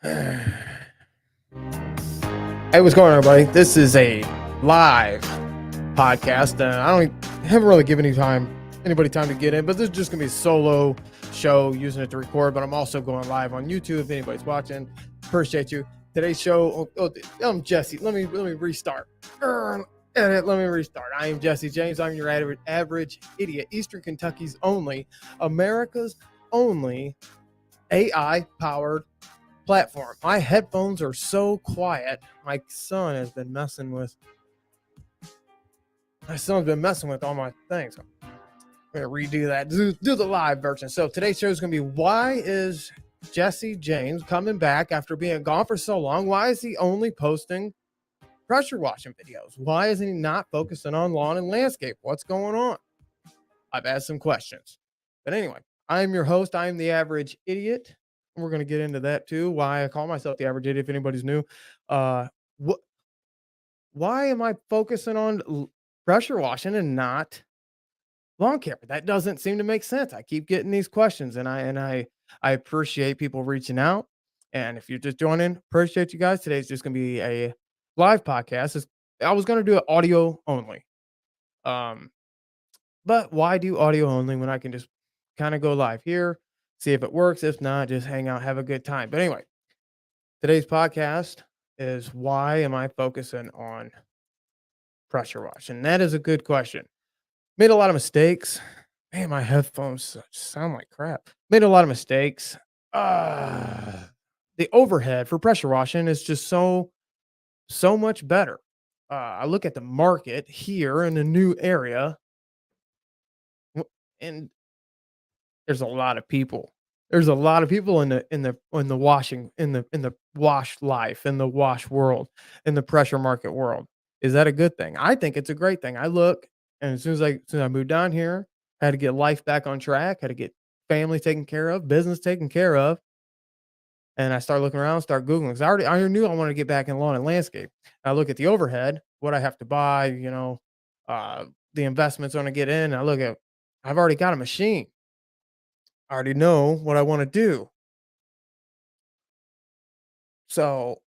Hey, what's going on, everybody? This is a live podcast. Haven't really given anybody time to get in, but this is just gonna be a solo show using it to record. But I'm also going live on YouTube if anybody's watching. Appreciate you. Today's show. I'm Jesse. Let me restart. Let me restart. I am Jesse James. I'm your average idiot. Eastern Kentucky's only, America's only AI-powered platform. My headphones are so quiet. My son's been messing with all my things. I'm gonna redo that. Do the live version. So today's show is gonna be, why is Jesse James coming back after being gone for so long? Why is he only posting pressure washing videos? Why isn't he not focusing on lawn and landscape? What's going on? I've asked some questions. But anyway, I'm your host. I'm the average idiot. We're going to get into that too. Why I call myself the average idiot, if anybody's new. Why am I focusing on pressure washing and not lawn care? That doesn't seem to make sense. I keep getting these questions, and I appreciate people reaching out. And if you're just joining, appreciate you guys. Today's just going to be a live podcast. I was going to do it audio only. But why do audio only when I can just kind of go live here, see if it works? If not, just hang out, have a good time. But anyway, today's podcast is, why am I focusing on pressure washing? That is a good question. Made a lot of mistakes. Man, my headphones sound like crap. Made a lot of mistakes. The overhead for pressure washing is just so much better. I look at the market here in a new area, and there's a lot of people. There's a lot of people in the washing, in the wash life, in the wash world, in the pressure market world. Is that a good thing? I think it's a great thing. I look, and as soon as I moved down here, had to get life back on track, had to get family taken care of, business taken care of. And I start looking around, start Googling, because I already knew I wanted to get back in lawn and landscape. I look at the overhead, what I have to buy, the investments I'm going to get in. I've already got a machine. I already know what I want to do. So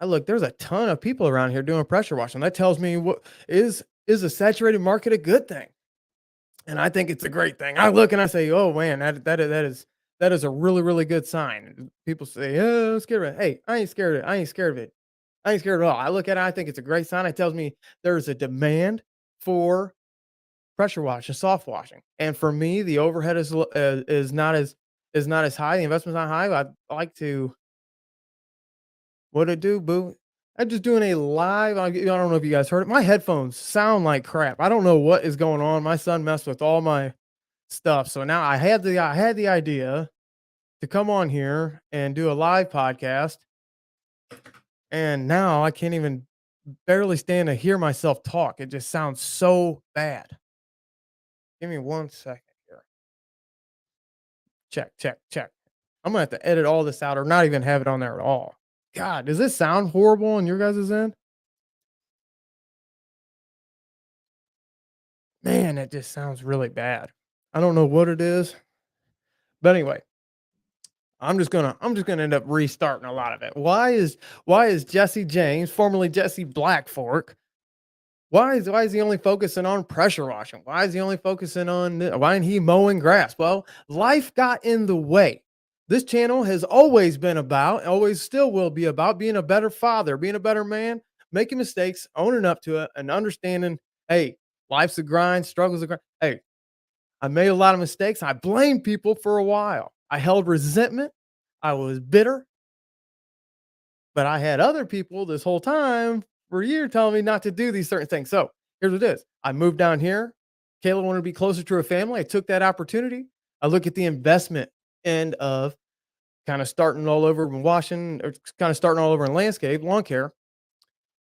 there's a ton of people around here doing pressure washing. That tells me, what is a saturated market a good thing? And I think it's a great thing. I look and I say, oh man, that is a really, really good sign. People say, oh, I'm scared of it. Hey, I ain't scared of it. I ain't scared of it. I ain't scared at all. I look at it, I think it's a great sign. It tells me there's a demand for pressure washing, soft washing. And for me, the overhead is not as high. The investment's not high. I'd like to, what it do, boo? I'm just doing a live. I don't know if you guys heard it. My headphones sound like crap. I don't know what is going on. My son messed with all my stuff. So now I had the idea to come on here and do a live podcast. And now I can't even barely stand to hear myself talk. It just sounds so bad. Give me 1 second here. Check. I'm gonna have to edit all this out, or not even have it on there at all. God, does this sound horrible on your guys' end? Man, it just sounds really bad. I don't know what it is. But anyway, I'm just gonna end up restarting a lot of it. Why is Jesse James, formerly Jesse Blackfork, why is he only focusing on pressure washing? Why is he only focusing on why ain't he mowing grass? Well, life got in the way. This channel has always been about, always still will be about, being a better father, being a better man, making mistakes, owning up to it, and understanding, hey, life's a grind, struggles a grind. Hey, I made a lot of mistakes. I blamed people for a while. I held resentment. I was bitter. But I had other people this whole time for a year telling me not to do these certain things. So here's what it is. I moved down here. Kayla wanted to be closer to her family. I took that opportunity. I look at the investment end of kind of starting all over in washing, or kind of starting all over in landscape, lawn care.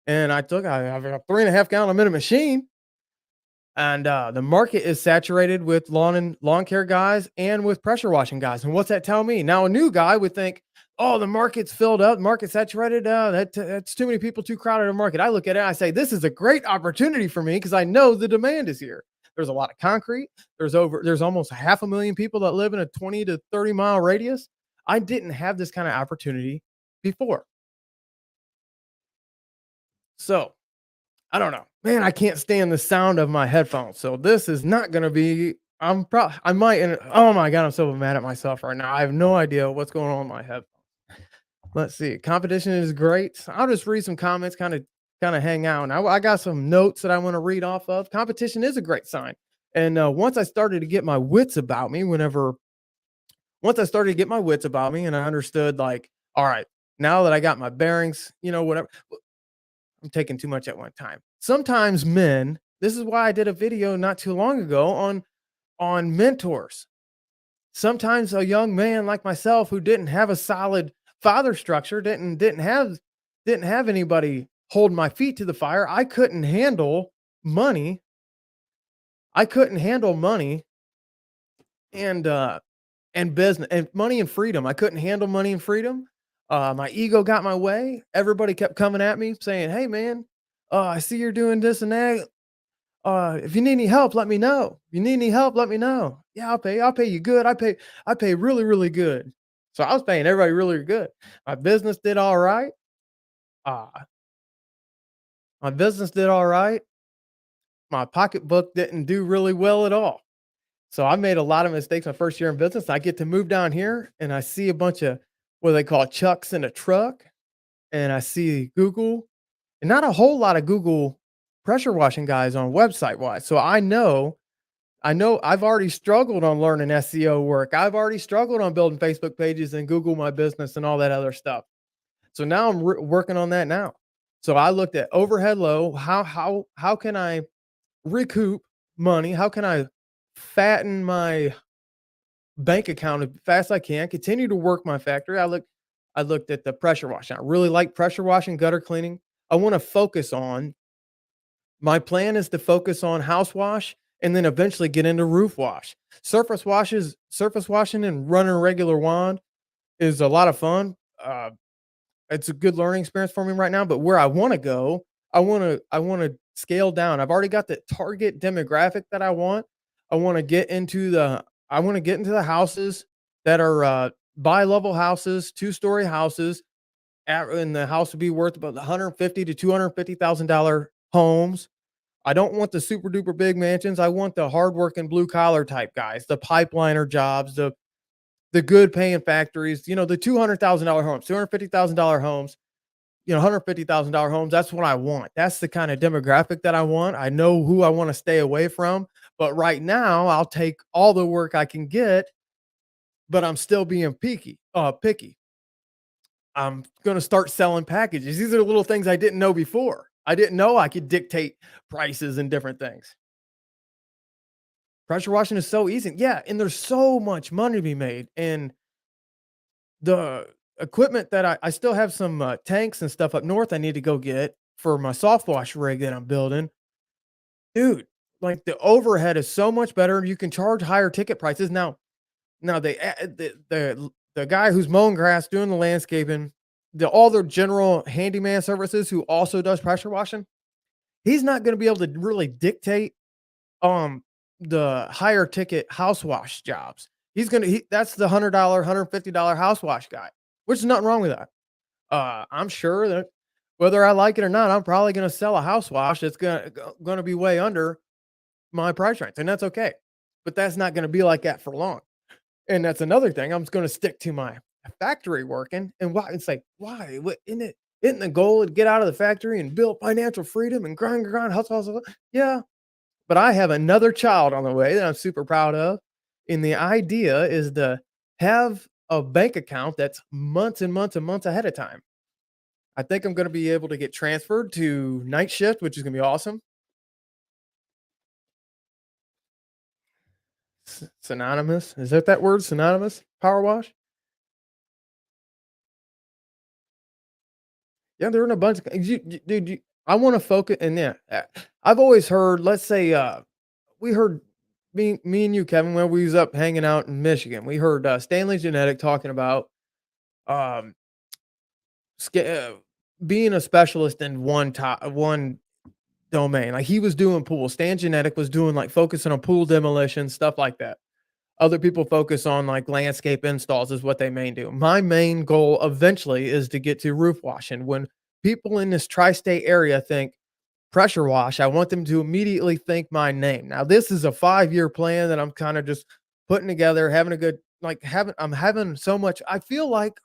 And I have a 3.5 gallon a minute machine. And the market is saturated with lawn care guys and with pressure washing guys. And what's that tell me? Now, a new guy would think, oh, the market's filled up, market saturated. That's too many people, too crowded a market. I look at it, I say, this is a great opportunity for me because I know the demand is here. There's a lot of concrete. There's almost 500,000 people that live in a 20 to 30 mile radius. I didn't have this kind of opportunity before. So I don't know. Man, I can't stand the sound of my headphones. So this is not gonna be I might oh my god, I'm so mad at myself right now. I have no idea what's going on in my head. Let's see. Competition is great. I'll just read some comments, kind of hang out. And I got some notes that I want to read off of. Competition is a great sign. And once I started to get my wits about me, once I started to get my wits about me, and I understood, like, all right, now that I got my bearings, whatever, I'm taking too much at one time. Sometimes men, this is why I did a video not too long ago on mentors. Sometimes a young man like myself who didn't have a solid father structure, didn't have anybody holding my feet to the fire. Money. I couldn't handle money and business and money and freedom. I couldn't handle money and freedom. My ego got my way. Everybody kept coming at me saying, "Hey man, I see you're doing this and that. If you need any help, let me know. You need any help, let me know. Yeah, I'll pay you good. I pay really, really good." So I was paying everybody really good. My business did all right. Uh, my business did all right. My pocketbook didn't do really well at all. So I made a lot of mistakes my first year in business. I get to move down here and I see a bunch of what they call chucks in a truck, and I see Google, and not a whole lot of Google pressure washing guys on website wise. So I know I've already struggled on learning SEO work. I've already struggled on building Facebook pages and Google My Business and all that other stuff. So now I'm working on that now. So I looked at overhead low. How can I recoup money? How can I fatten my bank account as fast as I can? Continue to work my factory. I looked at the pressure washing. I really like pressure washing, gutter cleaning. I want to focus on My plan is to focus on house wash and then eventually get into roof wash. Surface washing and running a regular wand is a lot of fun. It's a good learning experience for me right now. But where I want to go, I want to scale down. I've already got the target demographic that I want. I want to get into the I want to get into the houses that are bi-level houses, two-story houses, and the house would be worth about 150 to $250,000 homes. I don't want the super duper big mansions. I want the hardworking blue collar type guys, the pipeliner jobs, the good paying factories, the $200,000 homes, $250,000 homes, $150,000 homes. That's what I want. That's the kind of demographic that I want. I know who I want to stay away from, but right now I'll take all the work I can get, but I'm still being picky. I'm going to start selling packages. These are little things I didn't know before. I didn't know I could dictate prices and different things. Pressure washing is so easy. Yeah, and there's so much money to be made. And the equipment that I still have some tanks and stuff up north I need to go get for my soft wash rig that I'm building. Dude, like the overhead is so much better. You can charge higher ticket prices. Now the guy who's mowing grass, doing the landscaping, all the general handyman services who also does pressure washing, he's not going to be able to really dictate um the higher ticket house wash jobs. That's the $100, $150 house wash guy, which is nothing wrong with that. I'm sure that whether I like it or not, I'm probably going to sell a house wash that's going to be way under my price range, and that's okay. But that's not going to be like that for long. And that's another thing. I'm just going to stick to my factory working. And why? It's like, why? What isn't it? Isn't the goal to get out of the factory and build financial freedom and grind, hustle, hustle? Yeah, but I have another child on the way that I'm super proud of. And the idea is to have a bank account that's months and months and months ahead of time. I think I'm going to be able to get transferred to night shift, which is going to be awesome. Synonymous. Is that word synonymous? Power wash? Yeah, they're in a bunch of dude, I want to focus. And yeah, I've always heard, let's say, we heard me and you, Kevin, when we was up hanging out in Michigan, we heard Stanley Genetic talking about um, sca- uh, being a specialist in one domain. Like he was doing pool. Stan Genetic was doing like focusing on pool demolition, stuff like that. Other people focus on like landscape installs is what they main do. My main goal eventually is to get to roof washing. When people in this tri-state area think pressure wash, I want them to immediately think my name. Now, this is a 5-year plan that I'm kind of just putting together, having a good I'm having so much. I feel like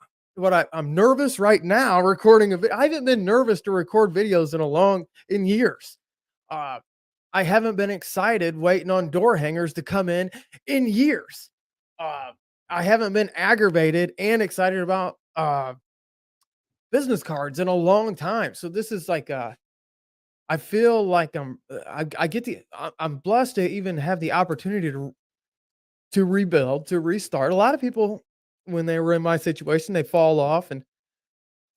I'm nervous right now recording I haven't been nervous to record videos in years. Uh I haven't been excited waiting on door hangers to come in years. Uh I haven't been aggravated and excited about business cards in a long time. So this is like I feel like I get I'm blessed to even have the opportunity to rebuild, to restart. A lot of people, when they were in my situation, they fall off and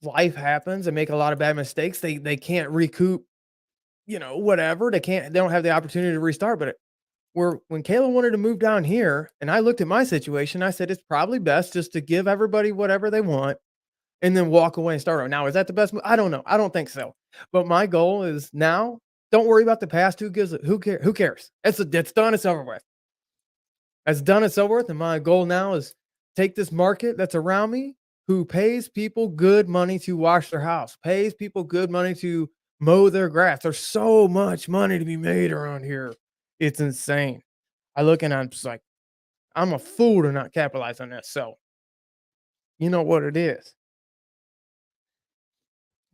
life happens. They make a lot of bad mistakes. They can't recoup, whatever. They don't have the opportunity to restart. But when Kayla wanted to move down here, and I looked at my situation, I said it's probably best just to give everybody whatever they want and then walk away and start over. Now, is that the best move? I don't know. I don't think so. But my goal is now, don't worry about the past. Who cares? It's done. It's over with. It's done. It's over with. And my goal now is take this market that's around me who pays people good money to wash their house, pays people good money to mow their grass. There's so much money to be made around here. It's insane. I look and I'm just like, I'm a fool to not capitalize on this. So you know what it is.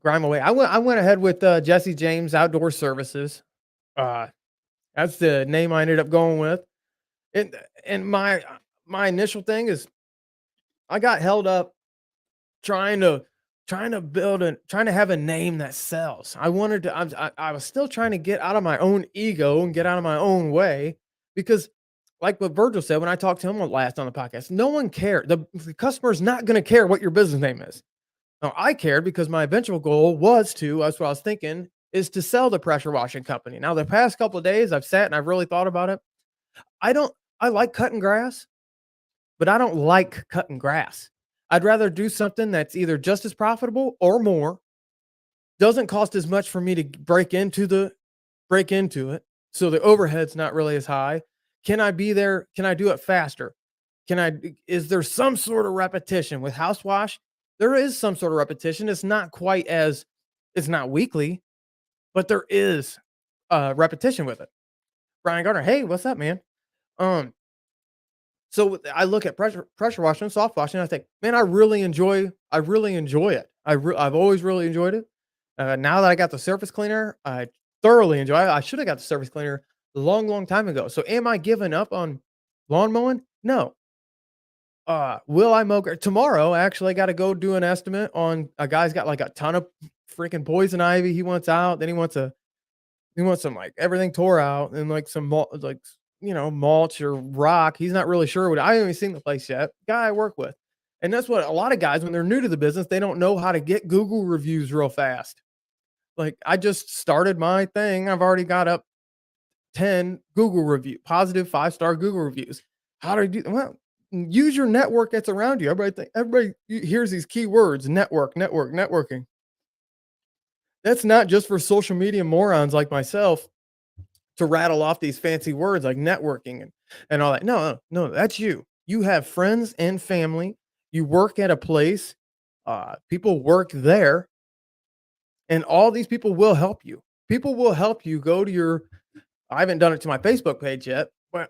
Grime away. I went ahead with Jesse James Outdoor Services. Uh that's the name I ended up going with. And and my initial thing is I got held up trying to trying to have a name that sells. I wanted to I was still trying to get out of my own ego and get out of my own way because like what Virgil said when I talked to him last on the podcast, no one cared. The customer is not going to care what your business name is. Now, I cared because my eventual goal that's what I was thinking, is to sell the pressure washing company. Now, the past couple of days, I've sat and I've really thought about it. I don't, I like cutting grass, but I don't like cutting grass. I'd rather do something that's either just as profitable or more, doesn't cost as much for me to break into it. So the overhead's not really as high. Can I be there? Can I do it faster? Is there some sort of repetition with house wash? There is some sort of repetition. It's not weekly, but there is repetition with it. Brian Gardner, hey, what's up, man? Um, so I look at pressure washing, soft washing. And I think, man, I really enjoy it. I've always really enjoyed it. Now that I got the surface cleaner, I thoroughly enjoy it. I should have got the surface cleaner a long, long time ago. So am I giving up on lawn mowing? No. Will I mow tomorrow? I actually got to go do an estimate on a guy's got like a ton of freaking poison ivy he wants out. Then he wants some like everything tore out and like some mulch or rock. He's not really sure what I haven't even seen the place yet. Guy I work with. And that's what a lot of guys, when they're new to the business, they don't know how to get Google reviews real fast. Like I just started my thing. I've already got up 10 positive 5-star Google reviews. How do I do? Well, use your network that's around you. Everybody hears these keywords: networking. That's not just for social media morons like myself to rattle off these fancy words like networking and all that. No, that's you. You have friends and family. You work at a place. People work there, and all these people will help you. People will help you go to your. I haven't done it to my Facebook page yet, but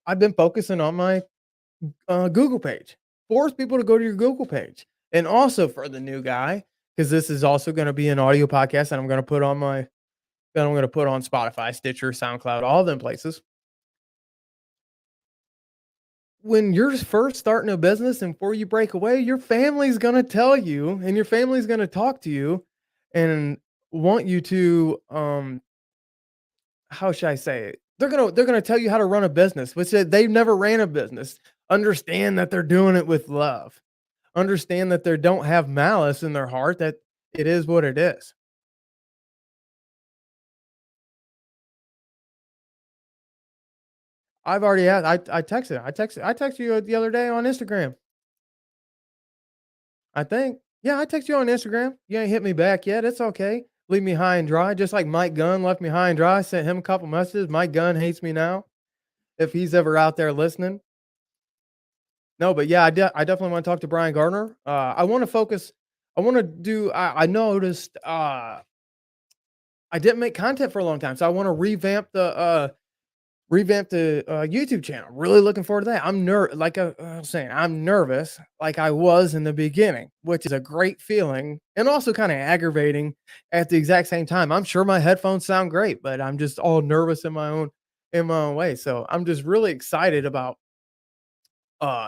I've been focusing on my Google page. Force people to go to your Google page. And also for the new guy, because this is also going to be an audio podcast, and I'm going to put on Spotify, Stitcher, SoundCloud, all them places. When you're first starting a business and before you break away, your family's going to tell you, and your family's going to talk to you and want you to, how should I say it? They're gonna tell you how to run a business, which they've never ran a business. Understand that they're doing it with love. Understand that they don't have malice in their heart, that it is what it is. I've already had I texted you the other day on Instagram. I think. Yeah, I texted you on Instagram. You ain't hit me back yet. It's okay. Leave me high and dry, just like Mike Gunn left me high and dry. Sent him a couple messages. Mike Gunn hates me now. If he's ever out there listening. No, but yeah, I definitely wanna talk to Brian Gardner. I wanna focus I wanna do I noticed, I didn't make content for a long time, so I wanna revamp the, YouTube channel. Really looking forward to that. Like I was saying, I'm nervous like I was in the beginning, which is a great feeling and also kinda aggravating at the exact same time. I'm sure my headphones sound great, but I'm just all nervous in my own way. So, I'm just really excited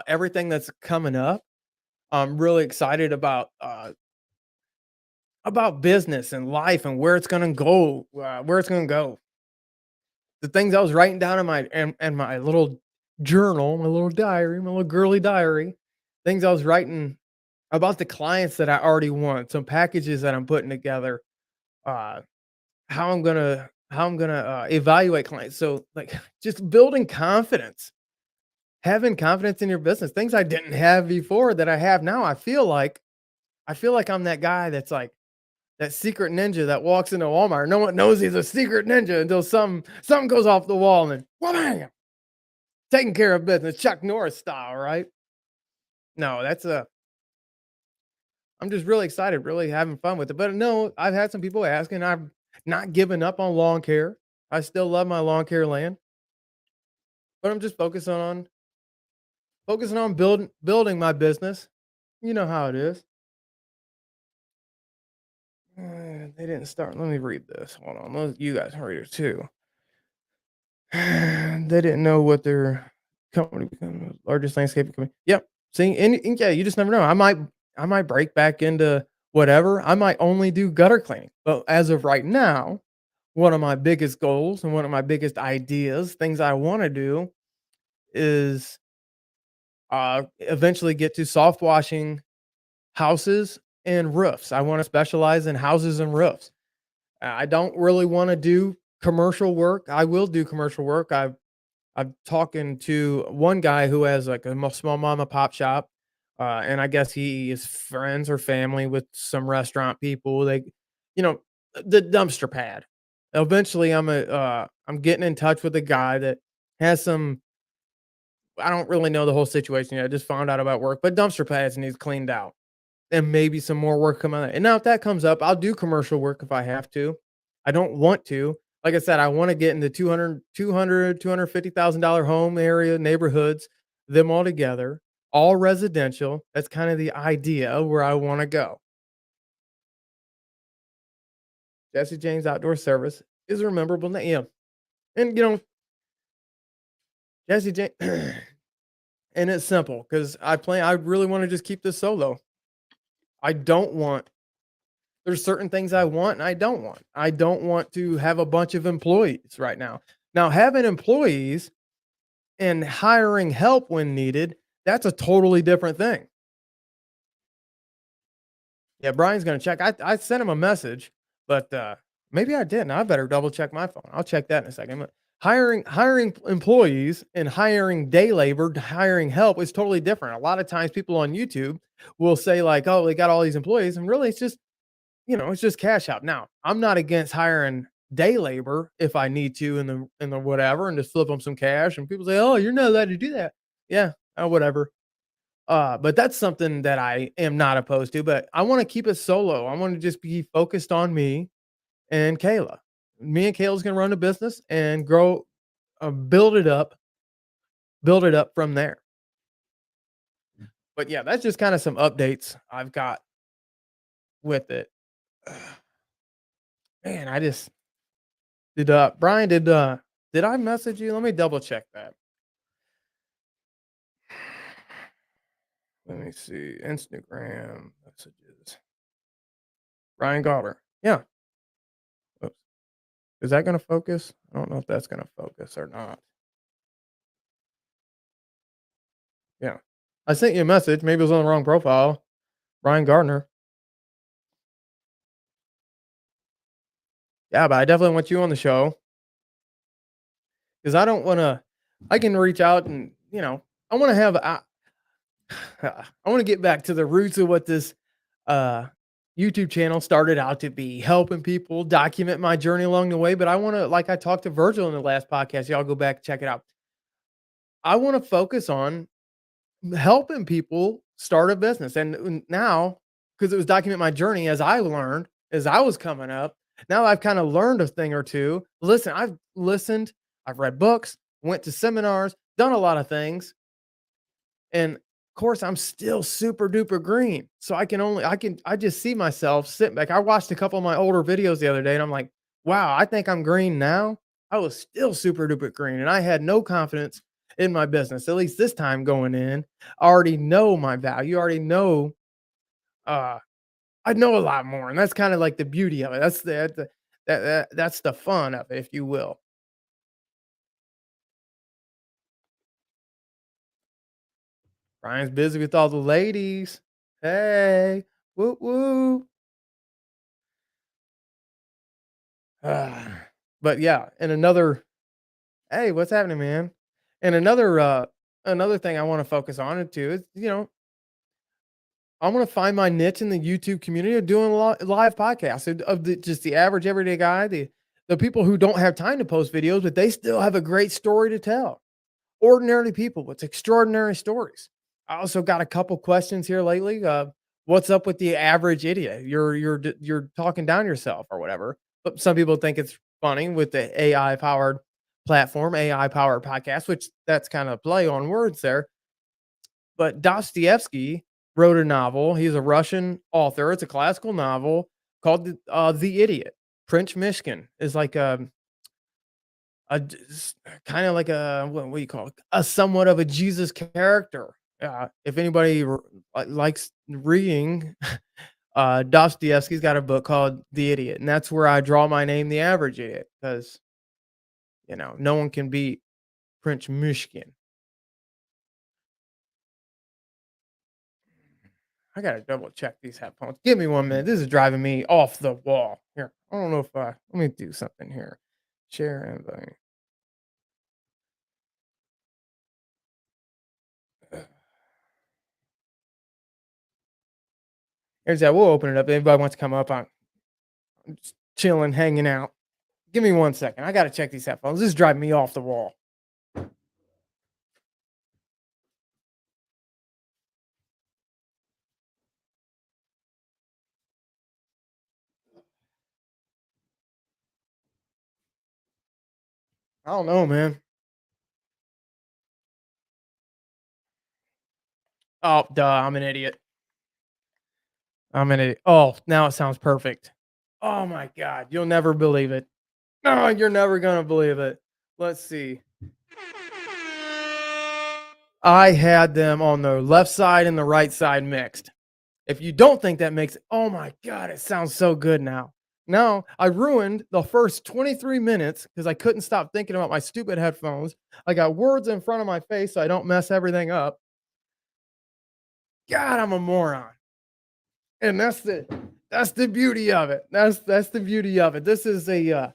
everything that's coming up. I'm really excited about business and life and where it's gonna go. The things I was writing down in my little journal, my little diary, my little girly diary, things I was writing about the clients that I already want, some packages that I'm putting together, uh, how I'm gonna evaluate clients. So like just building confidence, having confidence in your business, things I didn't have before that I have now. I feel like I'm that guy that's like that secret ninja that walks into Walmart. No one knows he's a secret ninja until something goes off the wall and then wham, taking care of business, Chuck Norris style, right? No, I'm just really excited, really having fun with it. But no, I've had some people asking. I've not given up on lawn care. I still love my lawn care land, but I'm just focusing on building my business. You know how it is. They didn't start. Let me read this. Hold on. You guys read it too. They didn't know what their company became the largest landscaping company. Yep. See, and yeah, you just never know. I might break back into whatever. I might only do gutter cleaning. But as of right now, one of my biggest goals and one of my biggest ideas, things I want to do is eventually get to soft washing houses and roofs. I want to specialize in houses and roofs. I don't really want to do commercial work. I will do commercial work. I'm talking to one guy who has like a small mom and pop shop, and I guess he is friends or family with some restaurant people. The dumpster pad. Eventually, I'm getting in touch with a guy that has some. I don't really know the whole situation yet. I just found out about work, but dumpster pads needs cleaned out, and maybe some more work coming out. And now if that comes up, I'll do commercial work if I have to. I don't want to. Like I said, I want to get into 250,000 dollar home area neighborhoods, them all together, all residential. That's kind of the idea where I want to go. Jesse James Outdoor Service is a memorable name. Yeah. And Jesse James and it's simple because I really want to just keep this solo. I don't want There's certain things I want and I don't want. I don't want to have a bunch of employees right now. Now, having employees and hiring help when needed, that's a totally different thing. Yeah, Brian's gonna check. I sent him a message, but maybe I didn't. I better double check my phone. I'll check that in a second. But hiring employees and hiring day labor, hiring help is totally different. A lot of times people on YouTube will say like, "Oh, they got all these employees," and really it's just cash out. Now, I'm not against hiring day labor if I need to in the whatever and just flip them some cash. And people say, "Oh, you're not allowed to do that." Yeah, whatever. But that's something that I am not opposed to. But I want to keep it solo. I want to just be focused on me and Kayla. Me and Kayla's gonna run the business and grow, build it up from there. But yeah, that's just kind of some updates I've got with it. Man, I just Brian, did I message you? Let me double check that. Let me see. Instagram messages. Brian Gardner. Yeah. Oops. Is that gonna focus? I don't know if that's gonna focus or not. Yeah. I sent you a message. Maybe it was on the wrong profile. Brian Gardner. Yeah, but I definitely want you on the show because I don't wanna I can reach out and I wanna have I want to get back to the roots of what this uh YouTube channel started out to be, helping people document my journey along the way. But I want to, like I talked to Virgil in the last podcast, y'all go back check it out. I want to focus on helping people start a business. And now, because it was document my journey as I learned, as I was coming up, now I've kind of learned a thing or two. Listen, I've listened, I've read books, went to seminars, done a lot of things. And of course, I'm still super duper green. So I just see myself sitting back. I watched a couple of my older videos the other day and I'm like, wow, I think I'm green now. I was still super duper green and I had no confidence in my business. At least this time going in, I already know my value. I already know, uh, I know a lot more. And that's kind of like the beauty of it. That's the fun of it, if you will. Ryan's busy with all the ladies. Hey, woo woo. But yeah, and another hey, what's happening, man? And another thing I want to focus on it too is, I want to find my niche in the YouTube community of doing live podcasts of just the average everyday guy, the people who don't have time to post videos, but they still have a great story to tell. Ordinary people with extraordinary stories. I also got a couple questions here lately. What's up with the average idiot? You're talking down yourself or whatever. But some people think it's funny with the AI powered platform, AI powered podcast, which that's kind of play on words there. But Dostoevsky wrote a novel. He's a Russian author. It's a classical novel called The Idiot. Prince Mishkin is like kind of like a what do you call it? A somewhat of a Jesus character. If anybody likes reading, Dostoevsky's got a book called The Idiot, and that's where I draw my name, the average idiot, because no one can beat Prince Mishkin. I gotta double check these headphones. Give me 1 minute. This is driving me off the wall. Here, I don't know if let me do something here. Share and here's that. We'll open it up. If anybody wants to come up, I'm just chilling, hanging out. Give me 1 second. I gotta check these headphones. This is driving me off the wall. I don't know, man. Oh, duh. I'm an idiot. I'm an idiot. Oh, now it sounds perfect. Oh my god, you'll never believe it. No, you're never gonna believe it. Let's see. I had them on the left side and the right side mixed. If you don't think that makes it, oh my god, it sounds so good now. No, I ruined the first 23 minutes because I couldn't stop thinking about my stupid headphones. I got words in front of my face so I don't mess everything up. God, I'm a moron. And that's the beauty of it. That's the beauty of it. This is what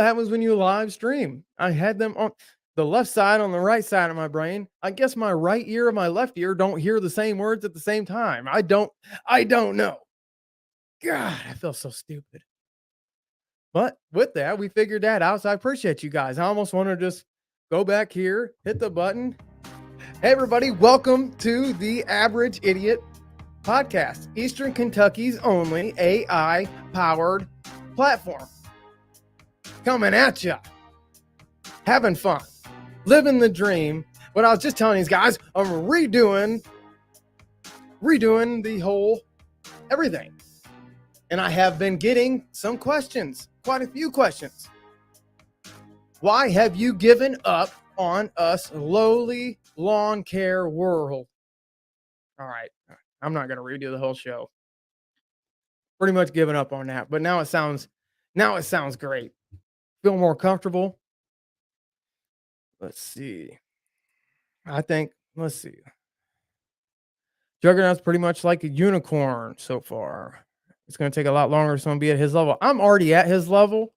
happens when you live stream. I had them on the left side on the right side of my brain. I guess my right ear and my left ear don't hear the same words at the same time. I don't know. God, I feel so stupid. But with that, we figured that out. So I appreciate you guys. I almost want to just go back here, hit the button. Hey, everybody, welcome to the Average Idiot Podcast, Eastern Kentucky's only AI powered platform. Coming at you, having fun, living the dream. What I was just telling these guys, I'm redoing the whole everything. And I have been getting some questions, quite a few questions. Why have you given up on us lowly lawn care world? All right, I'm not going to redo the whole show. Pretty much given up on that, but now it sounds great. Feel more comfortable. Let's see. Let's see. Juggernaut's pretty much like a unicorn so far. It's going to take a lot longer for someone to be at his level. I'm already at his level.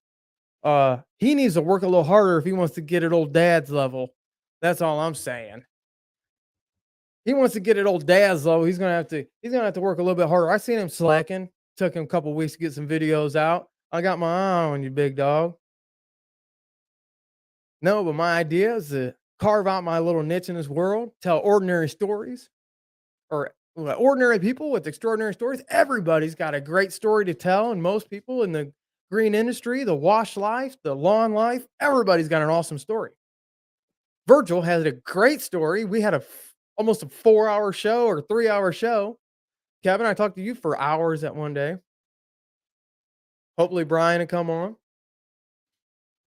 He needs to work a little harder if he wants to get at old dad's level. That's all I'm saying. He wants to get at old dad's level. He's gonna have to work a little bit harder. I seen him slacking. Took him a couple weeks to get some videos out. I got my eye on you, big dog. No, but my idea is carve out my little niche in this world, tell ordinary stories, or ordinary people with extraordinary stories. Everybody's got a great story to tell, and most people in the green industry, the wash life, the lawn life, everybody's got an awesome story. Virgil has a great story. We had almost a 4-hour show or 3-hour show. Kevin, I talked to you for hours that one day. Hopefully Brian will come on.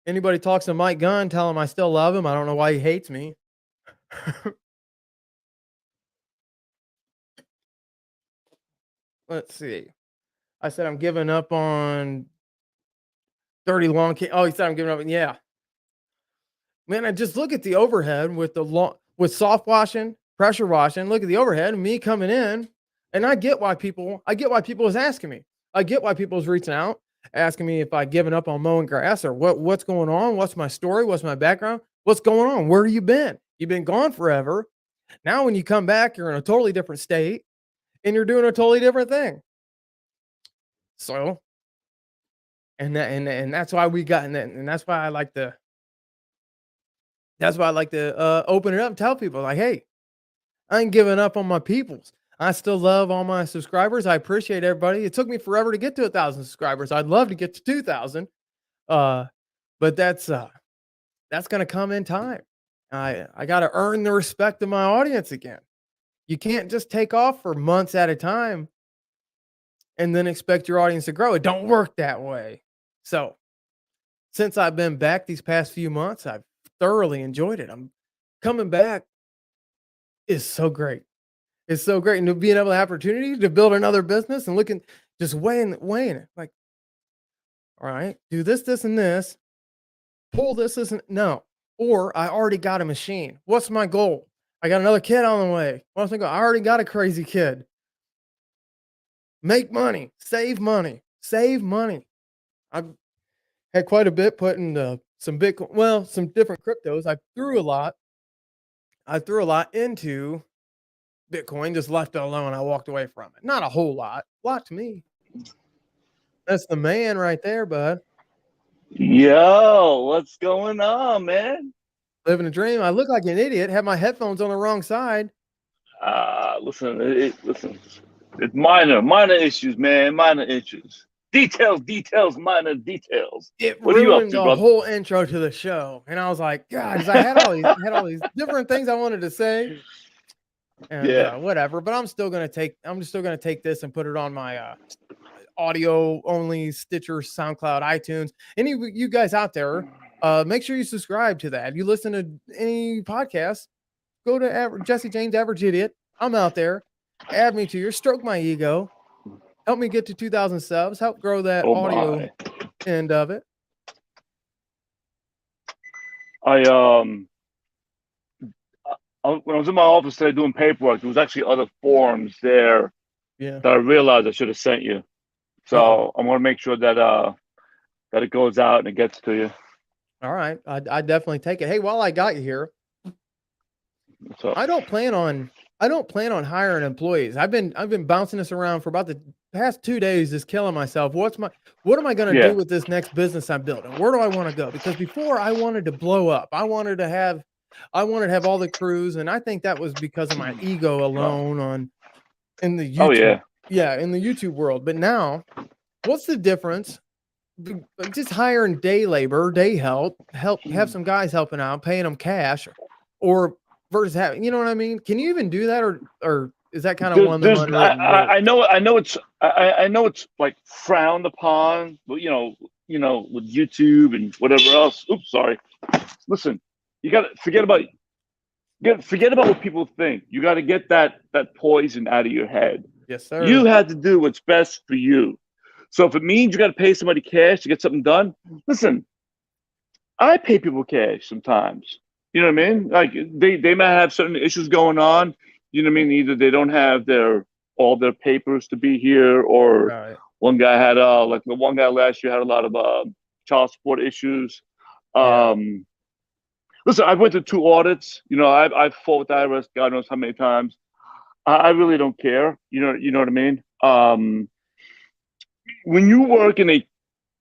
Anybody talks to Mike Gunn, tell him I still love him. I don't know why he hates me. Let's see. I said I'm giving up on dirty lawn care. Oh, he said I'm giving up. Yeah. Man, I just look at the overhead with with soft washing, pressure washing. Look at the overhead and me coming in, and I get why people is asking me. I get why people is reaching out, asking me if I given up on mowing grass or what's going on, what's my story, what's my background, what's going on, where you been? You've been gone forever. Now when you come back, you're in a totally different state and you're doing a totally different thing. So, and that's why we got, and that's why I like to. That's why I like to open it up and tell people like, hey, I ain't giving up on my peoples. I still love all my subscribers. I appreciate everybody. It took me forever to get to 1,000 subscribers. I'd love to get to 2,000. But that's gonna come in time. I gotta earn the respect of my audience again. You can't just take off for months at a time and then expect your audience to grow. It don't work that way. So since I've been back these past few months, I've thoroughly enjoyed it. I'm coming back is so great. It's so great. And to being able to have opportunity to build another business and looking, just weighing it. Like, all right, do this, and this, pull this, isn't no. Or I already got a machine. What's my goal? I got another kid on the way. What's my goal? I already got a crazy kid. Make money, save money, save money. I've had quite a bit put into some Bitcoin, well, some different cryptos. I threw a lot into Bitcoin, just left it alone. I walked away from it. Not a whole lot. A lot to me. That's the man right there, bud. Yo, what's going on, man? Living a dream. I look like an idiot. Have my headphones on the wrong side. Listen, it's minor issues, man. Minor issues. Details, minor details. It What are you up ruined to, the brother? whole intro to the show, and I was like, God, because I had all these different things I wanted to say, and whatever. But I'm still gonna take this and put it on my audio only Stitcher, SoundCloud, iTunes. Any of you guys out there, make sure you subscribe to that. You listen to any podcast, go to Jesse James Average Idiot. I'm out there. Add me to your stroke my ego. Help me get to 2,000 subs. Help grow that audio end of it. When I was in my office today doing paperwork, there was actually other forms there that I realized I should have sent you. So I want to make sure that it goes out and it gets to you. All right, I definitely take it. Hey, while I got you here, I don't plan on hiring employees. I've been bouncing this around for about the past 2 days, just killing myself. What am I going to do with this next business I'm building? Where do I want to go? Because before I wanted to blow up. I wanted to have all the crews, and I think that was because of my ego alone in the YouTube. In the YouTube world. But now, what's the difference? Just hiring day labor, day help, have some guys helping out, paying them cash, or versus having, you know what I mean? Can you even do that, or is that kind of one of the unwritten rules? I know it's like frowned upon, but you know, with YouTube and whatever else. Oops, sorry. Listen, you got to forget about what people think. You got to get that poison out of your head. Yes, sir. You have to do what's best for you. So if it means you got to pay somebody cash to get something done, listen, I pay people cash sometimes. You know what I mean? Like they might have certain issues going on. You know what I mean? Either they don't have all their papers to be here, or one guy had like the one guy last year had a lot of child support issues. Listen, I've went to 2 audits. You know, I've fought with the IRS God knows how many times. I really don't care. You know what I mean? When you work in an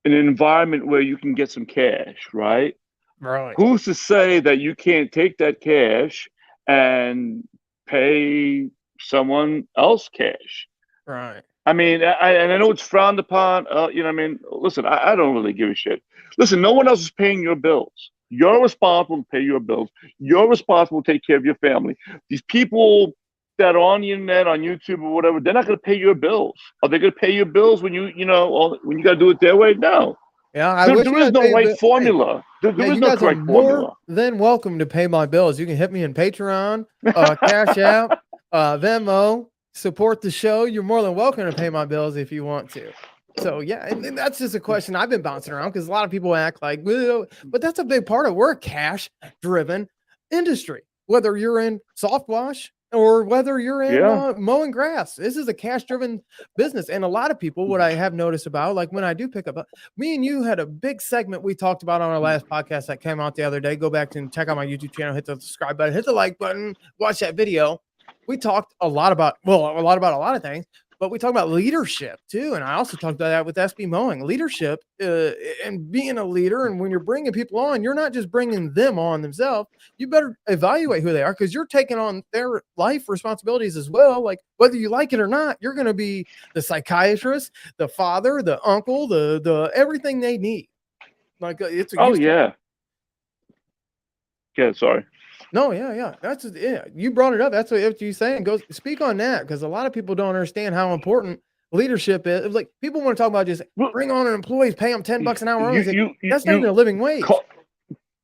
environment where you can get some cash, right? Right. Who's to say that you can't take that cash and pay someone else cash? Right. I mean, and I know it's frowned upon. You know, what I mean, listen, I don't really give a shit. Listen, no one else is paying your bills. You're responsible to pay your bills. You're responsible to take care of your family. These people that are on the internet, on YouTube or whatever, they're not going to pay your bills. Are they going to pay your bills when when you got to do it their way? No, Yeah, I wish there you is guys no pay a right bill. Hey, formula. yeah, There is you no guys are correct more formula. than welcome to pay my bills. You can hit me in Patreon, Cash App, Venmo, support the show. You're more than welcome to pay my bills if you want to. So yeah, and that's just a question I've been bouncing around because a lot of people act like, well, but that's a big part of we're a cash driven industry. Whether you're in soft wash or whether you're in Yeah. mowing grass, this is a cash driven business. And a lot of people, what I have noticed about, like when I do pick up, me and you had a big segment we talked about on our last podcast that came out the other day. Go back and check out my YouTube channel, hit the subscribe button, hit the like button, watch that video. We talked a lot about a lot of things, but we talked about leadership too. And I also talked about that with SB Mowing leadership and being a leader. And when you're bringing people on, you're not just bringing them on themselves. You better evaluate who they are because you're taking on their life responsibilities as well. Like whether you like it or not, you're going to be the psychiatrist, the father, the uncle, the everything they need. Like it's a Oh yeah. Yeah. Sorry. no, yeah. That's yeah. You brought it up. That's what you're saying. Go speak on that because a lot of people don't understand how important leadership is. Like people want to talk about just Well, bring on an employee, pay them $10 an hour. Like, you that's not even a living wage.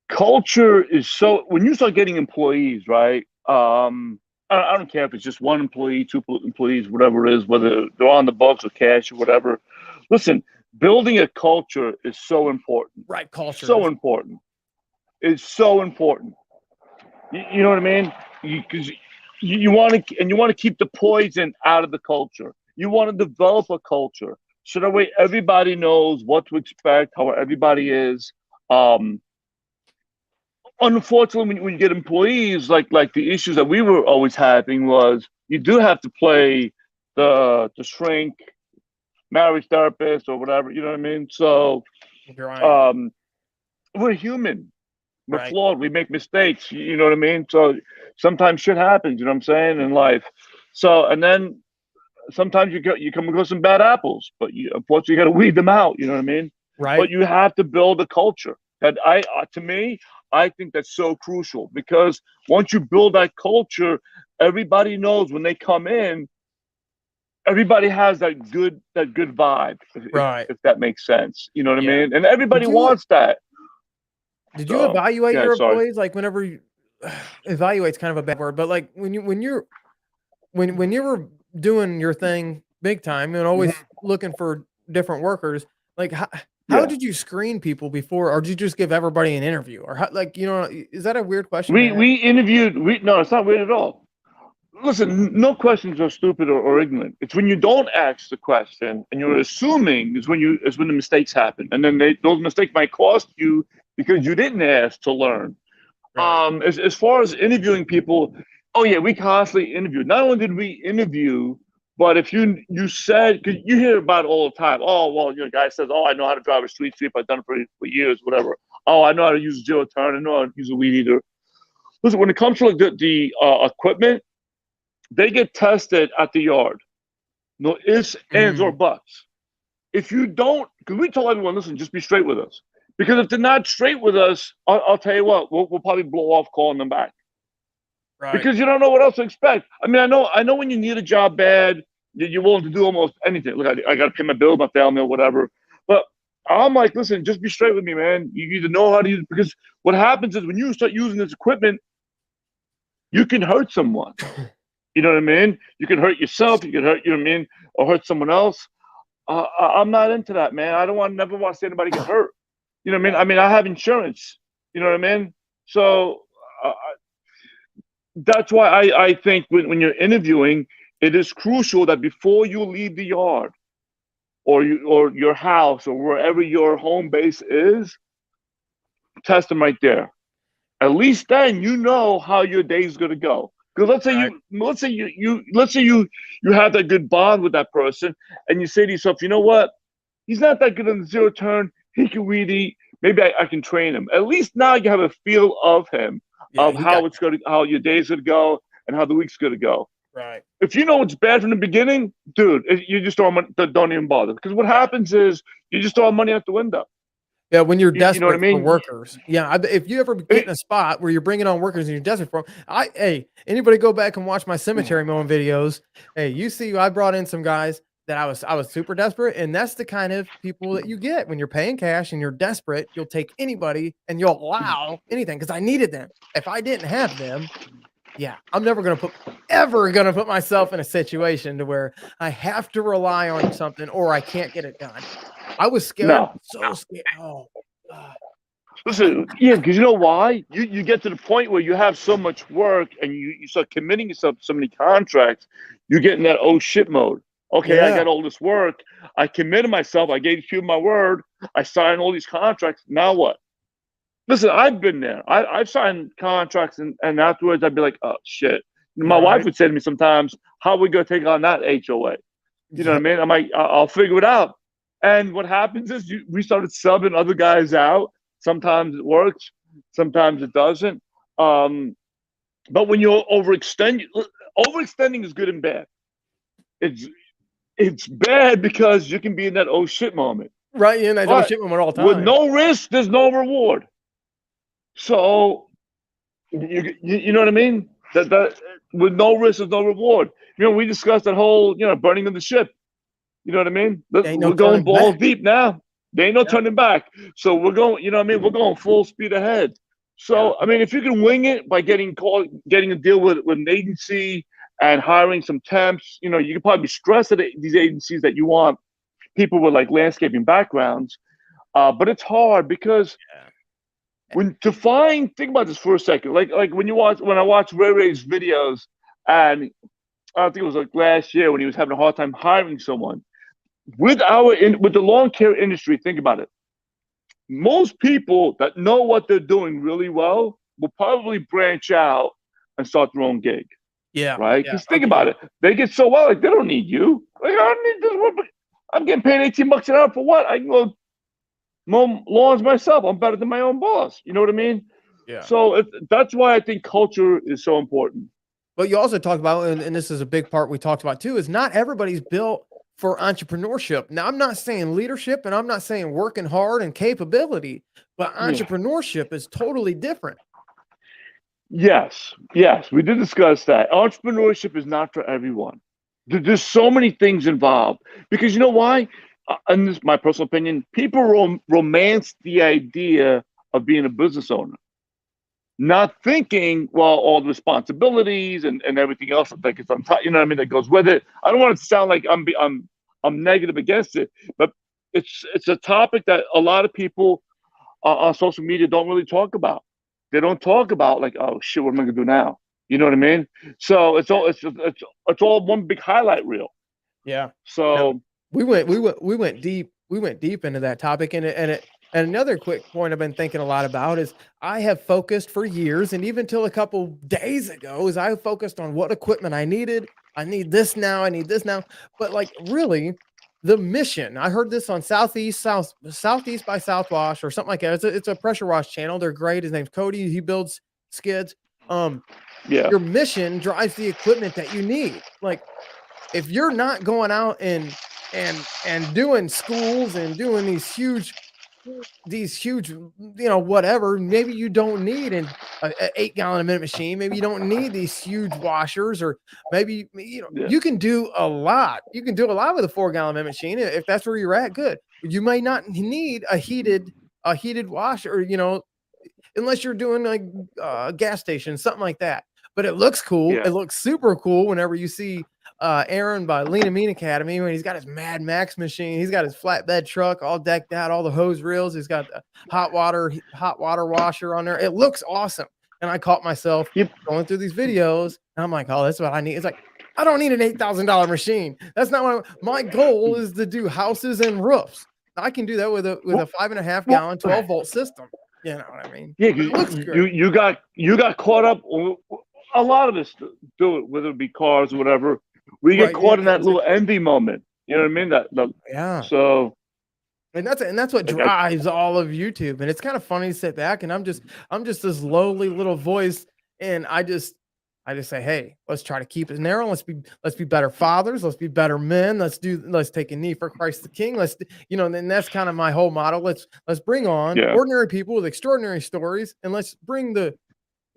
culture is so when you start getting employees, right? I don't care if it's just one employee, two employees, whatever it is, whether they're on the books or cash or whatever. Listen, building a culture is so important. Right, culture. So important. It's so important. You know what I mean? Because you want to, and you want to keep the poison out of the culture. You want to develop a culture so that way everybody knows what to expect, how everybody is. Um, Unfortunately, when you get employees, like the issues that we were always having was you do have to play the shrink, marriage therapist, or whatever. You know what I mean? So Right. we're human. We're Right. flawed. We make mistakes. You know what I mean? So sometimes shit happens. You know what I'm saying in life. So and then sometimes you come across some bad apples, but unfortunately you got to weed them out. You know what I mean? But Right. you have to build a culture that to me, I think that's so crucial because once you build that culture, everybody knows when they come in, everybody has that good vibe, Right. if that makes sense. You know what I Yeah. mean? And everybody Did you wants that. did you So evaluate yeah, your sorry. employees? Like whenever you evaluate's kind of a bad word, but like when you were doing your thing big time and always looking for different workers, like how Yeah. did you screen people before, or did you just give everybody an interview, or how, like is that a weird question to ask? We interviewed we no, it's not weird at all. Listen, no questions are stupid or ignorant. It's when you don't ask the question and you're assuming is when the mistakes happen, and then those mistakes might cost you because you didn't ask to learn. Right. As far as interviewing people, oh yeah, we constantly interviewed. Not only did we interview, but if you said because you hear about it all the time. Oh well, guy says, oh I know how to drive a street sweep. I've done it for years, whatever. Oh I know how to use a zero turn. I know how to use a weed eater. Listen, when it comes to like the equipment, they get tested at the yard. No ifs, ands, or Mm, buts. If you don't, because we tell everyone, listen, just be straight with us. Because if they're not straight with us, I'll tell you what, we'll probably blow off calling them back right. because you don't know what else to expect. I mean, I know when you need a job bad, you're willing to do almost anything. Look, I got to pay my bills, my family, or whatever. But I'm like, listen, just be straight with me, man. You need to know how to use it because what happens is when you start using this equipment, you can hurt someone. You know what I mean? You can hurt yourself. You can hurt, you know what I mean, or hurt someone else. I'm not into that, man. I don't never want to see anybody get hurt. You know what I mean? I Right. mean, I have insurance. You know what I mean? So that's why I think when you're interviewing, it is crucial that before you leave the yard or your house or wherever your home base is, test them right there. At least then you know how your day is going to go. Because Right. let's say you have that good bond with that person, and you say to yourself, you know what? He's not that good on the zero turn. He can weed eat, maybe I can train him. At least now you have a feel of him, Yeah, of he got how your day's gonna go and how the week's gonna go. right. If you know it's bad from the beginning, dude, you just don't even bother. Because what Yeah. happens is you just throw money out the window. Yeah, when you're You know what I desperate for mean? workers. Yeah, if you ever get in a spot where you're bringing on workers and you're desperate for 'em, hey, anybody go back and watch my cemetery mowing videos. Hey, you see, I brought in some guys that I was super desperate, and that's the kind of people that you get when you're paying cash and you're desperate. You'll take anybody and you'll allow anything because I needed them. If I didn't have them, yeah, I'm never ever gonna put myself in a situation to where I have to rely on something or I can't get it done. I was scared, No. so scared. Oh, God. Listen, yeah, because you know why? You get to the point where you have so much work and you start committing yourself to so many contracts, you get in that oh shit mode. Okay, I Yeah, got all this work. I committed myself. I gave you my word. I signed all these contracts. Now what? Listen, I've been there. I've signed contracts and afterwards I'd be like, oh shit. My wife right. would say to me sometimes, how are we going to take on that HOA? You know what I Yep. mean? I'm like, I'll figure it out. And what happens is we started subbing other guys out. Sometimes it works, sometimes it doesn't. But when you're overextending is good and bad. It's it's bad because you can be in that oh shit moment. Right, yeah, and I don't But ship them at all with times. no risk, there's no reward. So you know what I mean? That with no risk, there's no reward. You know, we discussed that whole burning of the ship. You know what I mean? Ain't no We're going turning balls back. deep now. There ain't no Yep. turning back. So we're going, you know what I mean? We're going full speed ahead. Yeah. So, I mean, if you can wing it by getting a deal with an agency and hiring some temps, you can probably stress at these agencies that you want people with like landscaping backgrounds. But it's hard because Yeah. think about this for a second. Like when I watch Ray Ray's videos, and I think it was like last year when he was having a hard time hiring someone with the lawn care industry. Think about it. Most people that know what they're doing really well will probably branch out and start their own gig, Yeah, right? yeah, Because I'll think give you about that. it, they get so well, like they don't need you. Like I don't need this one. I'm getting paid $18 an hour for what? I can go mow lawns myself. I'm better than my own boss. You know what I mean? Yeah. So that's why I think culture is so important. But you also talk about, and this is a big part we talked about too, is not everybody's built for entrepreneurship. Now, I'm not saying leadership and I'm not saying working hard and capability, but Yeah. entrepreneurship is totally different. Yes, we did discuss that. Entrepreneurship is not for everyone. There's so many things involved because you know why? And this is my personal opinion. People romance the idea of being a business owner, not thinking, well, all the responsibilities and everything else that gets on top. You know what I mean? That goes with it. I don't want it to sound like I'm negative against it, but it's a topic that a lot of people on social media don't really talk about. They don't talk about like, oh shit, what am I gonna do now? You know what I mean? So it's all one big highlight reel. Yeah. No, So we went deep into that topic, and another quick point I've been thinking a lot about is I have focused for years, and even till a couple days ago, is I focused on what equipment I needed. I need this now. I need this now. But like really, the mission. I heard this on Southeast by Southwash or something like that. It's a pressure wash channel. They're great. His name's Cody. He builds skids. Um, yeah, your mission drives the equipment that you need. Like if you're not going out and doing schools and doing these huge whatever, maybe you don't need a 8 gallon a minute machine. Maybe you don't need these huge washers, or maybe yeah, you can do a lot. You can do a lot with a 4 gallon minute machine if that's where you're at. Good. You may not need a heated washer, unless you're doing like a gas station, something like that. But it looks cool. yeah, It looks super cool whenever you see Aaron by Lean and Mean Academy when he's got his Mad Max machine. He's got his flatbed truck all decked out, all the hose reels. He's got the hot water washer on there. It looks awesome. And I caught myself yep, going through these videos, and I'm like, oh, that's what I need. It's like, I don't need an $8,000 machine. That's not my goal is to do houses and roofs. I can do that with a well, 5.5 gallon, well, 12-volt system. You know what I mean? yeah. But it 'Cause looks great. you got caught up. A lot of us do it, whether it be cars or whatever. We get Right. Yeah. caught in that little envy moment. You know what I mean? Yeah. So And that's what Like drives all of YouTube. And it's kind of funny to sit back and I'm just this lowly little voice, and I just say, hey, let's try to keep it narrow. Let's be better fathers. Let's be better men. Let's take a knee for Christ the King. And that's kind of my whole motto. Let's bring on yeah, ordinary people with extraordinary stories, and let's bring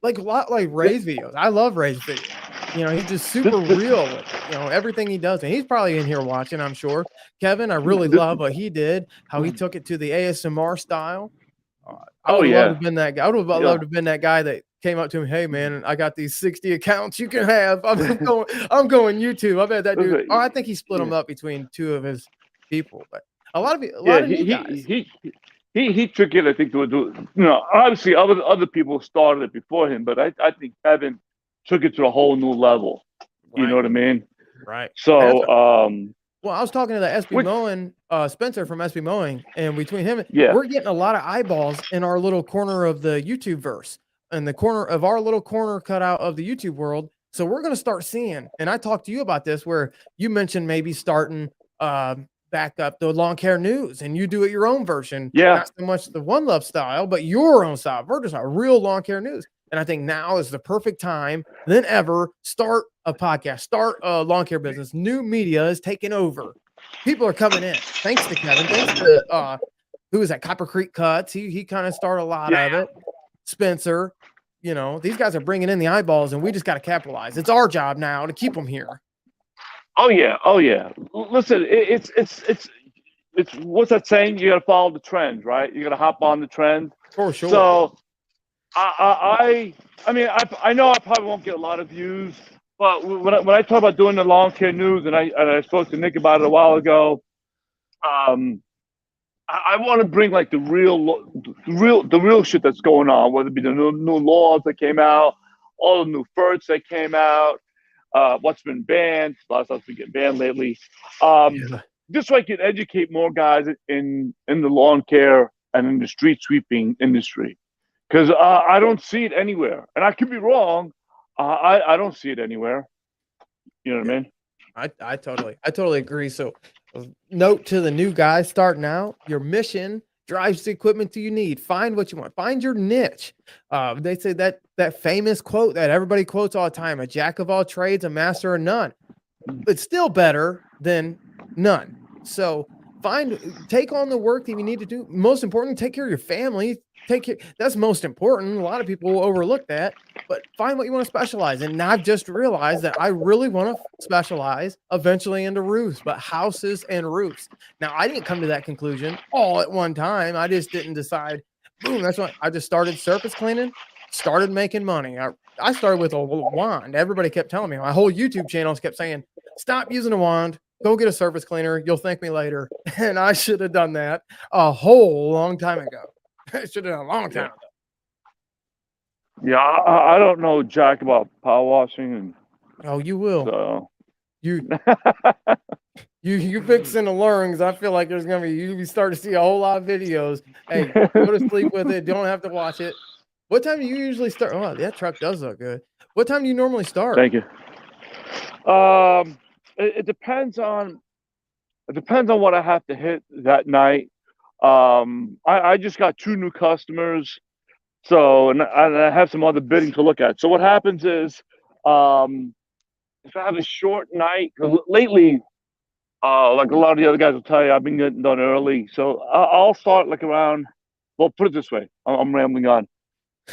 like a lot like yeah. Ray's videos. I love Ray's videos. He's just This, super this, real with it. Everything he does. And he's probably in here watching, I'm sure. Kevin, I really this, love what he did, how he took it to the ASMR style. I oh would have loved to yeah, have been that guy. I would have yeah. loved to have been that guy that came up to him, hey man, I got these 60 accounts you can have. I'm going YouTube. I bet that dude. Oh, I think he split them up between two of his people, but a lot Yeah, of new guys. he took it. I think to do. Obviously other people started it before him, but I think Kevin took it to a whole new level. You know Right, what I mean? right. And that's So well, I was talking to the SB which Mowing, Spencer from SB Mowing, and between him, yeah, we're getting a lot of eyeballs in our little corner of the YouTube verse, in the corner of our little corner cutout of the YouTube world. So we're going to start seeing, and I talked to you about this, where you mentioned maybe starting back up the lawn care news, and you do it your own version, yeah. not so much the One Love style, but your own style, version style, real lawn care news. And I think now is the perfect time than ever. Start a podcast, start a lawn care business. New media is taking over. People are coming in. Thanks to Kevin. Thanks to who is that? Copper Creek Cuts. He kind of started a lot of it. Spencer. These guys are bringing in the eyeballs, and we just got to capitalize. It's our job now to keep them here. Oh yeah, oh yeah. Listen, it's what's that saying? You got to follow the trend, right? You got to hop on the trend. For sure. So I mean, I know I probably won't get a lot of views, but when I talk about doing the lawn care news, and I spoke to Nick about it a while ago, I want to bring like the real shit that's going on, whether it be the new laws that came out, all the new ferts that came out, what's been banned. A lot of stuff's been getting banned lately. Yeah. Just so I can educate more guys in the lawn care and in the street sweeping industry. Because I don't see it anywhere, and I could be wrong. I don't see it anywhere. You know what I mean? I totally agree. So, note to the new guys starting out: your mission drives the equipment you need. Find what you want. Find your niche. They say that famous quote that everybody quotes all the time: "A jack of all trades, a master of none." It's still better than none. So, take on the work that you need to do. Most important, take care of your family. That's most important. A lot of people will overlook that, but find what you want to specialize in. And I've just realized that I really want to specialize eventually into roofs, but houses and roofs. Now, I didn't come to that conclusion all at one time. I just didn't decide. Boom, that's what I just started surface cleaning, started making money. I started with a wand. Everybody kept telling me, my whole YouTube channels kept saying, stop using a wand. Go get a surface cleaner. You'll thank me later. And I should have done that a whole long time ago. I should have done a long time ago. Yeah, I don't know jack about power washing, and Oh, you will. so You fixing to learn, because I feel like there's gonna be you start to see a whole lot of videos. Hey, go to sleep with it. Don't have to watch it. What time do you usually start? Oh, that truck does look good. What time do you normally start? thank you. It depends on what I have to hit that night. I just got 2 new customers, so and I have some other bidding to look at. So what happens is, if I have a short night, 'cause lately, like a lot of the other guys will tell you, I've been getting done early. So I'll start like around. Well, put it this way, I'm rambling on.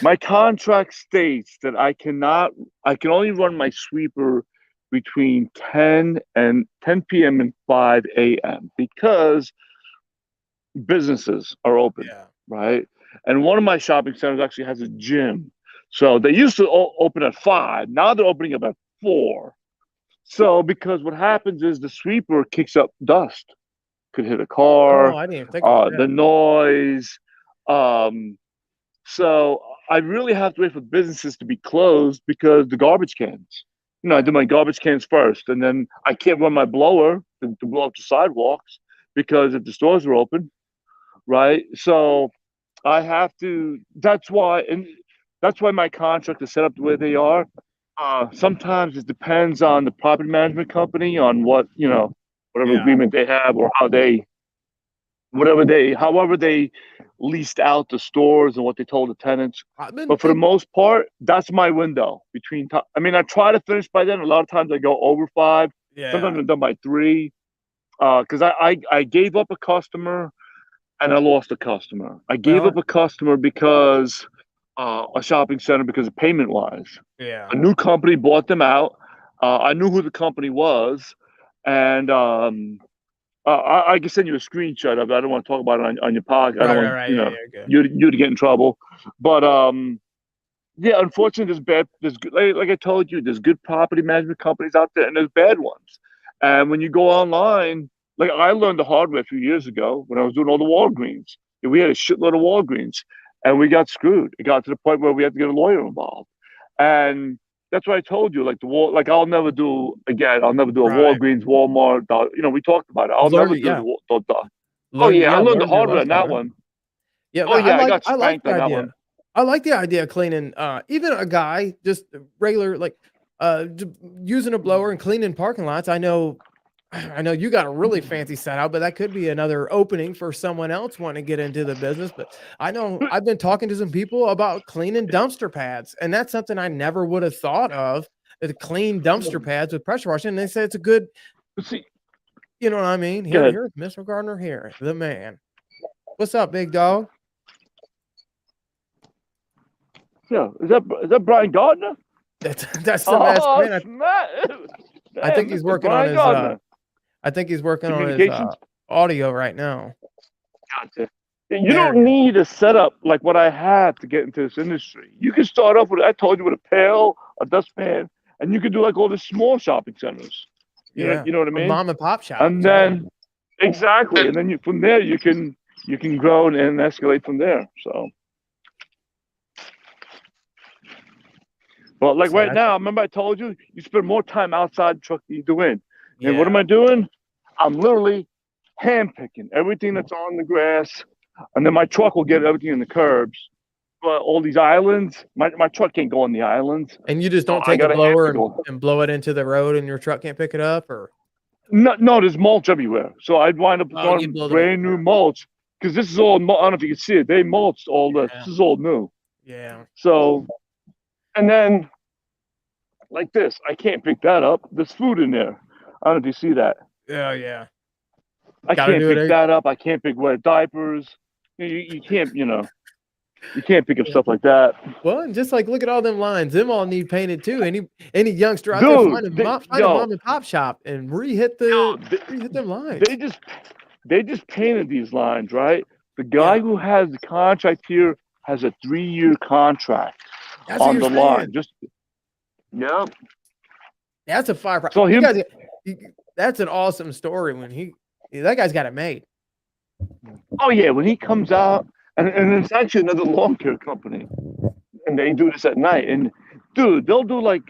My contract states that I can only run my sweeper between 10 p.m. and 5 a.m. because businesses are open, Yeah. right? And one of my shopping centers actually has a gym. So they used to open at 5. Now they're opening up at 4. So because what happens is the sweeper kicks up dust. Could hit a car, Oh, I didn't even think about the that. noise. So I really have to wait for businesses to be closed because the garbage cans. I do my garbage cans first, and then I can't run my blower to blow up the sidewalks because if the stores are open, right? So I have to. That's why my contract is set up the way they are. Sometimes it depends on the property management company on whatever Yeah. agreement they have or how they however they leased out the stores and what they told the tenants. I've been But for the thinking, most part, that's my window between. I mean, I try to finish by then. A lot of times I go over 5. yeah. Sometimes I'm done by 3. Because I gave up a customer and I lost a customer. I gave Well, up a customer because a shopping center because of payment wise. yeah. A new company bought them out. I knew who the company was, and I can send you a screenshot of it. I don't want to talk about it on your podcast. I don't want Right. Yeah. Good. you to get in trouble. But yeah, unfortunately, there's good, like I told you, there's good property management companies out there, and there's bad ones. And when you go online, like I learned the hard way a few years ago when I was doing all the Walgreens. We had a shitload of Walgreens, and we got screwed. It got to the point where we had to get a lawyer involved, and that's why I told you, like like I'll never do again. I'll never do a Right. Walgreens, Walmart. We talked about it. I'll Learn never it. do Yeah. Oh yeah, I learned the Learn your hard way on lesson, that man. one. Yeah, Oh but yeah, I got I like spanked the on that idea. one. I like the idea of cleaning, even a guy just regular, like, using a blower and cleaning parking lots. I know you got a really fancy setup, but that could be another opening for someone else wanting to get into the business. But I know I've been talking to some people about cleaning dumpster pads, and that's something I never would have thought of, to clean dumpster pads with pressure washing. And they say it's a good, See, you know what I mean? go ahead. Here's Mr. Gardner here, the man. What's up, big dog? Yeah, is that Brian Gardner? That's the best man. I think he's Mr. working on Brian his Gardner. I think he's working on his Communications. audio right now. Gotcha. You don't need a setup like what I have to get into this industry. You can start off with, I told you, with a pail, a dustpan, and you can do like all the small shopping centers. You know what I A mean? mom and pop shop. And then exactly, and then from there you can grow and escalate from there. So, but like right now, remember I told you spend more time outside the truck than you do in. And what am I doing? I'm literally hand picking everything that's on the grass, and then my truck will get everything in the curbs. But all these islands, my truck can't go on the islands. And you just don't take a blower and blow it into the road, and your truck can't pick it up, or no, there's mulch everywhere. So I'd wind up throwing brand new mulch because this is all. I don't know if you can see it. They mulched all this. This is all new. Yeah. So, and then like this, I can't pick that up. There's food in there. I don't know if you see that. Oh yeah. I can't pick that up. I can't pick wet diapers. You can't, you can't pick up stuff like that. Well, and just like look at all them lines. Them all need painted too. Any youngster out there find a mom and pop shop and re-hit them lines. They just painted these lines, right? The guy who has the contract here has a 3-year contract on the line. Yep. That's a fire. So that's an awesome story when that guy's got it made. Oh yeah, when he comes out, and it's actually another lawn care company, and they do this at night. And dude, they'll do like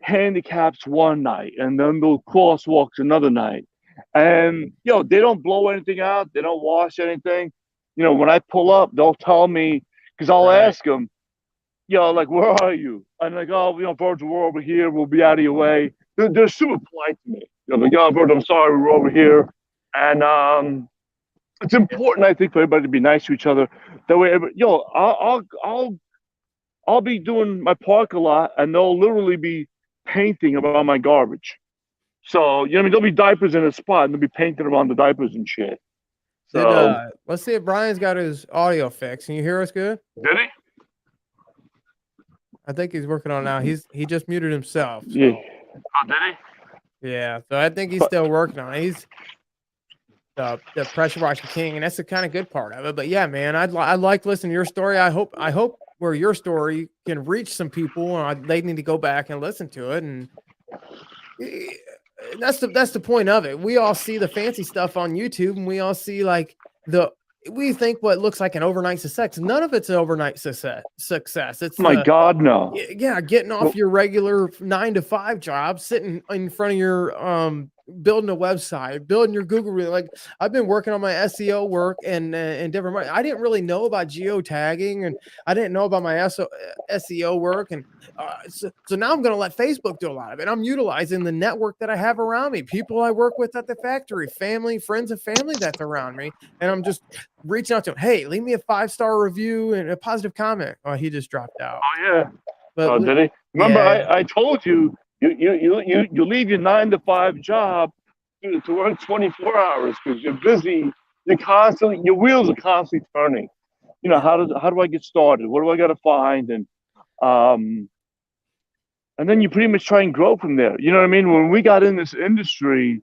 handicaps one night, and then they'll crosswalks another night. And they don't blow anything out, they don't wash anything. When I pull up, they'll tell me because I'll ask them, like, where are you? And like, oh, Virgil, we're over here. We'll be out of your way. They're super polite to me. Like, oh, Virgil, I'm sorry, we're over here. And it's important, I think, for everybody to be nice to each other. That way, I'll be doing my park a lot, and they'll literally be painting around my garbage. So there'll be diapers in a spot, and they'll be painting around the diapers and shit. So let's see if Brian's got his audio fixed. Can you hear us good? Did he? I think he's working on it now. He just muted himself. So. Yeah. Oh, did he? Yeah. So I think he's still working on it. He's the pressure washer king, and that's the kind of good part of it. But yeah, man, I like listening to your story. I hope where your story can reach some people, and they need to go back and listen to it. And that's the point of it. We all see the fancy stuff on YouTube, and we all see like we think what looks like an overnight success. None of it's an overnight success. It's God, no. Yeah, getting off your regular 9 to 5 job, sitting in front of your building a website, building your Google. Like I've been working on my SEO work and different. I didn't really know about geotagging, and I didn't know about my SEO work, and so now I'm going to let Facebook do a lot of it. I'm utilizing the network that I have around me, people I work with at the factory, family, friends, and family that's around me, and I'm just reaching out to them. Hey, leave me a 5-star review and a positive comment. Oh, he just dropped out. Oh yeah. But Oh, did he? Remember, yeah. I told you you leave your 9 to 5 job to work 24 hours because you're busy. You're constantly, your wheels are constantly turning. You know, how do I get started? What do I got to find? Um, and then you pretty much try and grow from there. You know what I mean? When we got in this industry,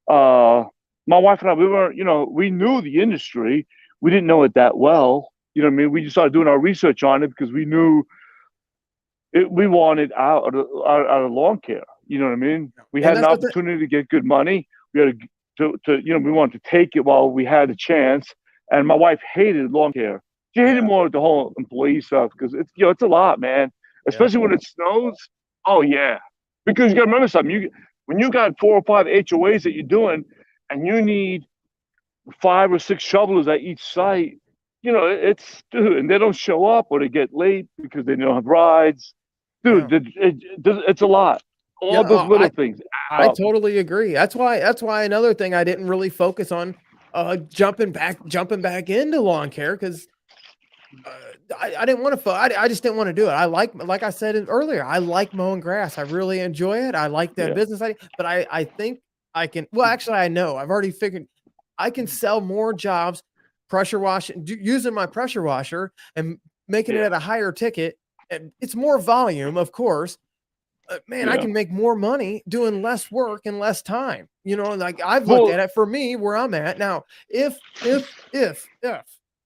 my wife and I, we weren't, you know, we knew the industry. We didn't know it that well. You know what I mean? We just started doing our research on it because we knew we wanted out of lawn care. You know what I mean? We had an opportunity to get good money. We had to you know, we wanted to take it while we had a chance. And my wife hated lawn care. She hated more the whole employee stuff because it's, you know, it's a lot, man. Especially when it snows. Oh yeah, because you got to remember something. When you got 4 or 5 HOAs that you're doing, and you need 5 or 6 shovelers at each site, you know, it's, dude, and they don't show up or they get late because they don't have rides. Dude, it's a lot. All those little things. I totally agree. That's why another thing I didn't really focus on jumping back into lawn care because I didn't want to. I just didn't want to do it. Like I said earlier, I like mowing grass. I really enjoy it. I like that business idea, but I think I can. Well, actually, I know. I've already figured I can sell more jobs pressure washing using my pressure washer and making it at a higher ticket. It's more volume, of course. Man, I can make more money doing less work in less time. You know, like I've looked at it for me where I'm at now. If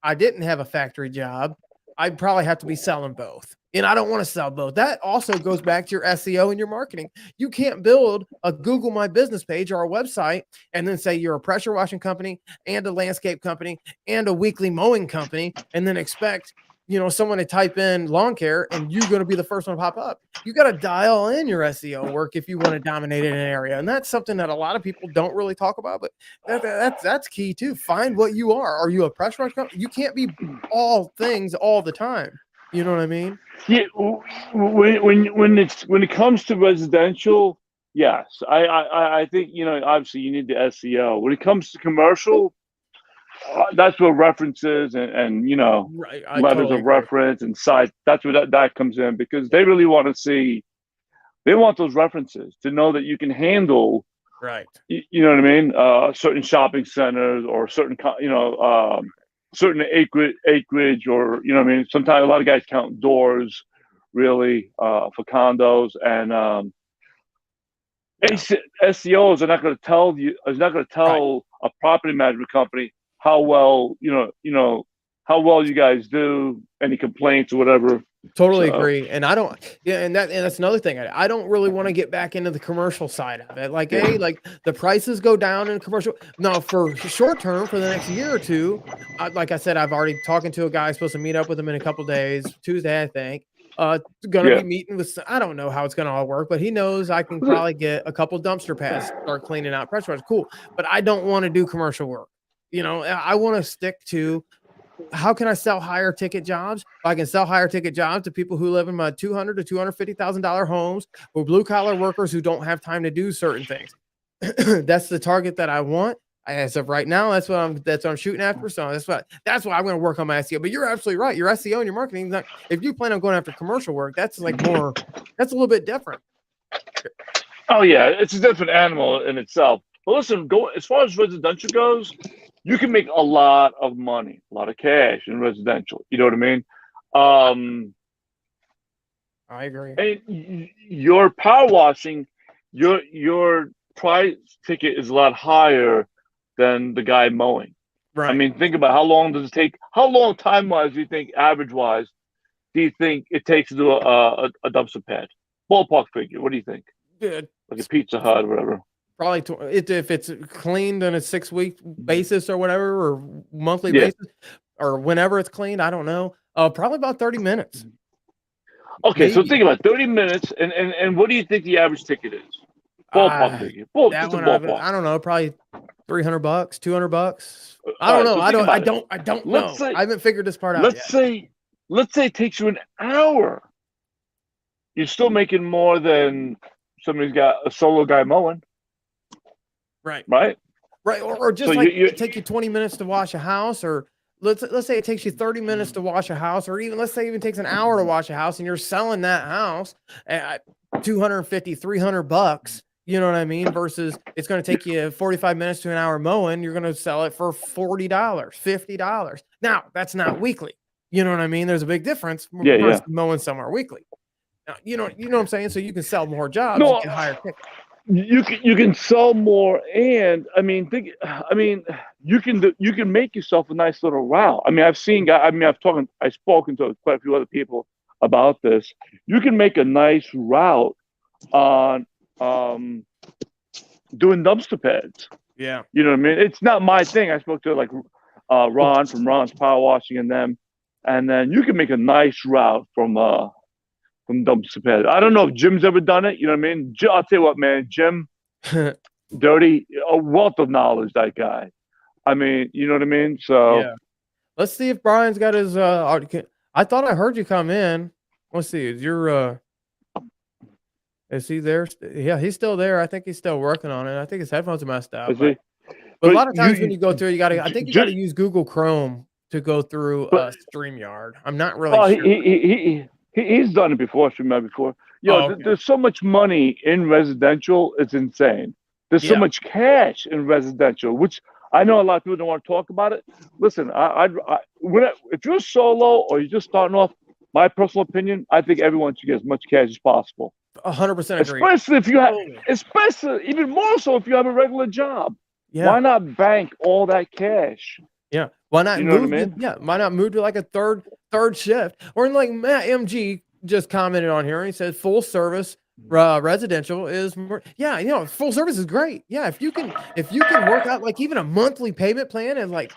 I didn't have a factory job, I'd probably have to be selling both. And I don't want to sell both. That also goes back to your SEO and your marketing. You can't build a Google My Business page or a website and then say you're a pressure washing company and a landscape company and a weekly mowing company and then expect, you know, someone to type in lawn care and you're going to be the first one to pop up. You got to dial in your SEO work if you want to dominate in an area. And that's something that a lot of people don't really talk about, but that's key too. Find what you are. Are you a pressure wash company? You can't be all things all the time. You know what I mean? Yeah. When it comes to residential, yes, I think, you know, obviously you need the SEO. When it comes to commercial, that's where references and you know, letters of reference and sites, that's where that comes in, because they really want to see, they want those references to know that you can handle, you know what I mean, certain shopping centers or certain, you know, certain acreage, or, you know what I mean, sometimes a lot of guys count doors really for condos, and SEOs are not going to tell you, is not going to tell a property management company how well, you know, how well you guys do, any complaints or whatever. Totally agree. And I don't, and that's another thing. I don't really want to get back into the commercial side of it. Like, hey, like the prices go down in commercial. Now, for short term, for the next year or two, like I said, I've already talking to a guy, supposed to meet up with him in a couple days, Tuesday, I think. Gonna be meeting with, I don't know how it's gonna all work, but he knows I can probably get a couple dumpster pads, start cleaning out pressure washers. Cool. But I don't want to do commercial work. You know, I want to stick to how can I sell higher ticket jobs? I can sell higher ticket jobs to people who live in my $200,000 to $250,000 homes, or blue collar workers who don't have time to do certain things. That's the target that I want. As of right now, that's what I'm shooting after. So that's why I'm going to work on my SEO. But you're absolutely right. Your SEO and your marketing, if you plan on going after commercial work, that's like more, that's a little bit different. Oh yeah, it's a different animal in itself. But listen, as far as residential goes, you can make a lot of money, a lot of cash in residential. You know what I mean? I agree. And your power washing, your price ticket is a lot higher than the guy mowing. Right. I mean, think about how long does it take? How long time-wise do you think, average-wise, do you think it takes to do a dumpster pad? Ballpark figure. What do you think? Like a Pizza Hut or whatever. Probably if it's cleaned on a 6-week basis or whatever, or monthly basis, or whenever it's cleaned, I don't know. Probably about 30 minutes. Okay, maybe. So think about 30 minutes, and what do you think the average ticket is? Ballpark figure. That Just a one, ballpark. I don't know, probably $300, $200. I don't know. So I think don't. I about it. don't. I don't Let's know. say, I haven't figured this part out let's yet. say, let's say it takes you an hour. You're still making more than somebody's got a solo guy mowing, Right. right? Right. Or just So like you it take you 20 minutes to wash a house, or let's say it takes you 30 minutes to wash a house, or even let's say it even takes an hour to wash a house, and you're selling that house at 250, $300. You know what I mean? Versus it's going to take you 45 minutes to an hour mowing. You're going to sell it for $40, $50. Now that's not weekly. You know what I mean? There's a big difference versus mowing somewhere weekly. Now, you know what I'm saying? So you can sell more jobs, you can hire tickets. You can sell more, and I mean, you can make yourself a nice little route. I mean, I've spoken to quite a few other people about this. You can make a nice route on doing dumpster pads. Yeah, you know what I mean. It's not my thing. I spoke to like Ron from Ron's Power Washing and them, and then you can make a nice route from dumpster pads. I don't know if Jim's ever done it. You know what I mean? I'll tell you what, man, Jim. Dirty, a wealth of knowledge, that guy. I mean, you know what I mean? So yeah. Let's see if Brian's got his I thought I heard you come in. Let's see. Is he there? Yeah, he's still there. I think he's still working on it. I think his headphones are messed up. But a lot of times when you go through, I think you gotta use Google Chrome to go through StreamYard. I'm not really sure. He's done it before, there's so much money in residential, it's insane. There's so much cash in residential, which I know a lot of people don't want to talk about it. Listen, if you're solo or you're just starting off, my personal opinion, I think everyone should get as much cash as possible. 100% agree. Especially if you have, even more so if you have a regular job. Yeah. Why not bank all that cash? Yeah. Why not move? What I mean? Why not move to like a third shift? Or like Matt MG just commented on here and he said full service residential is full service is great. Yeah, if you can work out like even a monthly payment plan and like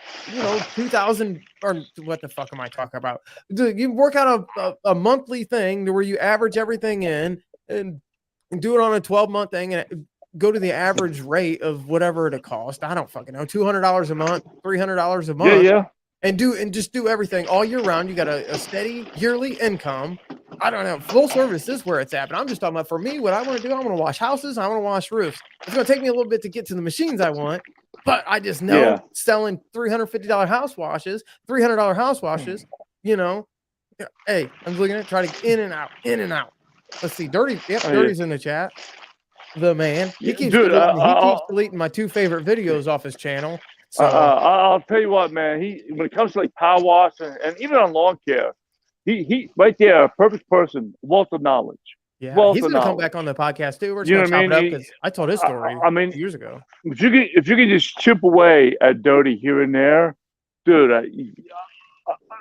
2,000 or what the fuck am I talking about? You work out a monthly thing where you average everything in and do it on a 12-month thing and go to the average rate of whatever it costs. I don't fucking know, $200 a month, $300 a month. Yeah. And just do everything all year round. You got a steady yearly income. I don't know. Full service is where it's at. But I'm just talking about for me, what I want to do, I want to wash houses. I want to wash roofs. It's going to take me a little bit to get to the machines I want. But I just know selling $350 house washes, $300 house washes, hey, I'm looking at try to in and out. Let's see. Dirty. Yep, Dirty's in the chat. The man. He keeps deleting my two favorite videos off his channel. So I'll tell you what, man. When it comes to like power wash and even on lawn care, he right there, a perfect person, wealth of knowledge. Yeah, he's gonna come back on the podcast too. We're just gonna chop it up because I told his story years ago. If you can just chip away at Dirty here and there, dude.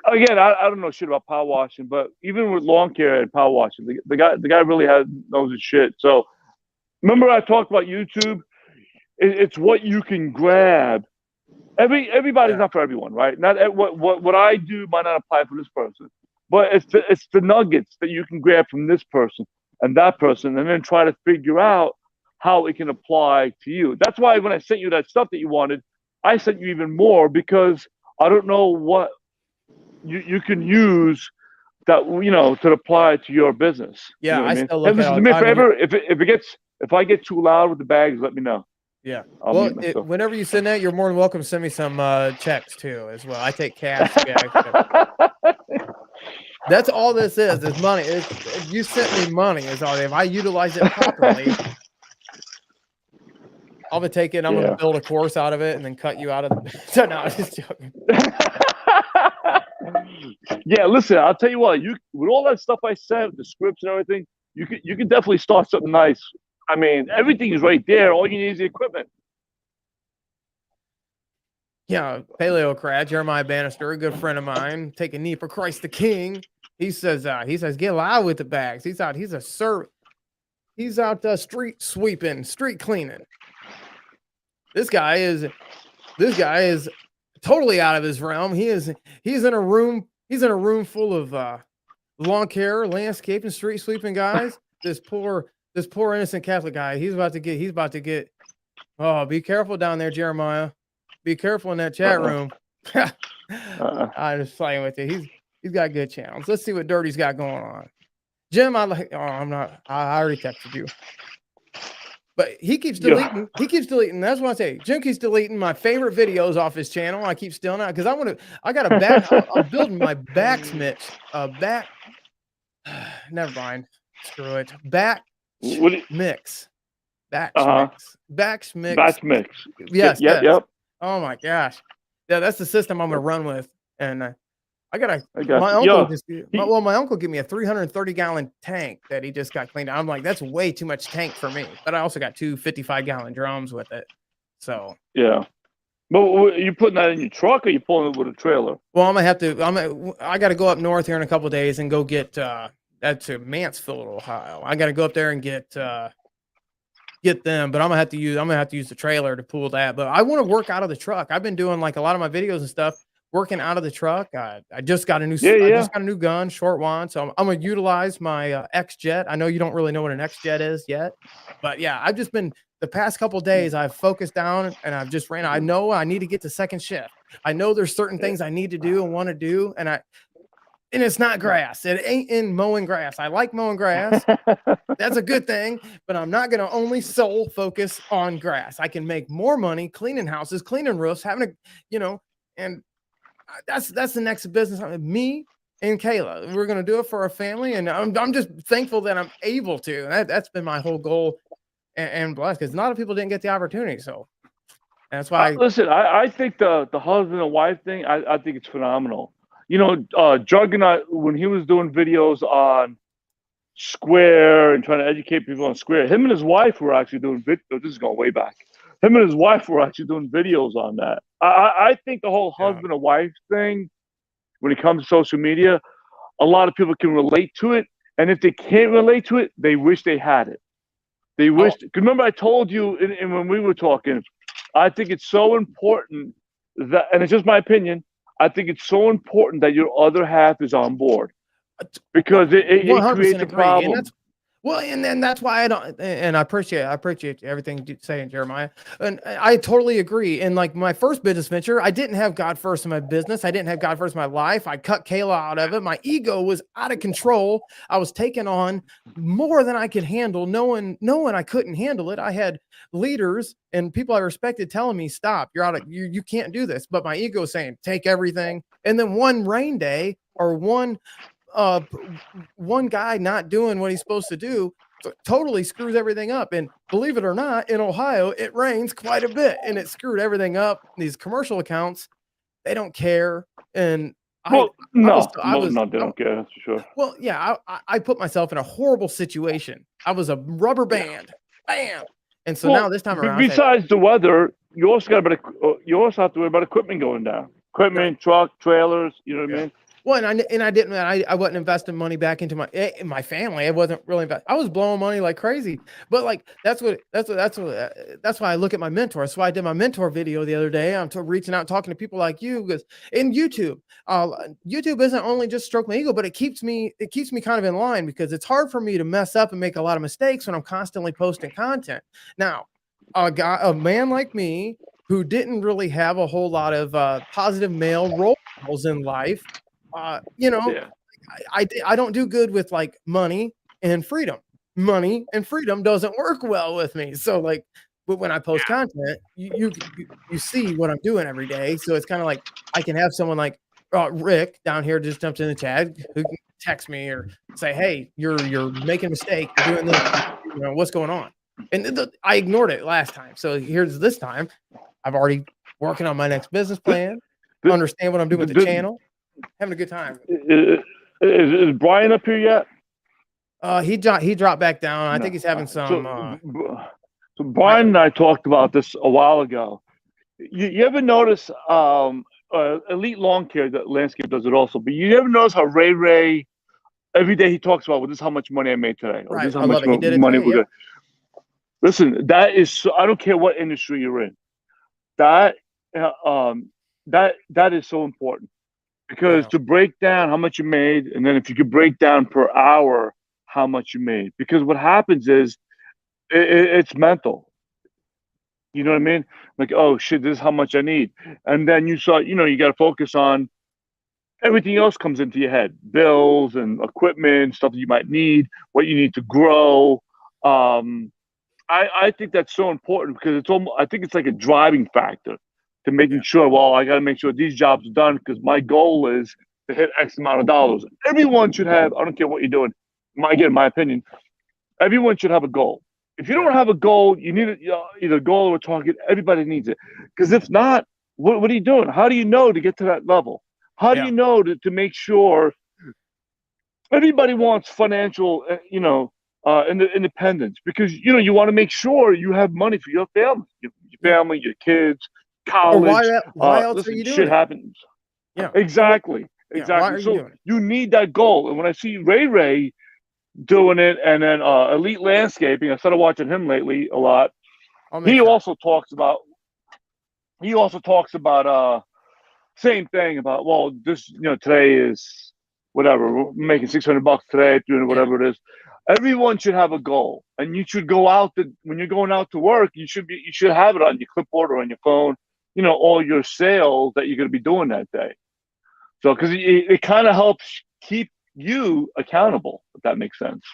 Again, I don't know shit about power washing, but even with lawn care and power washing, the guy really knows his shit. So remember I talked about YouTube. It's what you can grab. Everybody's not for everyone, right? Not what I do might not apply for this person, but it's the nuggets that you can grab from this person and that person, and then try to figure out how it can apply to you. That's why when I sent you that stuff that you wanted, I sent you even more because I don't know what you can use that to apply to your business. Yeah, I still look at me forever. If I get too loud with the bags, let me know. Yeah. Well, whenever you send that, you're more than welcome to send me some checks too, as well. I take cash. That's all this is. It's money. If you sent me money, is all. If I utilize it properly, I'll be taking. I'm gonna build a course out of it and then cut you out of the. So no, I'm just joking. Yeah, listen. I'll tell you what. With all that stuff I said, the scripts and everything, you can definitely start something nice. I mean, everything is right there. All you need is the equipment. Yeah, Paleocrat, Jeremiah Bannister, a good friend of mine, take a knee for Christ the King. He says, get loud with the bags. He's out street sweeping, street cleaning. This guy is totally out of his realm. He's in a room full of lawn care, landscaping, street sweeping guys. This poor this poor innocent Catholic guy. He's about to get. Oh, be careful down there, Jeremiah. Be careful in that chat room. I'm just playing with you. He's got good channels. Let's see what Dirty's got going on. Jim, I'm not. I already texted you. But he keeps deleting. Yeah. He keeps deleting. That's what I say. Jim keeps deleting my favorite videos off his channel. I keep stealing out because I got a back. I'm building my backsmith. Never mind. Screw it. Mix. Batch mix. Yes. Yep. Oh my gosh. Yeah, that's the system I'm gonna run with. And my uncle gave me a 330-gallon tank that he just got cleaned out. I'm like, that's way too much tank for me. But I also got 2 55-gallon drums with it. So yeah. But are you putting that in your truck, or are you pulling it with a trailer? Well, I got to go up north here in a couple of days and go get that's to Mansfield, Ohio. I got to go up there and get them. But I'm gonna have to use the trailer to pull that. But I want to work out of the truck. I've been doing like a lot of my videos and stuff working out of the truck. I just got a new I just got a new gun, short wand. So I'm gonna utilize my X-Jet. I know you don't really know what an X-Jet is yet, but yeah, I've just been the past couple of days. I've focused down and I've just ran. I know I need to get to second shift. I know there's certain things I need to do and want to do, and it's not grass. It ain't in mowing grass. I like mowing grass. That's a good thing, but I'm not going to only sole focus on grass. I can make more money cleaning houses, cleaning roofs, having and that's the next business. Me and Kayla, we're going to do it for our family. And I'm just thankful that I'm able to. That's been my whole goal and blessed because a lot of people didn't get the opportunity. So that's why. Listen, I think the husband and wife thing, I think it's phenomenal. Juggernaut, when he was doing videos on Square and trying to educate people on Square, him and his wife were actually doing videos. This is going way back. Him and his wife were actually doing videos on that. I think the whole husband and wife thing, when it comes to social media, a lot of people can relate to it. And if they can't relate to it, they wish they had it. They wish. Remember, I told you and when we were talking, I think it's so important that, and it's just my opinion, I think it's so important that your other half is on board because it creates a problem. And then that's why I don't, and I appreciate everything you're saying, Jeremiah. And I totally agree. And like my first business venture, I didn't have God first in my business. I didn't have God first in my life. I cut Kayla out of it. My ego was out of control. I was taking on more than I could handle, knowing I couldn't handle it. I had leaders and people I respected telling me, stop, you can't do this. But my ego was saying, take everything. And then one rain day or one guy not doing what he's supposed to do totally screws everything up. And believe it or not, in Ohio, it rains quite a bit and it screwed everything up. These commercial accounts, they don't care. And they don't care, that's for sure. Well, yeah, I put myself in a horrible situation. I was a rubber band, bam. And so now this time around, besides the weather, you also have to worry about equipment going down. Equipment, truck, trailers, you know what I mean? Well, I wasn't investing money back into my family. I wasn't really I was blowing money like crazy. But like that's why I look at my mentor. That's why I did my mentor video the other day. I'm reaching out, talking to people like you, because in YouTube, YouTube isn't only just stroke my ego, but it keeps me kind of in line because it's hard for me to mess up and make a lot of mistakes when I'm constantly posting content. Now, a man like me who didn't really have a whole lot of positive male role models in life. I don't do good with like money and freedom. Money and freedom doesn't work well with me. So like, but when I post content, you see what I'm doing every day. So it's kind of like I can have someone like Rick down here just jumped in the chat who can text me or say, "Hey, you're making a mistake. You're doing this. What's going on?" And I ignored it last time. So here's this time. I've already working on my next business plan. Understand what I'm doing with the channel. Having a good time. Is Brian up here yet? He dropped back down. I think he's having some. So Brian and I talked about this a while ago. You ever notice Elite Lawn Care, that Landscape does it also, but you ever notice how Ray every day he talks about, well, this is how much money I made today. Or, right. This is how much money we're going. Listen, that is I don't care what industry you're in. That is so important. Because to break down how much you made, and then if you could break down per hour how much you made. Because what happens is It's mental. You know what I mean? Like, oh shit, this is how much I need. And then you saw, you got to focus on everything else comes into your head, bills and equipment, stuff that you might need, what you need to grow. Um, I think that's so important because it's almost, I think it's like a driving factor to making Yeah. sure, well, I got to make sure these jobs are done because my goal is to hit X amount of dollars. Everyone should have, I don't care what you're doing, my opinion, everyone should have a goal. If you Yeah. don't have a goal, you need either a goal or a target. Everybody needs it. Because if not, what are you doing? How do you know to get to that level? How do Yeah. you know to make sure everybody wants financial, independence? Because, you want to make sure you have money for your family, your Yeah. family, your kids, Or college. why else are Listen, you doing shit it? happens. Yeah. Exactly. Yeah. Why Exactly. are you So doing it? you need that goal. And when I see Ray doing it, and then Elite Landscaping, I started watching him lately a lot. I'll make He sure. also talks about same thing about, well, this, today is whatever, we're making $600 today, doing Yeah. whatever it is. Everyone should have a goal, and you should go out when you're going out to work, you should have it on your clipboard or on your phone, all your sales that you're going to be doing that day. So, because it kind of helps keep you accountable, if that makes sense.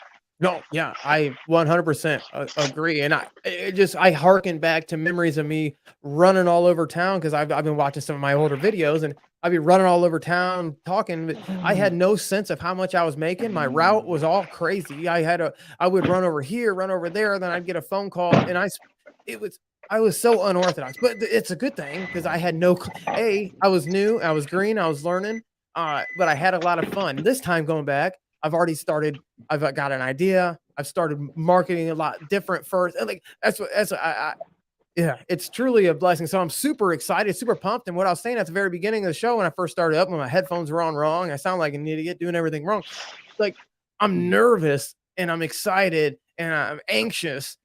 No, yeah, I 100% agree, and I harken back to memories of me running all over town because I've been watching some of my older videos, and I'd be running all over town talking. But I had no sense of how much I was making. My route was all crazy. I would run over here, run over there, then I'd get a phone call, and I was so unorthodox, but it's a good thing because I had I was new, I was green, I was learning, but I had a lot of fun. This time going back, I've got an idea. I've started marketing a lot different first. And like yeah, it's truly a blessing. So I'm super excited, super pumped. And what I was saying at the very beginning of the show, when I first started up, when my headphones were on wrong, I sound like an idiot doing everything wrong. Like I'm nervous and I'm excited and I'm anxious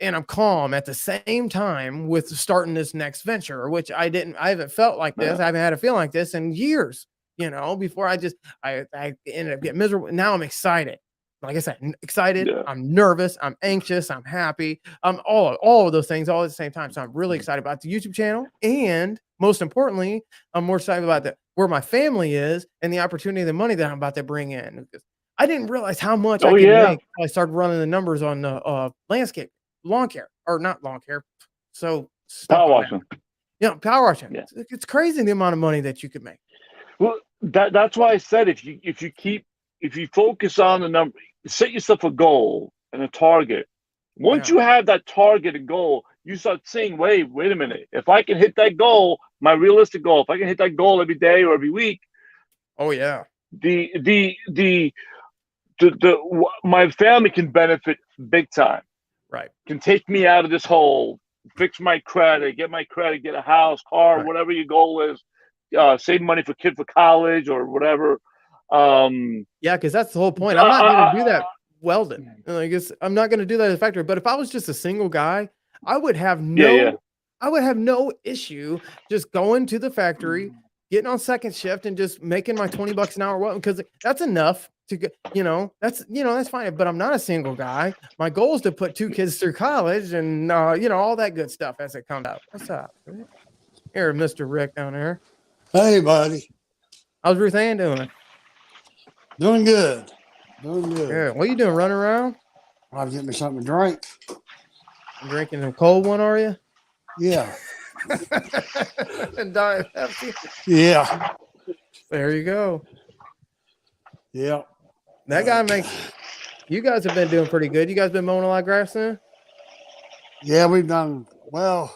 and I'm calm at the same time with starting this next venture, which I haven't felt like this. I haven't had a feeling like this in years. Before I ended up getting miserable. Now I'm excited. Like I said, excited. Yeah. I'm nervous. I'm anxious. I'm happy. I'm all of those things all at the same time. So I'm really excited about the YouTube channel, and most importantly, I'm more excited about where my family is and the opportunity, the money that I'm about to bring in. Because I didn't realize how much I could make. I started running the numbers on the landscape, lawn care, or not lawn care. So Power washing. Power washing. Yeah. It's crazy the amount of money that you could make. Well, that's why I said if you focus on the number, set yourself a goal and a target. Once you have that target and goal, you start saying, wait a minute. If I can hit that goal, my realistic goal, if I can hit that goal every day or every week, oh yeah, my family can benefit big time. Right. Can take me out of this hole, fix my credit, get a house, car, whatever your goal is. Save money for college or whatever. Yeah, because that's the whole point. I'm not going to do that welding. I guess I'm not going to do that at the factory. But if I was just a single guy, I would have no issue just going to the factory, getting on second shift, and just making my $20 an hour welding, because that's enough to get. That's fine. But I'm not a single guy. My goal is to put 2 kids through college, and all that good stuff as it comes out. What's up? Here, Mr. Rick down there. Hey, buddy. How's Ruth Ann doing? Doing good. Yeah. What are you doing? Running around? I'll get me something to drink. Drinking a cold one, are you? Yeah. And Diet Pepsi. Yeah. There you go. Yeah. That guy makes. You guys have been doing pretty good. You guys been mowing a lot of grass then? Yeah, we've done well.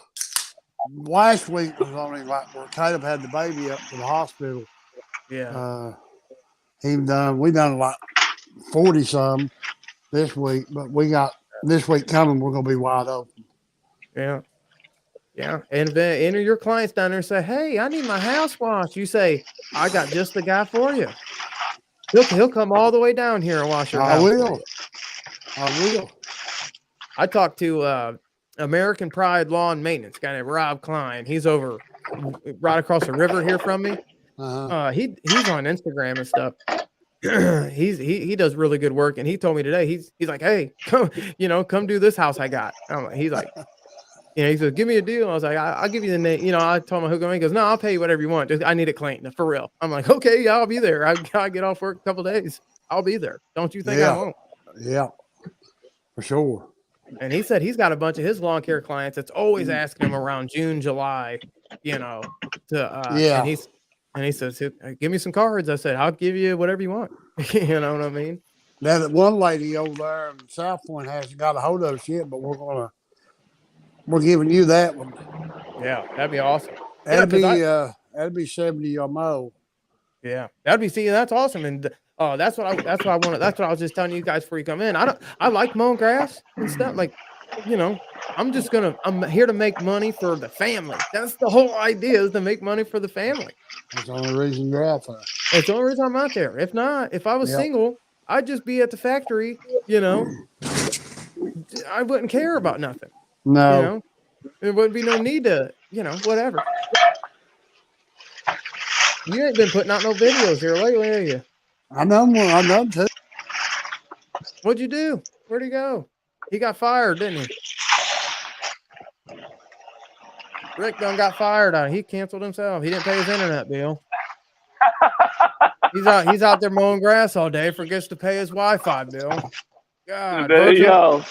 Last week was only like where Caleb had the baby up to the hospital. Yeah. We done like 40 some this week, but we got this week coming. We're gonna be wide open. Yeah. Yeah. And then enter your clients down there and say, "Hey, I need my house washed." You say, "I got just the guy for you." He'll come all the way down here and wash your house. I will. I talked to American Pride Lawn Maintenance guy named Rob Klein. He's over right across the river here from me. He's on Instagram and stuff. he does really good work, and he told me today he's like, hey, come do this house I got. He's like, he said, give me a deal. I was like, I'll give you the name. I told him who. He goes, no, I'll pay you whatever you want. Just, I need it clean for real. I'm like, okay, yeah, I'll be there. I get off work a couple days. I'll be there. Don't you think I won't? Yeah, for sure. And he said he's got a bunch of his lawn care clients that's always asking him around June, July, and he says, give me some cards. I said, I'll give you whatever you want. You know what I mean? That one lady over there in South Point hasn't got a hold of us yet, but we're giving you that one. Yeah, that'd be awesome. That'd be 70 or more. Yeah, that's awesome. And that's what I wanted. That's what I was just telling you guys before you come in. I like mowing grass and stuff. Like, I'm here to make money for the family. That's the whole idea, is to make money for the family. That's the only reason you're out there. It's the only reason I'm out there. If not, if I was single, I'd just be at the factory. I wouldn't care about nothing. No, there wouldn't be no need to, whatever. You ain't been putting out no videos here lately, have you? I know too. What'd you do? Where'd he go? He got fired, didn't he? Rick done got fired. He canceled himself. He didn't pay his internet bill. He's out there mowing grass all day. Forgets to pay his Wi-Fi bill. God, there you go.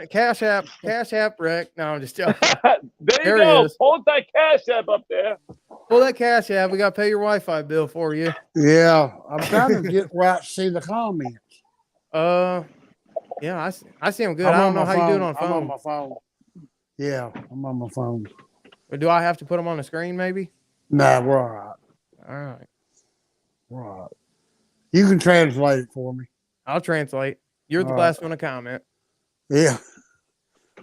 Cash app, Rick. No, I'm just joking. there you go. Hold that Cash App up there. Pull that Cash App. We got to pay your Wi-Fi bill for you. Yeah, I'm trying to get right to see the comments. Yeah, I see them good. I don't know how you do it on phone. I'm on my phone. Yeah, I'm on my phone. But do I have to put them on the screen, maybe? Nah, we're all right. All right. We're all right. You can translate it for me. I'll translate. You're the last one to comment. Yeah.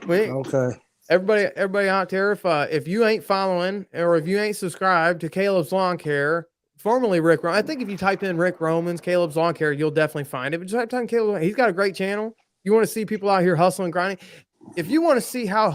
Wait. Okay. Everybody out there, if you ain't following or if you ain't subscribed to Caleb's Lawn Care, formerly Rick Roman, I think if you type in Rick Romans, Caleb's Lawn Care, you'll definitely find it. But just type in Caleb. He's got a great channel. You want to see people out here hustling, grinding. If you want to see how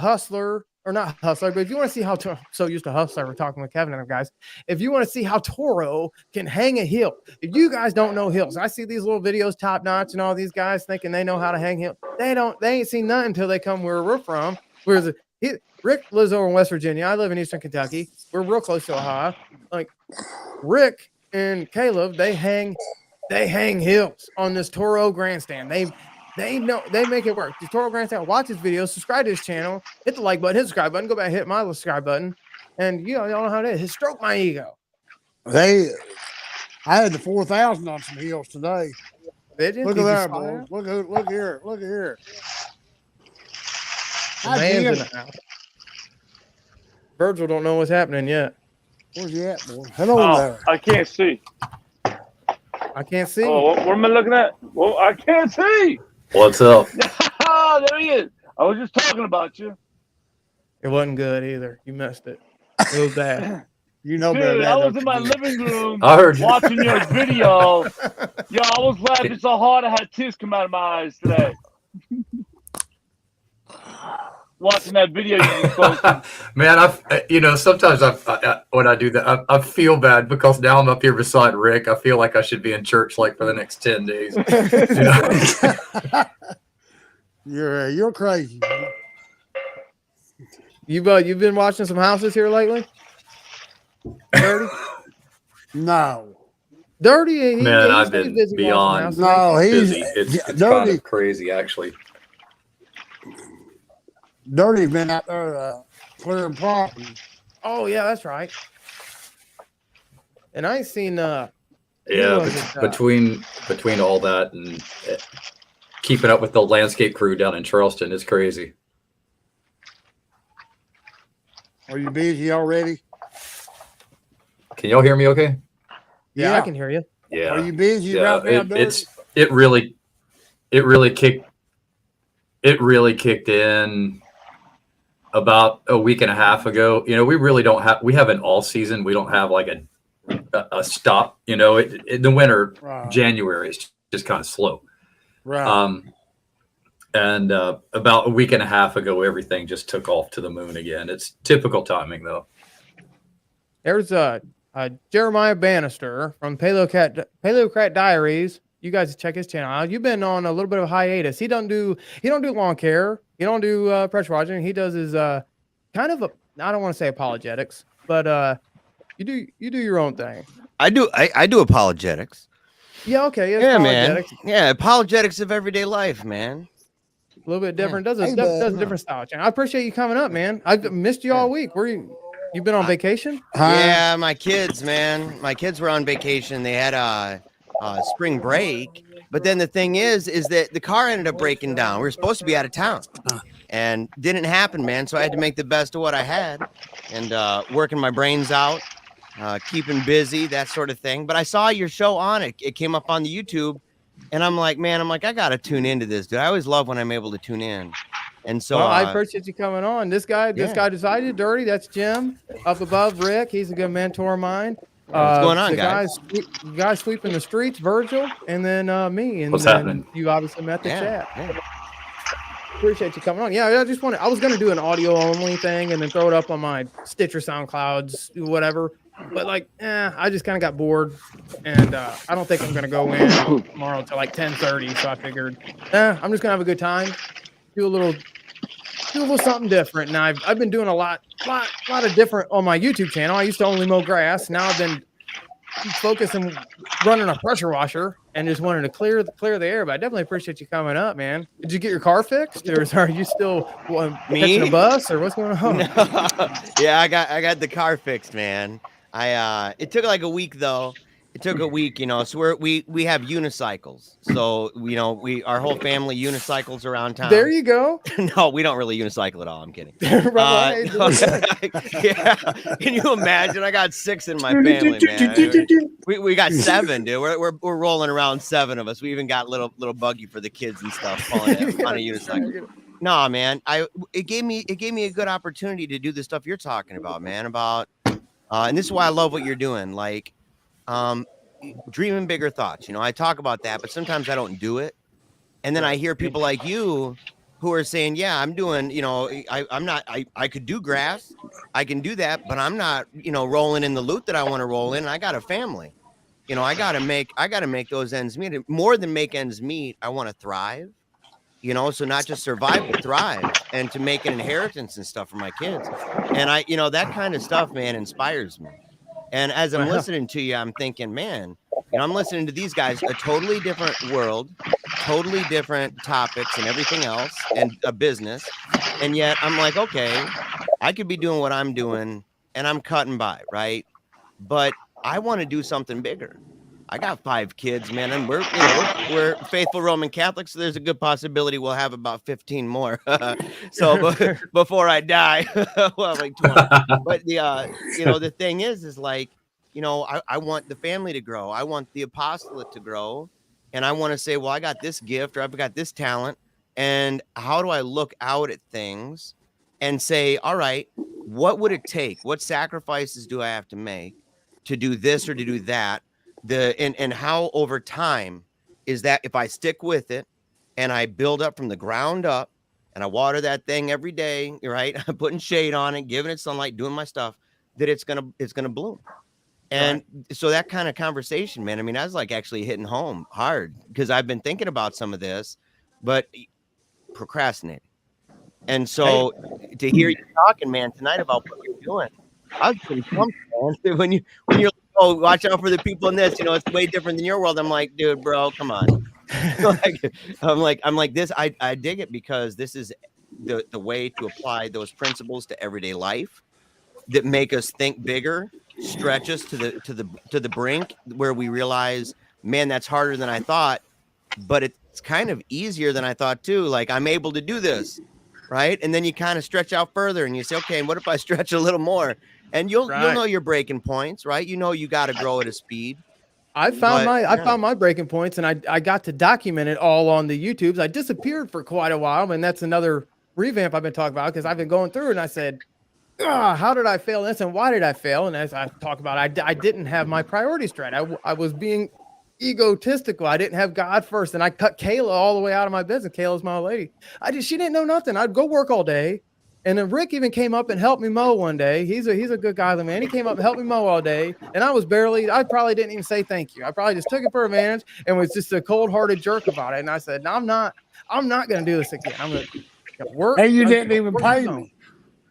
but if you want to see how so used to hustler, we're talking with Kevin and them guys. If you want to see how Toro can hang a hill, if you guys don't know hills, I see these little videos, Top Notch, and all these guys thinking they know how to hang hill. They ain't seen nothing until they come where we're from. Rick lives over in West Virginia. I live in Eastern Kentucky. We're real close to Ohio. Like Rick and Caleb, they hang hills on this Toro grandstand. They make it work. The Toro grandstand. Watch his videos. Subscribe to his channel. Hit the like button. Hit the subscribe button. Go back. Hit my subscribe button. And y'all know how it is. Stroke my ego. I had the 4,000 on some hills today. Did you? Look at that, boy. Look here. The man's in the house. Virgil don't know what's happening yet. Where's he at, boy? Head over there. I can't see. I can't see. Oh, what am I looking at? Well, I can't see. What's up? There he is. I was just talking about you. It wasn't good either. You missed it. It was bad. You know better. Dude, I was in my living room I heard you. watching your video. Yo, I was laughing so hard I had tears come out of my eyes today. Watching that video you just posted. Man, sometimes when I do that, I feel bad because now I'm up here beside Rick. I feel like I should be in church like for the next 10 days. You're crazy. Man. You've been watching some houses here lately? Dirty? No. Dirty? Man, I've been beyond. No, he's busy. It's kind Dirty. of crazy, actually. Dirty's been out there clearing property. Oh yeah, that's right. And I ain't seen between all that and keeping up with the landscape crew down in Charleston is crazy. Are you busy already? Can y'all hear me okay? Yeah, I can hear you. Yeah. Are you busy right now, Dirty? It really kicked in about a week and a half ago. We have an all season. We don't have like a stop, in the winter. Right. January is just kind of slow. Right. And about a week and a half ago, everything just took off to the moon again. It's typical timing though. There's Jeremiah Bannister from Paleocrat Diaries. You guys check his channel out. You've been on a little bit of a hiatus. He don't do lawn care. He don't do pressure washing. He does his kind of I don't want to say apologetics, but you do your own thing. I do apologetics. Yeah, okay. Yeah, man. Apologetics. Yeah, apologetics of everyday life, man. A little bit different. Does Hey, a bud. different style channel. I appreciate you coming up, man. I missed you all week. Where you been on vacation? Yeah, my kids, man. My kids were on vacation. They had a spring break, but then the thing is that the car ended up breaking down. We were supposed to be out of town, and didn't happen, man. So I had to make the best of what I had, and working my brains out, keeping busy, that sort of thing. But I saw your show on it. It came up on the YouTube, and I'm like, I gotta tune into this, dude. I always love when I'm able to tune in. And so Well, I appreciate you coming on. This guy decided dirty. That's Jim. Up above, Rick. He's a good mentor of mine. What's going on, the guys? Guy sweeping the streets, Virgil, and then me. And What's then happening? You obviously met the chat. Yeah. Appreciate you coming on. Yeah, I was going to do an audio only thing and then throw it up on my Stitcher, SoundClouds, whatever. But I just kind of got bored, and I don't think I'm going to go in tomorrow until like 10:30. So I figured, I'm just going to have a good time, do a little something different. And I've been doing a lot of different on my YouTube channel. I used to only mow grass. Now I've been focusing running a pressure washer and just wanted to clear the air. But I definitely appreciate you coming up, man. Did you get your car fixed, or are you still catching a bus, or what's going on? Yeah, I got the car fixed, man. It took like a week though. It took a week, so we have unicycles. So, our whole family unicycles around town. There you go. No, we don't really unicycle at all. I'm kidding. Right. Yeah. Can you imagine? I got 6 in my family, man. We got 7, dude. We're rolling around 7 of us. We even got little buggy for the kids and stuff on a unicycle. No, man. It gave me a good opportunity to do the stuff you're talking about, man. And this is why I love what you're doing. Dreaming bigger thoughts. I talk about that, but sometimes I don't do it. And then I hear people like you who are saying, yeah, I'm doing, I could do grass. I can do that, but I'm not, rolling in the loot that I want to roll in. I got a family. I got to make those ends meet. More than make ends meet, I want to thrive. So not just survive, but thrive, and to make an inheritance and stuff for my kids. And that kind of stuff, man, inspires me. And as I'm listening to you, I'm thinking, man, I'm listening to these guys, a totally different world, totally different topics and everything else, and a business. And yet I'm like, okay, I could be doing what I'm doing and I'm cutting by, right? But I want to do something bigger. I got 5 kids, man, and we're faithful Roman Catholics, so there's a good possibility we'll have about 15 more. So before I die, well, like 20. But the thing is like, I want the family to grow. I want the apostolate to grow, and I want to say, well, I got this gift, or I've got this talent, and how do I look out at things and say, all right, what would it take? What sacrifices do I have to make to do this or to do that? And how over time is that if I stick with it and I build up from the ground up and I water that thing every day, right? I'm putting shade on it, giving it sunlight, doing my stuff, that it's gonna bloom. And so that kind of conversation, man, I was like actually hitting home hard because I've been thinking about some of this, but procrastinating. And so to hear you talking, man, tonight about what you're doing, I was pretty pumped, man. When you're oh, watch out for the people in this, it's way different than your world. I'm like, dude, bro, come on. I'm like this. I dig it because this is the way to apply those principles to everyday life that make us think bigger, stretch us to the brink where we realize, man, that's harder than I thought, but it's kind of easier than I thought too. Like I'm able to do this, right? And then you kind of stretch out further and you say, okay, and what if I stretch a little more? And you'll know your breaking points, right? You got to grow at a speed. I found my breaking points, and I got to document it all on the YouTubes. I disappeared for quite a while, and that's another revamp I've been talking about because I've been going through, and I said, how did I fail this, and why did I fail? And as I talk about, I didn't have my priorities straight. I was being egotistical. I didn't have God first, and I cut Kayla all the way out of my business. Kayla's my old lady. She didn't know nothing. I'd go work all day, And then Rick even came up and helped me mow one day. He's a good guy, man. He came up and helped me mow all day. And I probably didn't even say thank you. I probably just took it for advantage and was just a cold-hearted jerk about it. And I said, no, I'm not going to do this again. I'm going to work. And you didn't even pay me.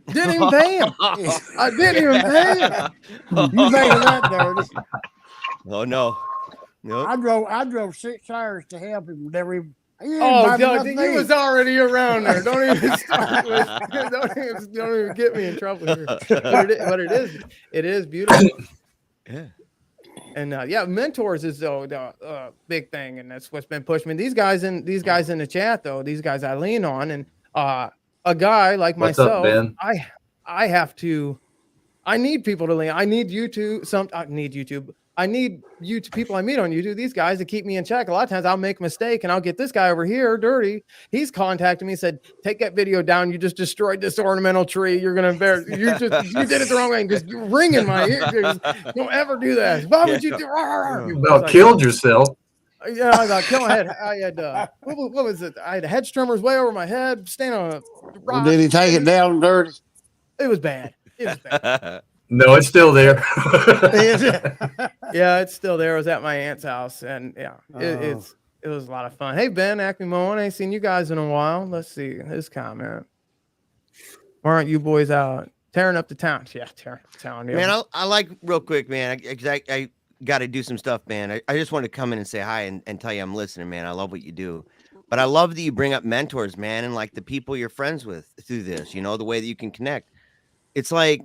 Didn't even pay him. I didn't even pay him. You think of that, Dirty? Oh no. Nope. I drove 6 hours to help him. Never even. Oh, no, he was already around there. Don't even start with. Don't even get me in trouble here. But it is beautiful. Yeah. And mentors is the big thing, and that's what's been pushing me. These guys in the chat, though, these guys I lean on, and a guy like What's myself, up, Ben? I need people to lean. I need YouTube. I need people I meet on YouTube, these guys, to keep me in check. A lot of times I'll make a mistake and I'll get this guy over here, Dirty. He's contacted me and said, take that video down. You just destroyed this ornamental tree. You're going to embarrass. You did it the wrong way. And just ringing my ears. Don't ever do that. Why would you do? You about killed yourself. Yeah, I got killed. I had what was it? I had head strummers way over my head, standing on a rock. Well, did he take it down, Dirty? It was bad. It was bad. No, it's still there. Yeah, it's still there. I was at my aunt's house, and it was a lot of fun. Hey, Ben, Acme Mowing, I ain't seen you guys in a while. Let's see his comment. Why aren't you boys out tearing up the town? Yeah, tearing up the town. Yeah. Man, I like real quick, man. I got to do some stuff, man. I just want to come in and say hi and tell you I'm listening, man. I love what you do. But I love that you bring up mentors, man, and like the people you're friends with through this, the way that you can connect. It's like,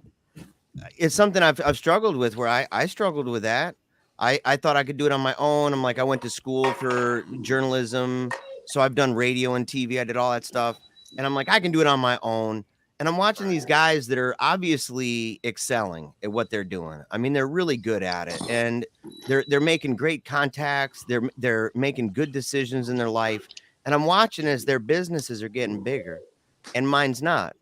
it's something I've struggled with, where I struggled with that. I thought I could do it on my own. I'm like, I went to school for journalism, so I've done radio and TV. I did all that stuff. And I'm like, I can do it on my own. And I'm watching these guys that are obviously excelling at what they're doing. I mean, they're really good at it, and they're making great contacts. They're making good decisions in their life. And I'm watching as their businesses are getting bigger, and mine's not.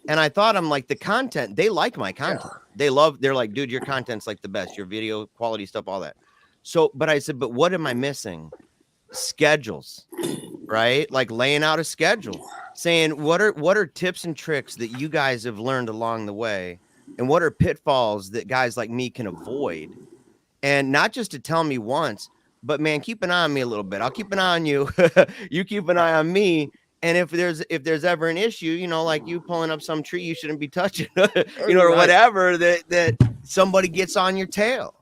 And I thought, I'm like, the content, they like my content. They're like, dude, your content's like the best, your video quality stuff, all that. So, but I said, but what am I missing? Schedules, right? Like laying out a schedule, saying, what are tips and tricks that you guys have learned along the way? And what are pitfalls that guys like me can avoid? And not just to tell me once, but man, keep an eye on me a little bit. I'll keep an eye on you. You keep an eye on me. And if there's ever an issue, like you pulling up some tree you shouldn't be touching, or whatever, that somebody gets on your tail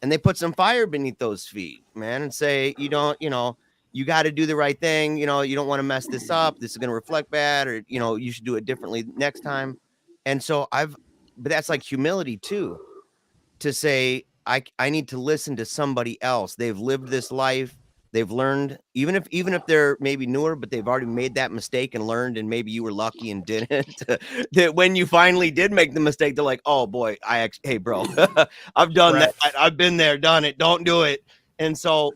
and they put some fire beneath those feet, man, and say, you got to do the right thing. You don't want to mess this up. This is going to reflect bad, or, you should do it differently next time. And so but that's like humility too, to say, I need to listen to somebody else. They've lived this life. They've learned, even if they're maybe newer, but they've already made that mistake and learned, and maybe you were lucky and didn't. That when you finally did make the mistake, they're like, oh boy, hey bro, I've done that. I've been there, done it. Don't do it. And so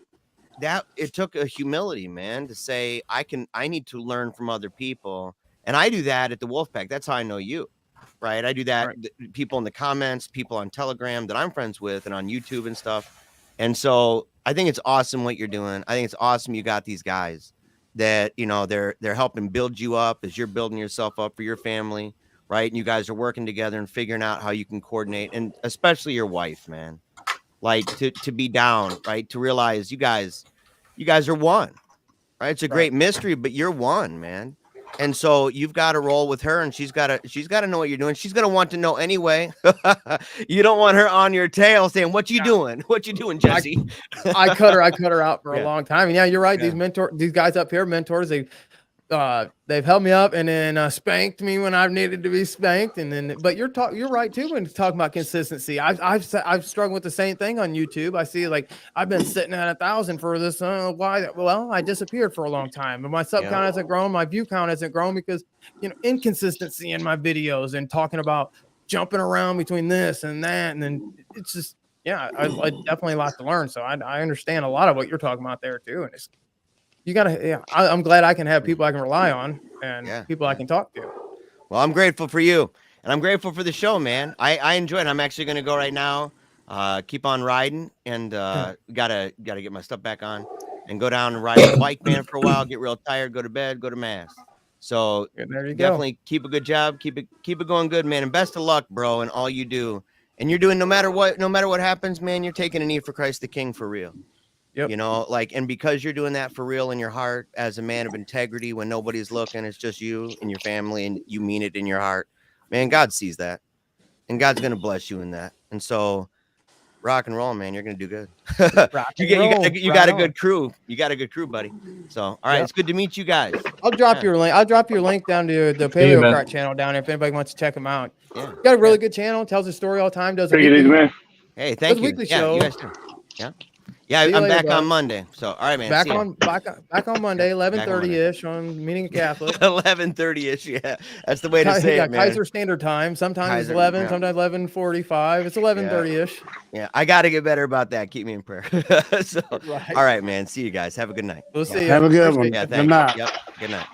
that it took a humility, man, to say, I need to learn from other people. And I do that at the Wolfpack. That's how I know you, right? I do that. Right. People in the comments, people on Telegram that I'm friends with, and on YouTube and stuff. And so I think it's awesome what you're doing. I think it's awesome you got these guys that, they're helping build you up as you're building yourself up for your family, right? And you guys are working together and figuring out how you can coordinate, and especially your wife, man. Like to be down, right? To realize you guys are one, right? It's a great mystery, but you're one, man. And so you've got to roll with her, and she's got to know what you're doing. She's going to want to know anyway. You don't want her on your tail saying, what you doing? What you doing, Jesse? I cut her out for a long time. And yeah, you're right. Yeah. These guys up here, mentors, they've held me up and then spanked me when I've needed to be spanked. And then, but you're right too when talking about consistency. I've struggled with the same thing on YouTube. I see, like, I've been sitting at 1,000 for this. Why? Well, I disappeared for a long time, but my sub count hasn't grown. My view count hasn't grown because inconsistency in my videos and talking about jumping around between this and that, and then it's just I definitely a lot to learn. So I understand a lot of what you're talking about there too, and it's. You gotta, I'm glad I can have people I can rely on and people I can talk to. Well, I'm grateful for you, and I'm grateful for the show, man. I enjoy it. I'm actually going to go right now, keep on riding, and gotta get my stuff back on and go down and ride the bike, man, for a while, get real tired, go to bed, go to mass. So Yeah, there you go. definitely keep a good job, keep it going good, man, and best of luck, bro, and all you do. And you're doing no matter what happens, man, you're taking a knee for Christ the King for real. Yep. You know, like, and because you're doing that for real in your heart as a man of integrity, when nobody's looking, it's just you and your family, and you mean it in your heart, man. God sees that, and God's gonna bless you in that. And so, rock and roll, man. You're gonna do good. You got a good crew. You got a good crew, buddy. So, all right, Yep. it's good to meet you guys. I'll drop your link. I'll drop your link down to the Paleo Cart channel down there if anybody wants to check him out. Yeah, got a really good channel. Tells his story all the time. Does a Take it easy, man. Hey, thank you. weekly Yeah, show. you guys too. Yeah. Yeah, See you I'm later, back bud. on Monday. So, all right, man. Back on Monday, 11:30-ish on Meeting a Catholic. 11:30-ish. Yeah, that's the way to say it, man. Kaiser Standard Time. Sometimes Kaiser, it's 11, yeah. sometimes 11:45. It's 11:30-ish. Yeah, I got to get better about that. Keep me in prayer. So, Right. all right, man. See you guys. Have a good night. We'll see you. Have a good one. Yeah, Good thanks. night. Yep. Good night.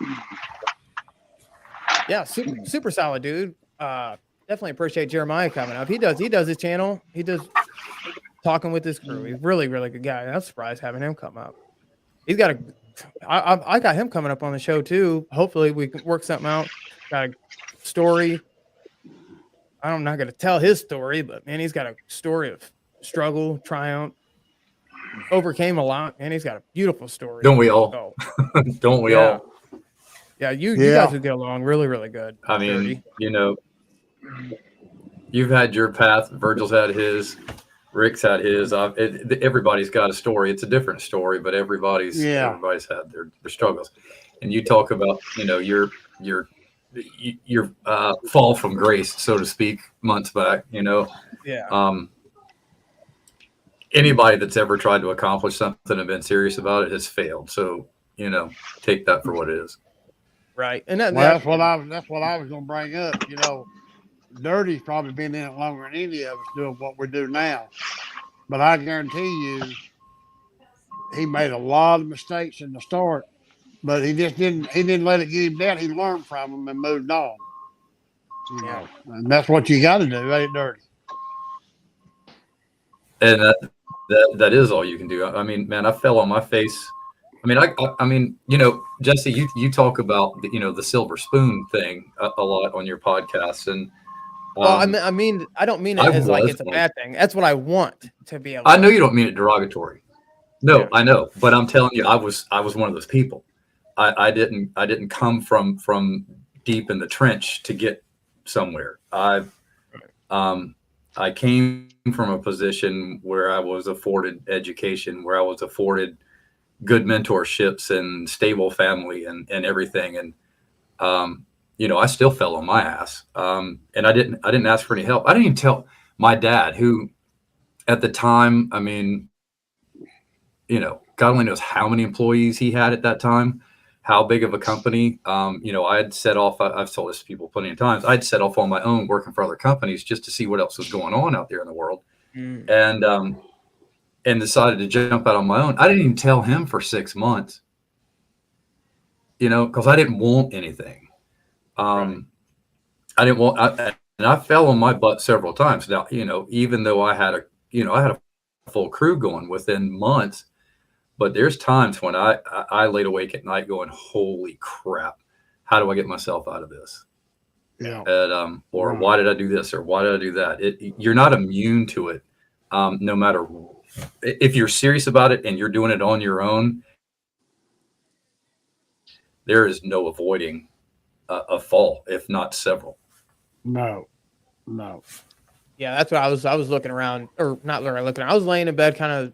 Yeah, super solid, dude. Definitely appreciate Jeremiah coming up. He does his channel. He does talking with his crew. He's really good guy. I'm surprised having him come up. He's got I got him coming up on the show too. Hopefully we can work something out. Got a story. I'm not going to tell his story, but man, he's got a story of struggle, triumph, overcame a lot, and he's got a beautiful story. Don't we all? So, Don't we all? Yeah, you guys would get along really good. I mean, you know, you've had your path. Virgil's had his. Rick's had his. Everybody's got a story. It's a different story, but everybody's had their struggles. And you talk about, you know, your fall from grace, so to speak, months back. You know, anybody that's ever tried to accomplish something and been serious about it has failed. So, you know, take that for what it is. Right, and that's what I was going to bring up. You know, Dirty's probably been in it longer than any of us doing what we do now. But I guarantee you, he made a lot of mistakes in the start, but he didn't let it get him down. He learned from them and moved on. You know, and that's what you got to do, ain't it, Dirty? And that is all you can do. I mean, man, I fell on my face. I mean, you know, Jesse, you talk about, you know, the silver spoon thing a lot on your podcast. And well, I mean, I don't mean it as like it's a bad thing. That's what I want to be able to. I know you don't mean it derogatory. No, I know, but I'm telling you, I was one of those people. I didn't come from deep in the trench to get somewhere. I came from a position where I was afforded education, where I was afforded good mentorships and stable family and everything. And, you know, I still fell on my ass. And I didn't ask for any help. I didn't even tell my dad, who at the time, I mean, you know, God only knows how many employees he had at that time, how big of a company. You know, I had set off, I've told this to people plenty of times, I'd set off on my own working for other companies just to see what else was going on out there in the world. And decided to jump out on my own. I didn't even tell him for 6 months, you know, because I didn't want anything. I didn't want, and I fell on my butt several times. Now, you know, even though I had a full crew going within months, but there's times when I laid awake at night going, holy crap, how do I get myself out of this? Yeah. Or why did I do this? Or why did I do that? You're not immune to it. No matter if you're serious about it and you're doing it on your own, there is no avoiding a fall, if not several. No. Yeah, that's what I was looking around, or not looking. I was laying in bed, kind of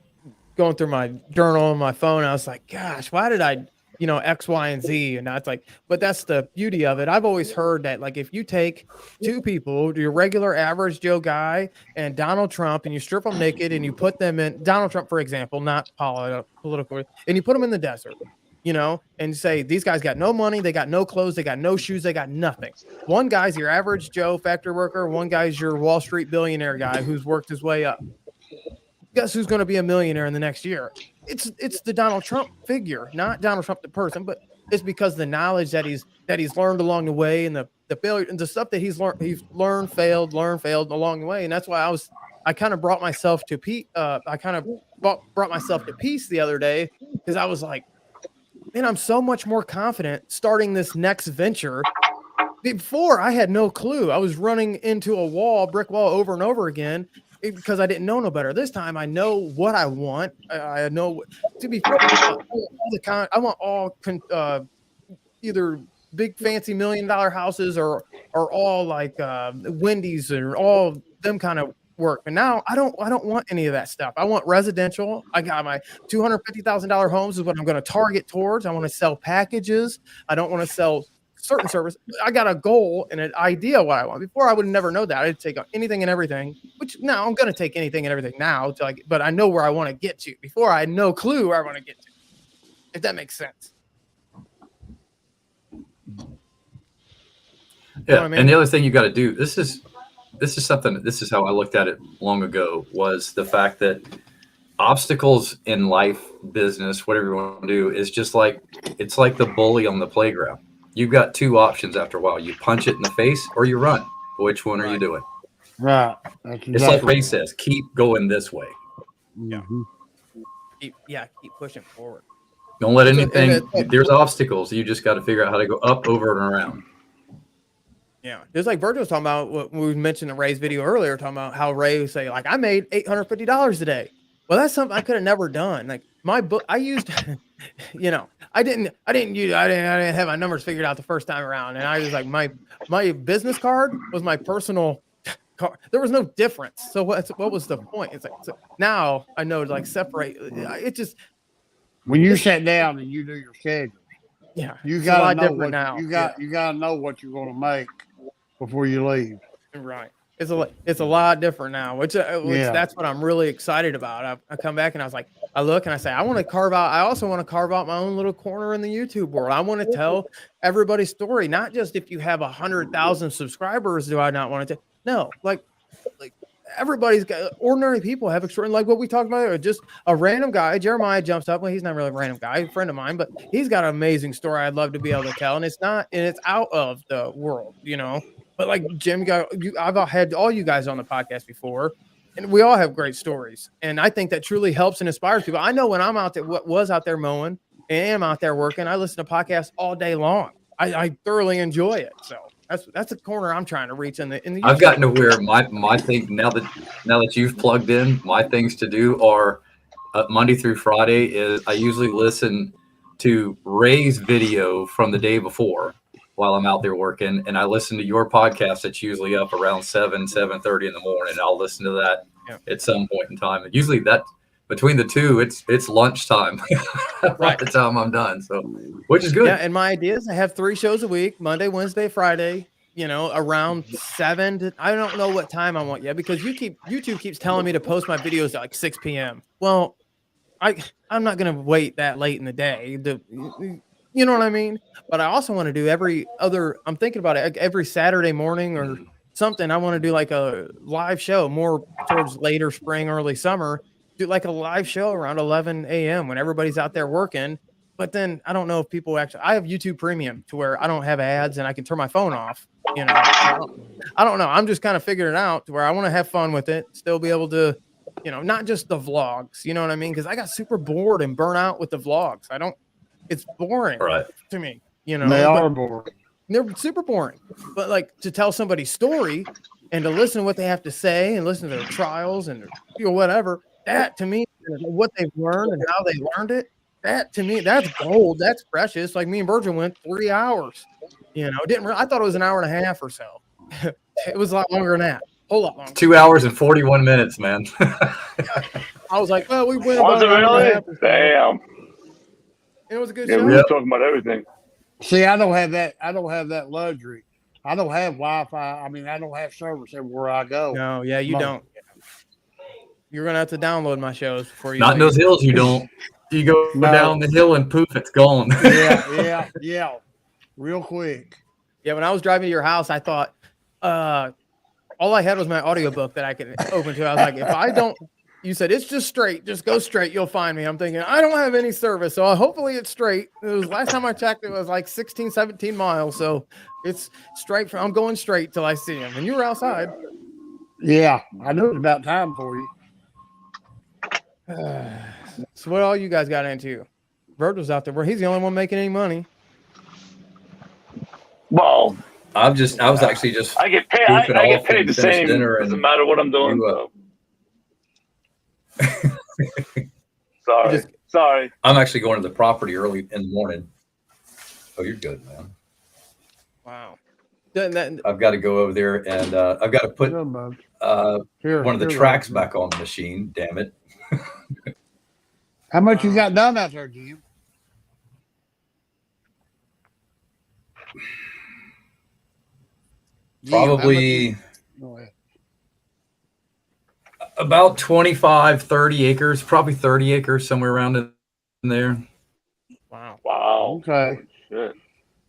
going through my journal on my phone. And I was like, gosh, why did I, you know, X, Y, and Z? And that's like, but that's the beauty of it. I've always heard that, like, if you take two people, your regular average Joe guy and Donald Trump, and you strip them naked and you put them in, Donald Trump, for example, not political, and you put them in the desert, you know, and say, these guys got no money, they got no clothes, they got no shoes, they got nothing. One guy's your average Joe factory worker, one guy's your Wall Street billionaire guy who's worked his way up. Guess who's going to be a millionaire in the next year? It's the Donald Trump figure, not Donald Trump the person, but it's because the knowledge that he's learned along the way, and the failure and the stuff that he's learned, failed along the way. And that's why I kind of brought myself to peace the other day, because I was like, man, I'm so much more confident starting this next venture. Before, I had no clue. I was running into a wall, brick wall, over and over again because I didn't know no better. This time, I know what I want. I know, to be fair, I want all either big fancy $1 million houses or all like Wendy's or all them kind of work. And now I don't want any of that stuff. I want residential. I got my $250,000 homes is what I'm going to target towards. I want to sell packages. I don't want to sell certain service. I got a goal and an idea what I want. Before, I would never know that. I'd take anything and everything, which now I'm going to take anything and everything now but I know where I want to get to. Before, I had no clue where I want to get to, if that makes sense. Yeah, you know I mean? And the other thing you got to do, this is how I looked at it long ago, was the fact that obstacles in life, business, whatever you want to do, is just like, it's like the bully on the playground. You've got two options after a while. You punch it in the face or you run. Which one are you doing? Right. It's like Ray says, keep going this way. Yeah. Keep pushing forward. Don't let anything, there's obstacles. You just got to figure out how to go up, over, and around. Yeah. Just like Virgil was talking about what we mentioned in Ray's video earlier, talking about how Ray would say, like, I made $850 today. Well, that's something I could have never done. Like my book, I used, I didn't have my numbers figured out the first time around. And I was like, my business card was my personal card. There was no difference. So what was the point? It's like, so now I know to like separate. It just, when you sit down and you do your schedule, you got to know what now. You got to know what you're going to make before you leave. Right. It's a lot different now, which that's what I'm really excited about. I come back and I was like, I look and I say, I also want to carve out my own little corner in the YouTube world. I want to tell everybody's story, not just if you have 100,000 subscribers. Do I not want to? No, like everybody's got ordinary people have extraordinary, like what we talked about, or just a random guy. Jeremiah jumps up. Well, he's not really a random guy, a friend of mine, but he's got an amazing story I'd love to be able to tell. And it's out of the world, But like Jim, I've had all you guys on the podcast before, and we all have great stories. And I think that truly helps and inspires people. I know when I'm out there, was out there mowing and am out there working, I listen to podcasts all day long. I thoroughly enjoy it. So that's a corner I'm trying to reach in the. I've gotten to where my thing now that you've plugged in, my things to do are Monday through Friday is I usually listen to Ray's video from the day before while I'm out there working, and I listen to your podcast that's usually up around 7:30 in the morning. I'll listen to that at some point in time. And usually that between the two, it's lunchtime by the time I'm done. So, which is good. Yeah, and my idea is I have 3 shows a week: Monday, Wednesday, Friday. Around 7. I don't know what time I want yet because YouTube keeps telling me to post my videos at like 6 p.m. Well, I'm not gonna wait that late in the day. You know what I mean? But I also want to do I'm thinking about it every Saturday morning or something. I want to do like a live show more towards later spring, early summer, do like a live show around 11 a.m. when everybody's out there working. But then I don't know if people I have YouTube Premium to where I don't have ads and I can turn my phone off. I don't know. I'm just kind of figuring it out to where I want to have fun with it, still be able to, not just the vlogs, you know what I mean? Because I got super bored and burnt out with the vlogs. It's boring to me, They are boring. They're super boring. But like to tell somebody's story and to listen to what they have to say and listen to their trials and whatever, that to me, what they've learned and how they learned it, that to me, that's gold. That's precious. Like me and Virgil went 3 hours. I thought it was an hour and a half or so. It was a lot longer than that. A whole lot longer. 2 hours and 41 minutes, man. I was like, well, we went Was it really? Damn. It was a good show. We were talking about everything. See, I don't have that luxury. I don't have Wi-Fi. I mean, I don't have service everywhere I go. No, yeah, you don't. You're gonna have to download my shows before you. Not in those hills, you don't. You go down the hill and poof, it's gone. Yeah. Real quick. Yeah, when I was driving to your house, I thought all I had was my audiobook that I could open to. I was like, if I don't. You said it's just straight. Just go straight. You'll find me. I'm thinking I don't have any service, so hopefully it's straight. It was last time I checked, it was like 16, 17 miles. So it's straight. I'm going straight till I see him. And you were outside. Yeah, I knew it was about time for you. So what all you guys got into? Virgil's out there where he's the only one making any money. Well, I was actually just I get paid. goofing I get off paid and the finished same. dinner Doesn't and matter what I'm doing. you, Sorry. Sorry. I'm actually going to the property early in the morning. Oh, you're good, man. Wow. I've got to go over there and I've got to put Good, bud. one of the tracks back on the machine. Damn it. How much you got done out there, Jim? Probably Go ahead. about 25, 30 acres, probably 30 acres, somewhere around in there. Wow. Wow. Okay. Shit.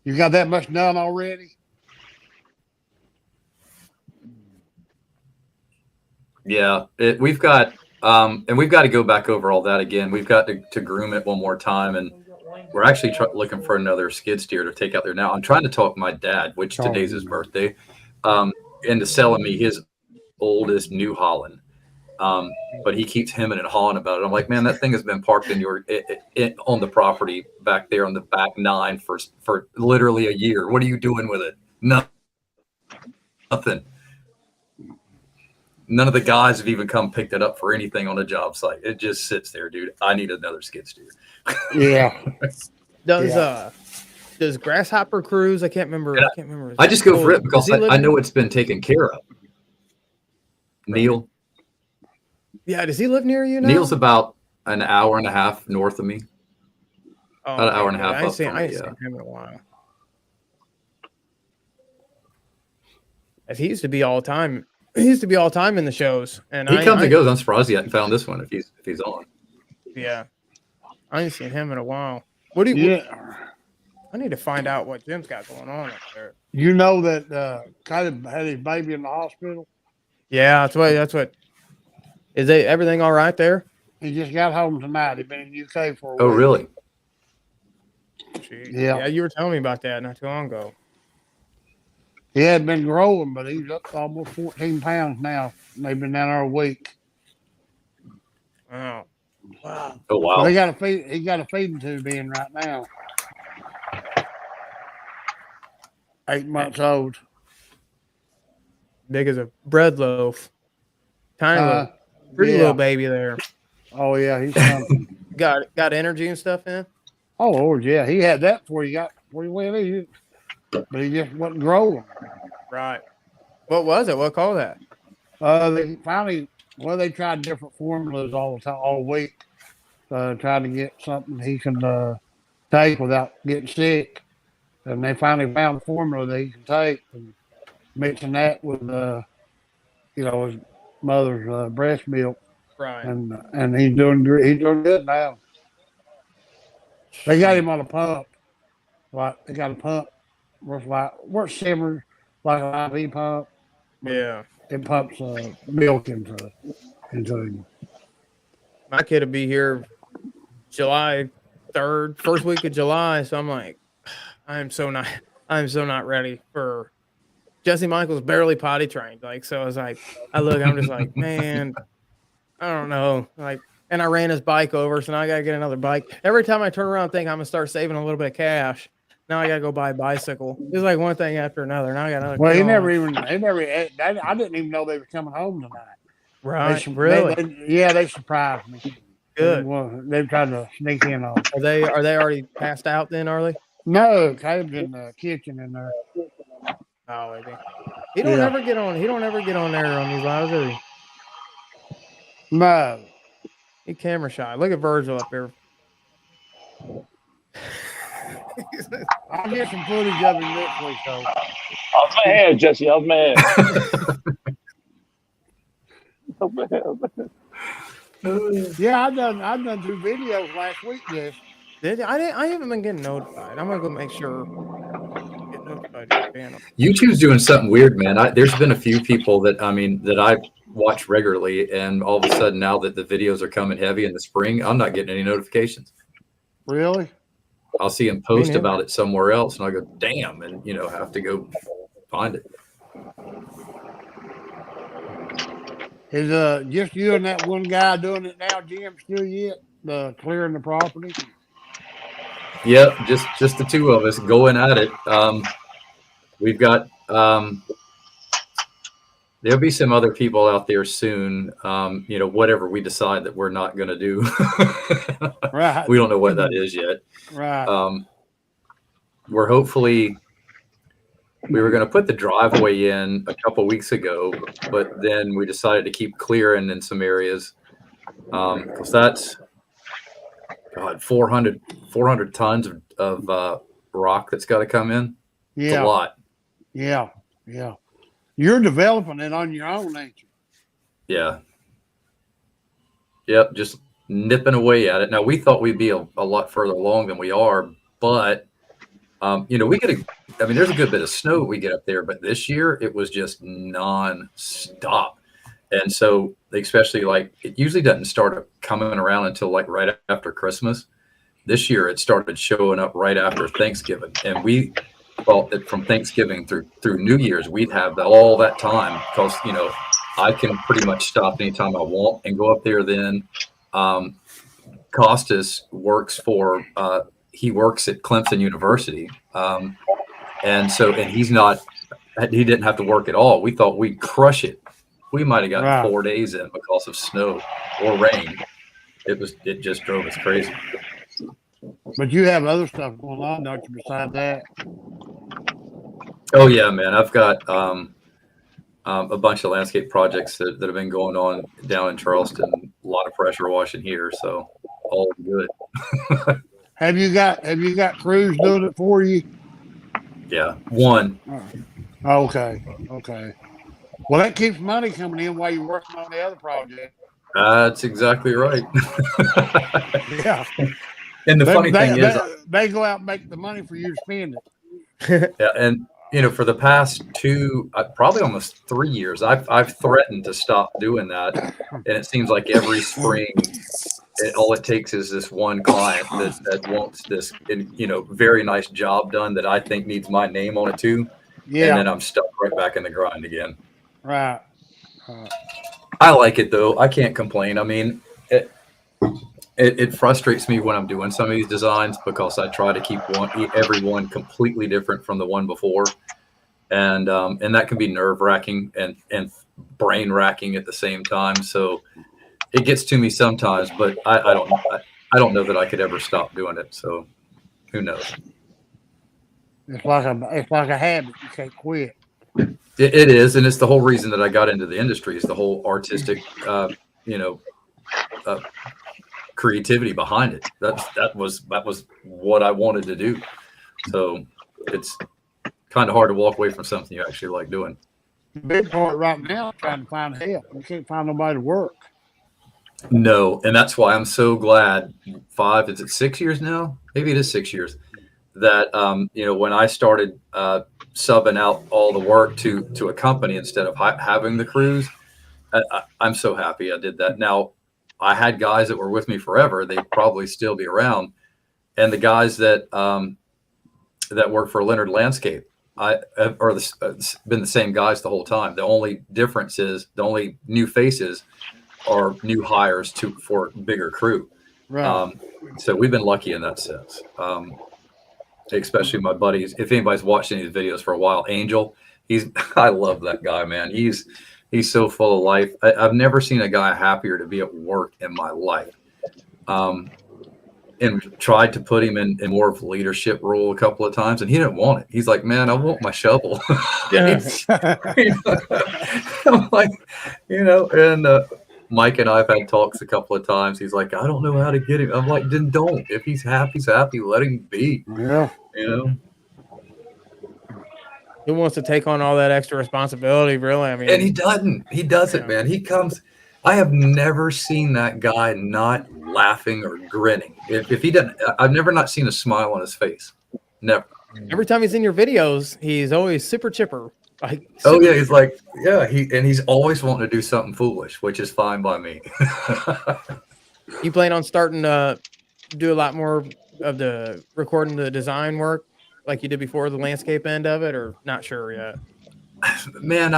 You got that much done already? Yeah, we've got and we've got to go back over all that again. We've got to groom it one more time, and we're actually looking for another skid steer to take out there now. I'm trying to talk my dad, which today's his birthday, into selling me his oldest New Holland. But he keeps hemming and hawing about it. I'm like, man, that thing has been parked in on the property back there on the back 9 for literally a year. What are you doing with it? Nothing. None of the guys have even come picked it up for anything on a job site. It just sits there, dude. I need another skid steer. Yeah. Does Grasshopper cruise? I can't remember. Yeah. I can't remember. I just go for it because I know it's been taken care of. Neil. Yeah, does he live near you now? Neil's about an hour and a half north of me. Oh, about an hour and a half I ain't up seen from me, him in a while. If he used to be all time, he used to be all time in the shows, and He comes and goes. I'm surprised he hadn't found this one if he's on. Yeah, I ain't seen him in a while. What do you? I need to find out what Jim's got going on up there. You know that Caleb had his baby in the hospital? Yeah, that's what. Is everything all right there? He just got home tonight. He'd been in the UK for a week. Oh, really? Jeez. Yeah. Yeah, you were telling me about that not too long ago. He had been growing, but he's up to almost 14 pounds now. And they've been down there a week. Wow. Wow. Oh, wow. So he got a feeding tube in right now. 8 months old. Big as a bread loaf. Tiny little, pretty little baby there. Oh yeah, he's something. got energy and stuff in. Oh Lord, yeah, he had that before he went in, but he just wasn't growing. Right. What was it? What called that? They finally, they tried different formulas all week, trying to get something he can take without getting sick, and they finally found a formula that he can take, and mixing that with his mother's breast milk. Right. And he's doing great. He's doing good now. They got him on a pump. Like they got a pump works similar like an IV pump. Yeah. It pumps milk into him. My kid will be here July 3rd, first week of July. So I'm like, I'm so not ready for Jesse Michael's barely potty trained. Like, so I was like, I'm just like, man, I don't know. Like, and I ran his bike over, so now I gotta get another bike. Every time I turn around and think I'm gonna start saving a little bit of cash, now I gotta go buy a bicycle. It's like one thing after another. Now I got another. Well, I didn't even know they were coming home tonight. Right. Really? They surprised me. Good. They tried to sneak in on. Are they already passed out then, are they? No, Caleb's in the kitchen in there. Oh, is he? He don't ever get on. He don't ever get on there on these lives, does he? No. He camera shy. Look at Virgil up there. I'll get some footage of him next week, though. Off my head, Jesse. Off my head. Off my head. Yeah, I've done 2 videos last week, Jess. Did I haven't been getting notified. I'm gonna go make sure. Get notified to the channel. YouTube's doing something weird, man. There's been a few people that I watch regularly, and all of a sudden now that the videos are coming heavy in the spring, I'm not getting any notifications. Really? I'll see him post about it somewhere else, and I go, damn, and have to go find it. Is just you and that one guy doing it now, Jim, still yet? Clearing the property? Yep, just the two of us going at it. We've got there'll be some other people out there soon. Whatever we decide that we're not going to do, Right. we don't know what that is yet. Right. We're hopefully we were going to put the driveway in a couple weeks ago, but then we decided to keep clearing in some areas because that's 400 tons of rock that's got to come in. It's a lot. Yeah. Yeah. You're developing it on your own, ain't you? Yeah. Yep. Just nipping away at it. Now, we thought we'd be a lot further along than we are, but, we get there's a good bit of snow we get up there, but this year it was just non-stop. And so, especially it usually doesn't start coming around until right after Christmas. This year it started showing up right after Thanksgiving. And we thought that from Thanksgiving through New Year's, we'd have all that time because, I can pretty much stop anytime I want and go up there then. Costas works he works at Clemson University. And he didn't have to work at all. We thought we'd crush it. We might have gotten 4 days in because of snow or rain. It just drove us crazy. But you have other stuff going on, don't you, besides that? Oh yeah, man. I've got a bunch of landscape projects that have been going on down in Charleston. A lot of pressure washing here, so all good. Have you got crews doing it for you? Yeah, one. Okay. Well, that keeps money coming in while you're working on the other project. That's exactly right. Yeah. And the funny thing is, they go out and make the money for you to spend it. yeah, and for the past probably almost 3 years, I've threatened to stop doing that, and it seems like every spring, all it takes is this one client that wants this, very nice job done that I think needs my name on it too, and then I'm stuck right back in the grind again. Right. I like it though. I can't complain. I mean, it frustrates me when I'm doing some of these designs because I try to keep every one completely different from the one before, and that can be nerve wracking and brain racking at the same time. So it gets to me sometimes, but I don't know that I could ever stop doing it. So who knows? It's like a habit. You can't quit. It is, and it's the whole reason that I got into the industry is the whole artistic, creativity behind it. That was what I wanted to do. So it's kind of hard to walk away from something you actually like doing. The big part right now is trying to find help. You can't find nobody to work. No, and that's why I'm so glad. 6 years now? Maybe it is 6 years. That when I started subbing out all the work to a company instead of having the crews, I'm so happy I did that. Now, I had guys that were with me forever. They'd probably still be around. And the guys that work for Leonard Landscape, been the same guys the whole time. The only difference is the only new faces are new hires for bigger crew. Right. So we've been lucky in that sense. Especially my buddies. If anybody's watched any of these videos for a while, Angel, I love that guy, man. He's so full of life. I've never seen a guy happier to be at work in my life. And tried to put him in more of a leadership role a couple of times, and he didn't want it. He's like, "Man, I want my shovel." I'm like, and Mike and I have had talks a couple of times. He's like, "I don't know how to get him." I'm like, "Then don't. If he's happy, Let him be." Yeah. Who wants to take on all that extra responsibility, really? I mean, And he doesn't. He doesn't, man. He comes. I have never seen that guy not laughing or grinning. If he doesn't, I've never not seen a smile on his face. Never. every time he's in your videos, he's always super chipper. Oh yeah, he's like, yeah. He's always wanting to do something foolish, which is fine by me. You plan on starting to do a lot more of the recording the design work like you did before, the landscape end of it, or not sure yet? Man,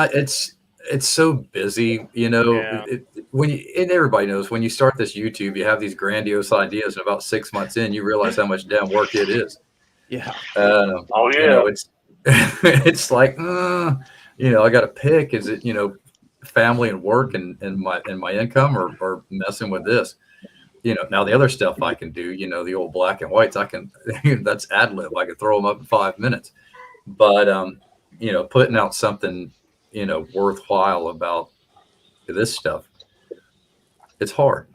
it's so busy, you know. Yeah. When you, and everybody knows when you start this YouTube, you have these grandiose ideas, and about 6 months in, you realize how much damn work it is. Yeah. Oh You yeah. know, it's it's like, you know, I got to pick. Is it, you know, family and work and my income, or messing with this? You know, now the other stuff I can do, you know, the old black and whites, I can, that's ad lib. I can throw them up in 5 minutes. But, you know, putting out something, you know, worthwhile about this stuff, it's hard.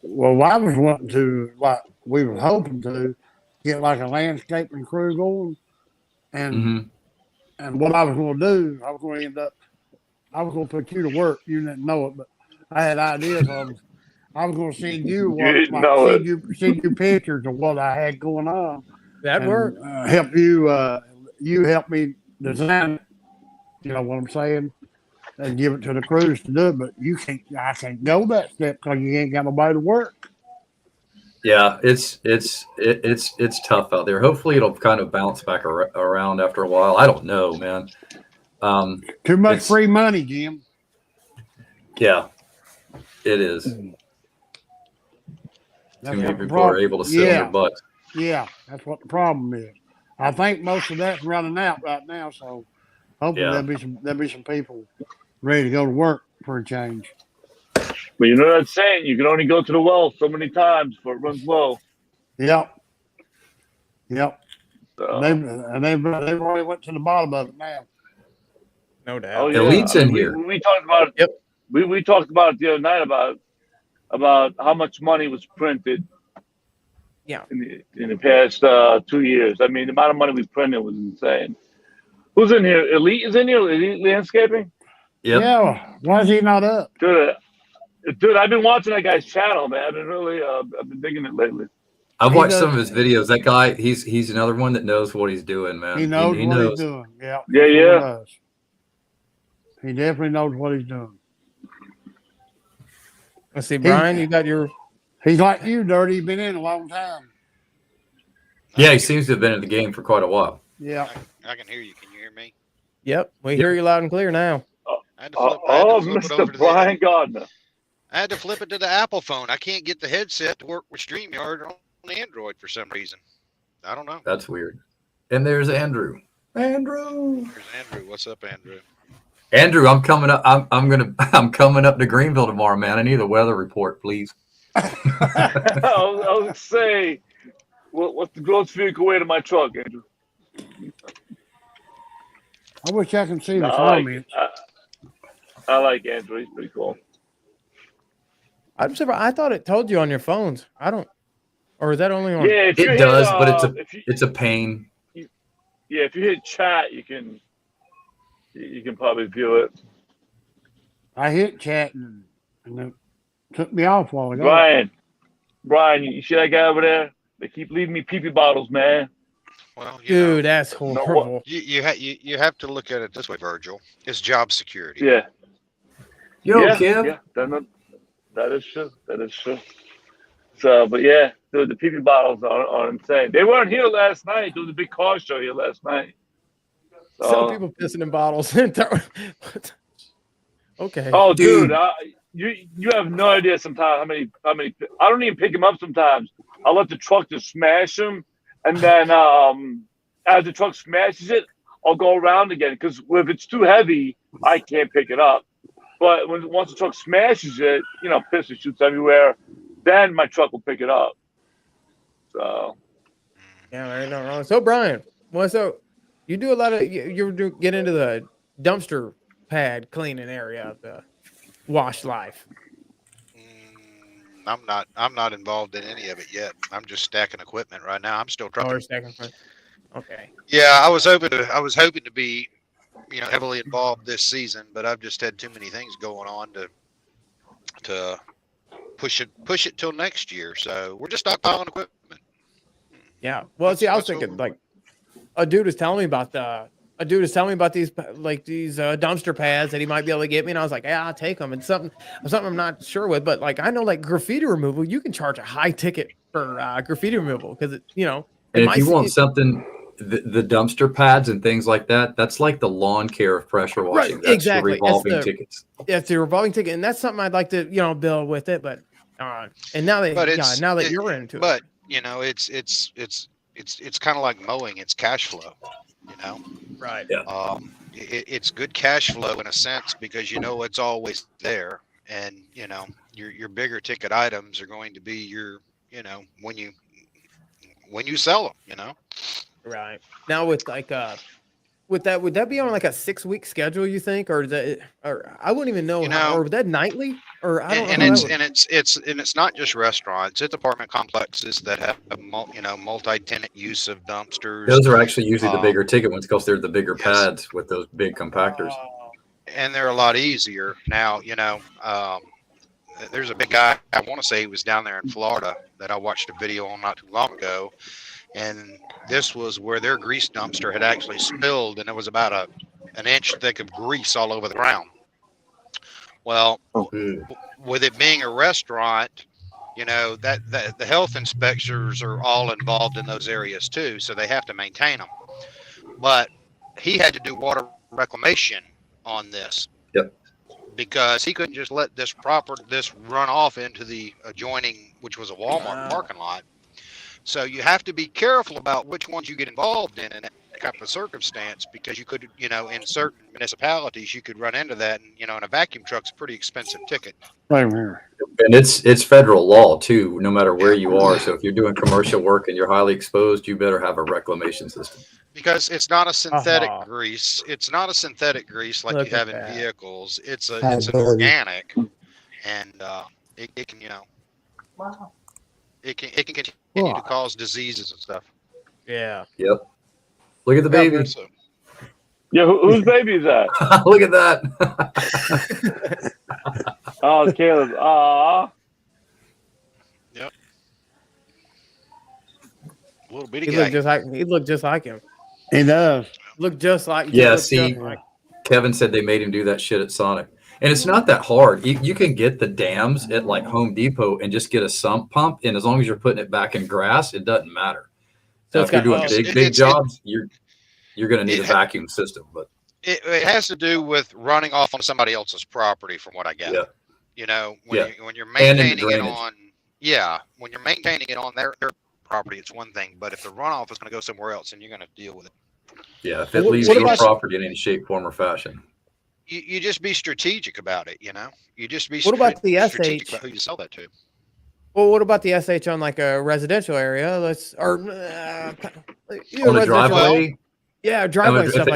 Well, I was wanting to, like, we were hoping to get like a landscaping crew going. And what I was going to do, I was going to end up, I was going to put you to work. You didn't know it, but I had ideas of. I was going to send you send you pictures of what I had going on. That'd work. Help you. You help me design it. You know what I'm saying? And give it to the crews to do it. But you can't. I can't go that step because you ain't got nobody to work. Yeah, it's tough out there. Hopefully, it'll kind of bounce back around after a while. I don't know, man. Too much free money, Jim. Yeah, it is. That's Too many what the people are able to sit on their butts. Yeah, that's what the problem is. I think most of that's running out right now, so hopefully there'll be some people ready to go to work for a change. But you know that saying, you can only go to the well so many times before it runs low. Yep. So, They've already went to the bottom of it now. No doubt. oh, The yeah. lead's in here. We talked about it. Yep. We talked about it the other night about how much money was printed. Yeah. In the past 2 years. I mean, the amount of money we printed was insane. Who's in here? Elite is in here? Elite Landscaping? Yep. Yeah. Why is he not up? Dude, I've been watching that guy's channel, man. I've been really, I've been digging it lately. I've watched some of his videos. That guy, he's another one that knows what he's doing, man. He knows what he's doing. Yeah. Yeah. He definitely knows what he's doing. Let's see, Brian, you got your. He's like you, Dirty. He's been in a long time. Yeah, he seems to have been in the game for quite a while. Yeah. I can hear you. Can you hear me? Yep, we hear you loud and clear now. I had to flip, I had to flip it over Mr. to Brian Gardner. I had to flip it to the Apple phone. I can't get the headset to work with StreamYard on Android for some reason. I don't know. That's weird. And there's Andrew. There's Andrew. What's up, Andrew? Andrew, I'm coming up. I'm coming up to Greenville tomorrow, man. I need a weather report, please. I was say, what's the gross vehicle weight of my truck, Andrew? I wish I could see the No, comments. I like Andrew. He's pretty cool. I'm surprised. I thought it told you on your phones. I don't. Or is that only on? Yeah, if you It hit, does, but if it's a pain. Yeah, if you hit chat, you can probably view it. I hit chat and it took me off a while ago. Brian, you see that guy over there? They keep leaving me pee-pee bottles, man. Well, Dude, that's horrible. you have to look at it this way, Virgil. It's job security. Yeah. Yo, Kim. Yeah, that is true. That is true. So, but yeah, dude, the pee-pee bottles are insane. They weren't here last night. There was a big car show here last night. Some people pissing in bottles. Okay. Oh, dude, you have no idea sometimes how many. I don't even pick them up sometimes. I let the truck just smash them, and then as the truck smashes it, I'll go around again because if it's too heavy, I can't pick it up. But once the truck smashes it, piss and shoots everywhere. Then my truck will pick it up. So. Yeah, there ain't nothing wrong. So Brian, so you do a lot of get into the dumpster pad cleaning area of the wash life. I'm not involved in any of it yet. I'm just stacking equipment right now. I'm still Oh, trucking. stacking. Okay. Yeah, I was hoping to be, heavily involved this season, but I've just had too many things going on to push it till next year. So we're just stockpiling equipment. Yeah. Well, see, I was thinking like a dude was telling me about these dumpster pads that he might be able to get me, and I was like, yeah, I'll take them. And something I'm not sure with, but like I know like graffiti removal, you can charge a high ticket for graffiti removal because And if you want something the dumpster pads and things like that. That's like the lawn care of pressure washing. Right, That's exactly. the revolving tickets. Yeah, it's the revolving ticket, and that's something I'd like to, build with it. But and now that you're into it, but it's kind of like mowing. It's cash flow, right? Yeah. It's good cash flow in a sense because it's always there, and your bigger ticket items are going to be your when you sell them. Right. Now with would that be on like a 6-week schedule, you think, or I wouldn't even know how, or would that nightly, or I don't know. And it's not just restaurants; it's apartment complexes that have multi-tenant use of dumpsters. Those are actually usually the bigger ticket ones because they're the bigger pads with those big compactors. And they're a lot easier now. There's a big guy, I want to say he was down there in Florida, that I watched a video on not too long ago. And this was where their grease dumpster had actually spilled, and it was about an inch thick of grease all over the ground. Well, with it being a restaurant, that the health inspectors are all involved in those areas too, so they have to maintain them. But he had to do water reclamation on this. Yep. Because he couldn't just let this run off into the adjoining, which was a Walmart parking lot. So you have to be careful about which ones you get involved in that type of circumstance, because you could, in certain municipalities, you could run into that, and and a vacuum truck's a pretty expensive ticket. Same here. And it's federal law too, no matter where you are. So if you're doing commercial work and you're highly exposed, you better have a reclamation system. Because it's not a synthetic grease. It's not a synthetic grease like you have in vehicles. It's an organic, and it can it can continue to cause diseases and stuff. Yeah. Yep. Look at the baby. Yeah, whose baby is that? Look at that. Oh, Caleb. Yep. Little bitty He guy. looked just like him. He does. Look just like. Yeah. See, Kevin said they made him do that shit at Sonic. And it's not that hard. You can get the dams at like Home Depot and just get a sump pump. And as long as you're putting it back in grass, it doesn't matter. So if you're doing big jobs, you're going to need a vacuum system. But it has to do with running off on somebody else's property, from what I gather. Yeah. When you're maintaining it on, when you're maintaining it on their property, it's one thing. But if the runoff is going to go somewhere else, then you're going to deal with it. Yeah, if it leaves your property in any shape, form, or fashion. You just be strategic about it, You just be about the strategic about who you sell that to. Well, what about the SH on like a residential area? On a driveway. Yeah, driveway stuff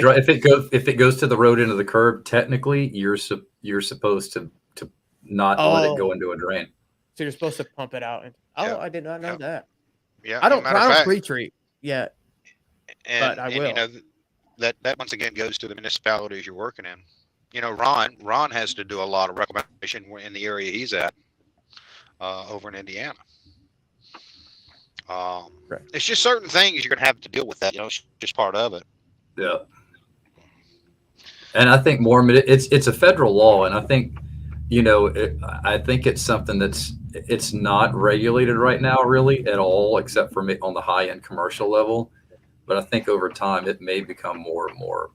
if it goes to the road into the curb, technically you're supposed to not let it go into a drain. So you're supposed to pump it out. I did not know that. Yeah, I don't pre-treat yet, but I will. That once again goes to the municipalities you're working in. Ron has to do a lot of reclamation in the area he's at over in Indiana. It's just certain things you're going to have to deal with that. It's just part of it. Yeah. And I think it's a federal law, and I think I think it's something it's not regulated right now really at all, except for on the high end commercial level. But I think over time it may become more and more.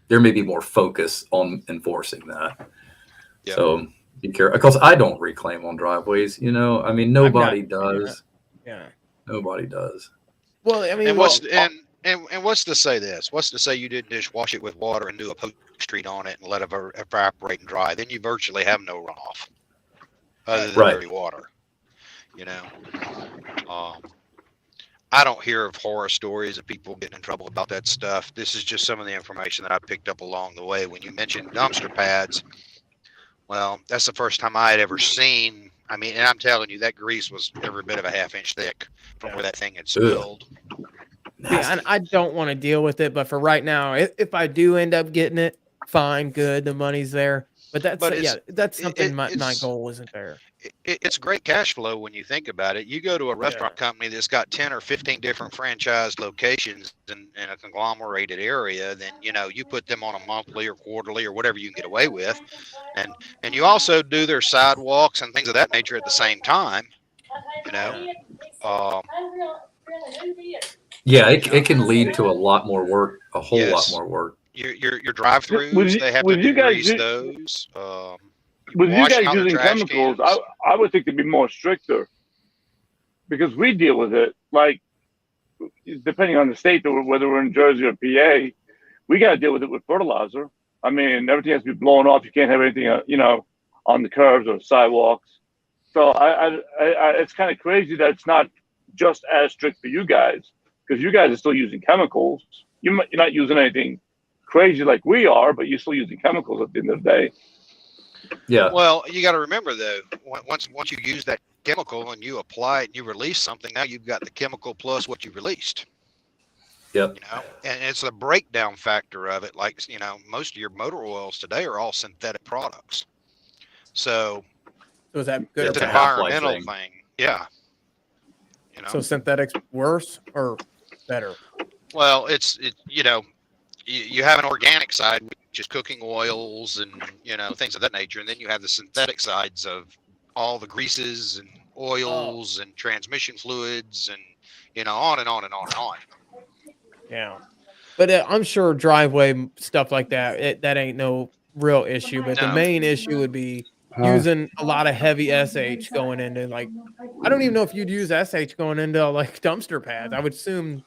There may be more focus on enforcing that. Yep. So be careful, because I don't reclaim on driveways. Nobody does. Yeah. Nobody does. Well, I mean, and what's to say this? What's to say you didn't just wash it with water and do a post treat on it and let it evaporate and dry? Then you virtually have no runoff other than dirty water. I don't hear of horror stories of people getting in trouble about that stuff. This is just some of the information that I picked up along the way. When you mentioned dumpster pads, well, that's the first time I had ever seen. I mean, and I'm telling you, that grease was every bit of a half-inch thick from where that thing had spilled. Yeah, and I don't want to deal with it, but for right now, if I do end up getting it, fine, good, the money's there. But that's something my goal isn't there. It's great cash flow when you think about it. You go to a restaurant company that's got 10 or 15 different franchise locations in a conglomerated area, then you put them on a monthly or quarterly or whatever you can get away with, and you also do their sidewalks and things of that nature at the same time. Yeah, it can lead to a lot more work, a whole lot Yes. more work. Your drive-throughs, they have to you guys degrease those. with you Washing guys out the using trash chemicals, cans. I would think to be more stricter because we deal with it. Like depending on the state, whether we're in Jersey or PA, we got to deal with it with fertilizer. I mean, everything has to be blown off. You can't have anything, on the curbs or sidewalks. So it's kind of crazy that it's not just as strict for you guys because you guys are still using chemicals. You're not using anything crazy like we are, but you're still using chemicals at the end of the day. Yeah. Well, you got to remember though, once you use that chemical and you apply it and you release something, now you've got the chemical plus what you released. Yep. And it's the breakdown factor of it. Like, most of your motor oils today are all synthetic products. So is that good? it's It's an a half-life environmental thing. thing. Yeah. So synthetics worse or better? Well, you have an organic side, which is cooking oils and, things of that nature. And then you have the synthetic sides of all the greases and oils and transmission fluids and, on and on and on and on. Yeah. But I'm sure driveway stuff like that, that ain't no real issue. But the No. main issue would be using a lot of heavy SH going into I don't even know if you'd use SH going into like dumpster pads. I would assume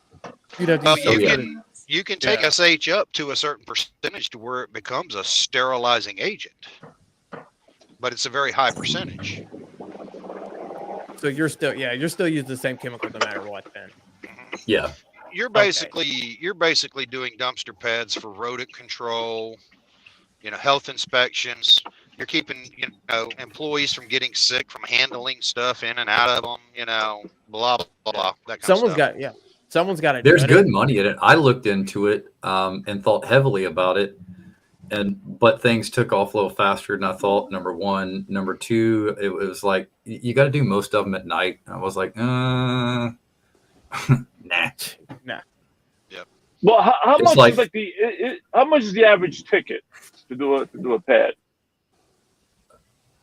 you'd have to Well, use you can take SH up to a certain percentage to where it becomes a sterilizing agent, but it's a very high percentage. So you're still using the same chemical no matter what then. Yeah. You're basically doing dumpster pads for rodent control, health inspections. You're keeping, employees from getting sick from handling stuff in and out of them, blah, blah, blah, that kind of stuff. Someone's got to There's good money in it. I looked into it and thought heavily about it, but things took off a little faster than I thought. Number one, number two, it was like you got to do most of them at night. I was like, nah. Yep. Well, how much like, is how much is the average ticket to do a pad?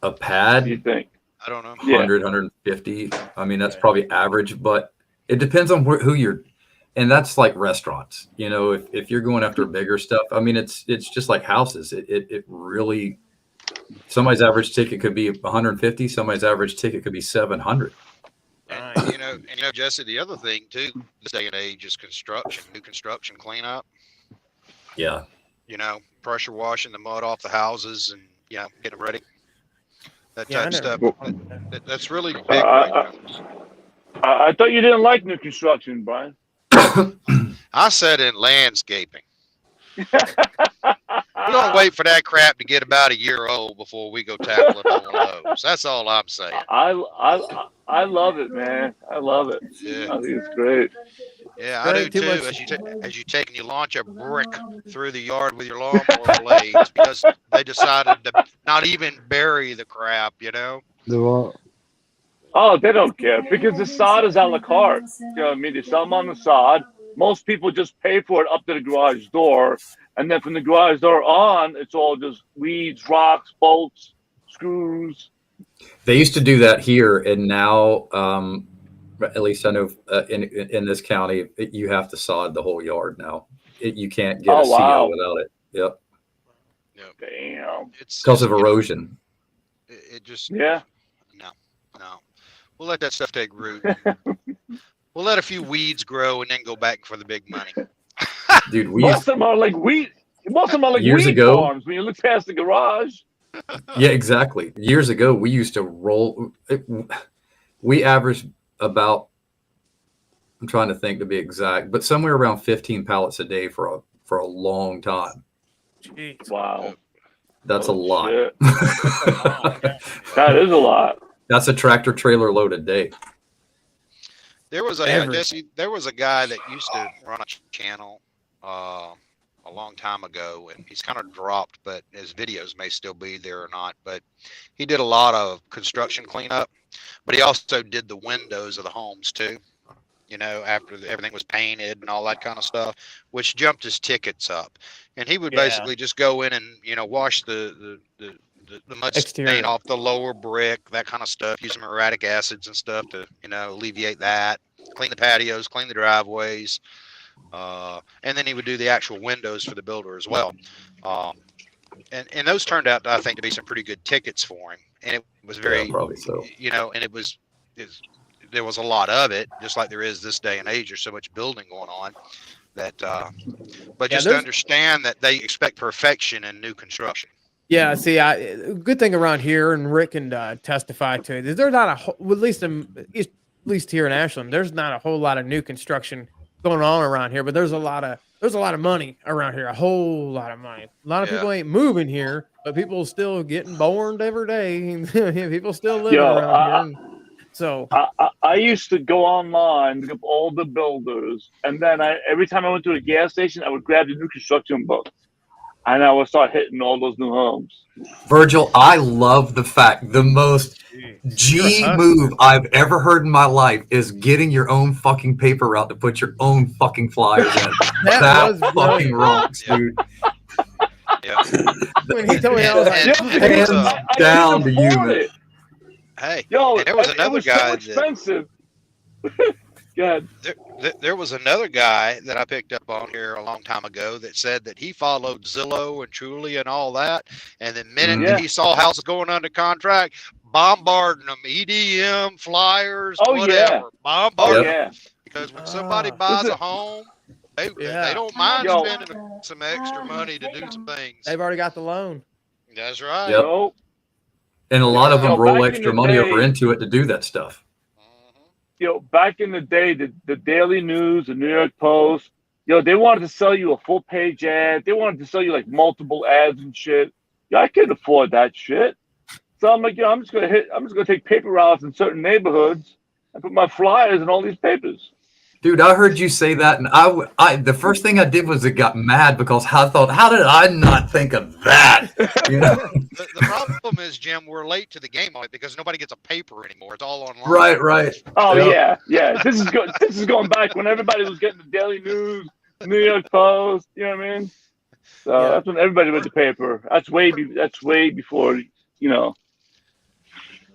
A pad? Do you think? I don't know. 100, 150. I mean, that's probably average, but it depends on who you're, and that's like restaurants. If you're going after bigger stuff, I mean, it's just like houses. It really, somebody's average ticket could be 150. Somebody's average ticket could be 700. And Jesse, the other thing too, this day and age is new construction cleanup. Yeah. Pressure washing the mud off the houses and getting ready. That type of stuff. That's really big right now. I thought you didn't like new construction, Brian. I said in landscaping. We don't wait for that crap to get about a year old before we go tackling on those. That's all I'm saying. I love it, man. I love it. Yeah. I think it's great. Yeah, I do too. As you take and you launch a brick through the yard with your lawnmower blades because they decided to not even bury the crap, Oh, they don't care because the sod is a la carte. You know what I mean? They sell them on the sod. Most people just pay for it up to the garage door. And then from the garage door on, it's all just weeds, rocks, bolts, screws. They used to do that here, and now, at least I know in this county, you have to sod the whole yard now. You can't get a CO without it. Yep. Damn. Because of erosion. It just No. We'll let that stuff take root. We'll let a few weeds grow and then go back for the big money. Dude, most of them are like wheat. Most of them are like years wheat ago, farms when you look past the garage. Yeah, exactly. Years ago, we used to roll. We averaged about, I'm trying to think to be exact, but somewhere around 15 pallets a day for a long time. Jeez. Wow. That's a lot. That is a lot. That's a tractor trailer load a day. There was a guy that used to run a channel a long time ago, and he's kind of dropped, but his videos may still be there or not. But he did a lot of construction cleanup, but he also did the windows of the homes too. After everything was painted and all that kind of stuff, which jumped his tickets up. And he would basically just go in and wash the mud stain off the lower brick, that kind of stuff. Use some muriatic acids and stuff to alleviate that. clean the patios, clean the driveways, and then he would do the actual windows for the builder as well. And those turned out, I think, to be some pretty good tickets for him. And it was very, probably so. and there was a lot of it, just like there is this day and age. There's so much building going on that, but just to understand that they expect perfection in new construction. Yeah, see, good thing around here, and Rick can testify to it, is there's not at least here in Ashland, there's not a whole lot of new construction going on around here, but there's a lot of money around here, a whole lot of money. A lot of people ain't moving here, but people still getting born every day. People still living around here. So I used to go online, look up all the builders, and then every time I went to a gas station, I would grab the new construction book, and I would start hitting all those new homes. Virgil, I love the fact the most G move I've ever heard in my life is getting your own fucking paper route to put your own fucking flyers in. that fucking rocks, dude. Yeah. When he told me, I was like, hands down to you, man. Hey, yo, and there was another guy. So expensive. Go ahead. There was another guy that I picked up on here a long time ago that said that he followed Zillow and Truly and all that, and the minute that he saw houses going under contract, bombarding them, EDM, flyers, whatever, bombarding them. Because when somebody buys a home, they don't mind spending some extra money to do some things. They've already got the loan. That's right. Yep. And a lot of them roll extra money over into it to do that stuff. Back in the day, the Daily News, the New York Post, they wanted to sell you a full page ad. They wanted to sell you like multiple ads and shit. I couldn't afford that shit. So I'm like, I'm just gonna take paper routes in certain neighborhoods and put my flyers in all these papers. Dude, I heard you say that, and I the first thing I did was it got mad because I thought, how did I not think of that? The problem is, Jim, we're late to the game on it because nobody gets a paper anymore. It's all online. Right. Oh yeah. This is going back when everybody was getting the Daily News, New York Post. You know what I mean? So that's when everybody read the paper. That's way before.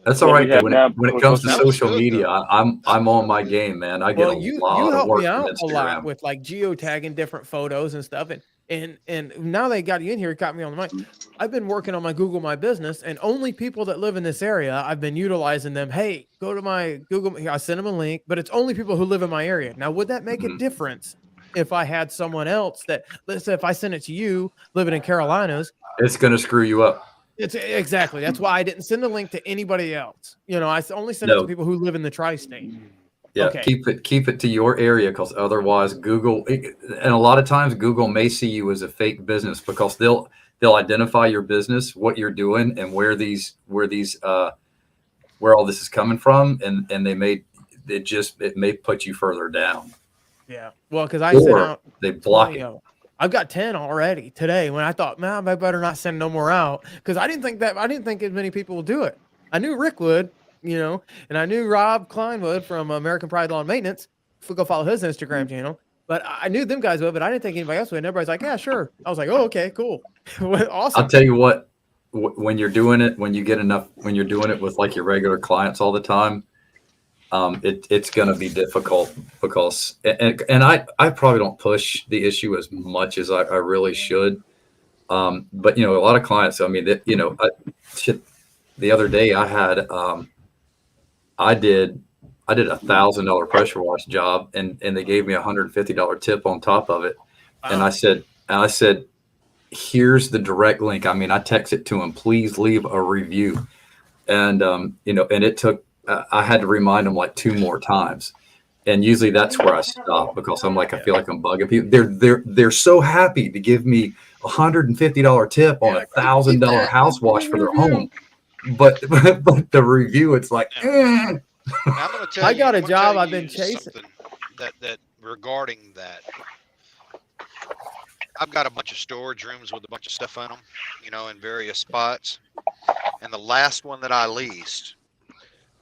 That's all right. When it comes to social media, I'm on my game, man. I get a lot of work from Instagram. A lot with like geotagging different photos and stuff, and now they got you in here. It got me on the mind. I've been working on my Google My Business, and only people that live in this area, I've been utilizing them. Hey, go to my Google. I send them a link, but it's only people who live in my area. Now, would that make a difference if I had someone else that, let's say, if I send it to you living in Carolinas, it's going to screw you up. It's exactly. That's why I didn't send the link to anybody else. I only send it to people who live in the tri-state. Yeah, keep it to your area, because otherwise Google, and a lot of times Google may see you as a fake business because they'll identify your business, what you're doing, and where all this is coming from, and it may put you further down. Yeah, well, because I sent out, they block it. I've got 10 already today. When I thought, man, I better not send no more out, because I didn't think as many people would do it. I knew Rick would, and I knew Rob Klein would from American Pride Lawn Maintenance. Go follow his Instagram channel. But I knew them guys would, but I didn't think anybody else would. And everybody's like, yeah, sure. I was like, oh, okay, cool. Awesome. I'll tell you what, when you're doing it, when you're doing it with like your regular clients all the time, it's going to be difficult because, and I probably don't push the issue as much as I really should. But a lot of clients, I mean, the other day I had, I did a $1,000 pressure wash job, and they gave me $150 tip on top of it. Wow. And I said, here's the direct link. I mean, I texted to him, please leave a review. And, and it took, I had to remind them like 2 more times. And usually that's where I stop, because I'm like, I feel like I'm bugging people. They're so happy to give me $150 tip on a $1,000 house wash for their home. But the review, it's like, I got a job I've been chasing. That regarding that, I've got a bunch of storage rooms with a bunch of stuff in them, in various spots. And the last one that I leased,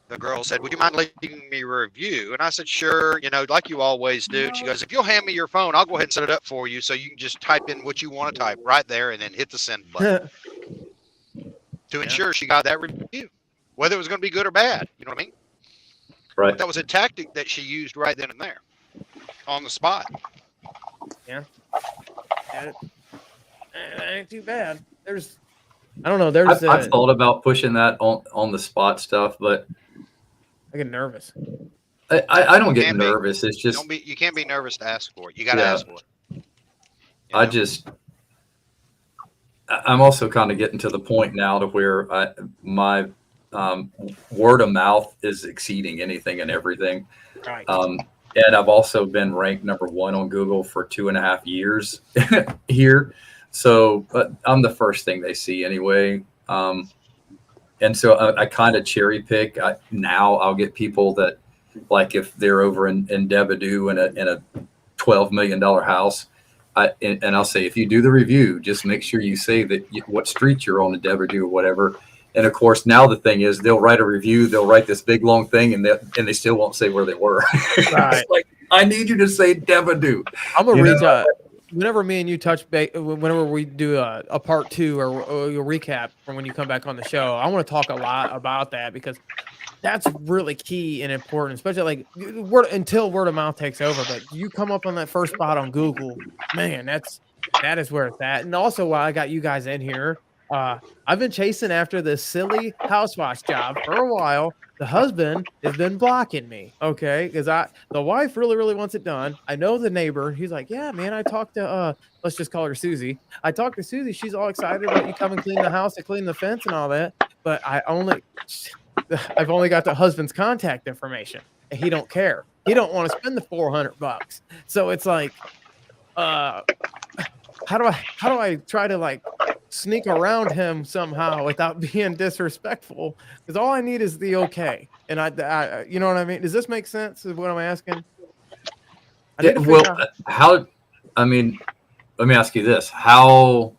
the girl said, would you mind leaving me a review? And I said, sure, like you always do. She goes, if you'll hand me your phone, I'll go ahead and set it up for you, so you can just type in what you want to type right there and then hit the send button. To ensure she got that review, whether it was going to be good or bad. You know what I mean? Right. That was a tactic that she used right then and there on the spot. Yeah, it ain't too bad. I don't know. I've thought about pushing that on the spot stuff, but I get nervous. I don't get Can't be. nervous. It's just You can't be nervous to ask for it. You got to Yeah. ask for it. You know? I'm also kind of getting to the point now to where my word of mouth is exceeding anything and everything. Right. And I've also been ranked #1 on Google for 2.5 years here. So I'm the first thing they see anyway. And so I kind of cherry pick. Now I'll get people that, like, if they're over in Debadoo in a $12 million house, and I'll say, if you do the review, just make sure you say what street you're on in Debadoo or whatever. And of course, now the thing is, they'll write a review, they'll write this big long thing, and they still won't say where they were. Right. It's like, I need you to say Debadoo. I'm gonna reach whenever me and you touch base, whenever we do a part 2 or a recap from when you come back on the show, I want to talk a lot about that, because that's really key and important, especially like until word of mouth takes over. But you come up on that first spot on Google, man, that is where it's at. And also, while I got you guys in here, I've been chasing after this silly house wash job for a while. The husband has been blocking me, okay? Because the wife really, really wants it done. I know the neighbor. He's like, yeah, man, I talked to, let's just call her Susie. I talked to Susie. She's all excited about you coming clean the house and clean the fence and all that. But I've only got the husband's contact information, and he don't care. He don't want to spend the $400. So it's like, how do I try to like sneak around him somehow without being disrespectful? Because all I need is the okay. And I you know what I mean? Does this make sense? Is what I'm asking? Let me ask you this: how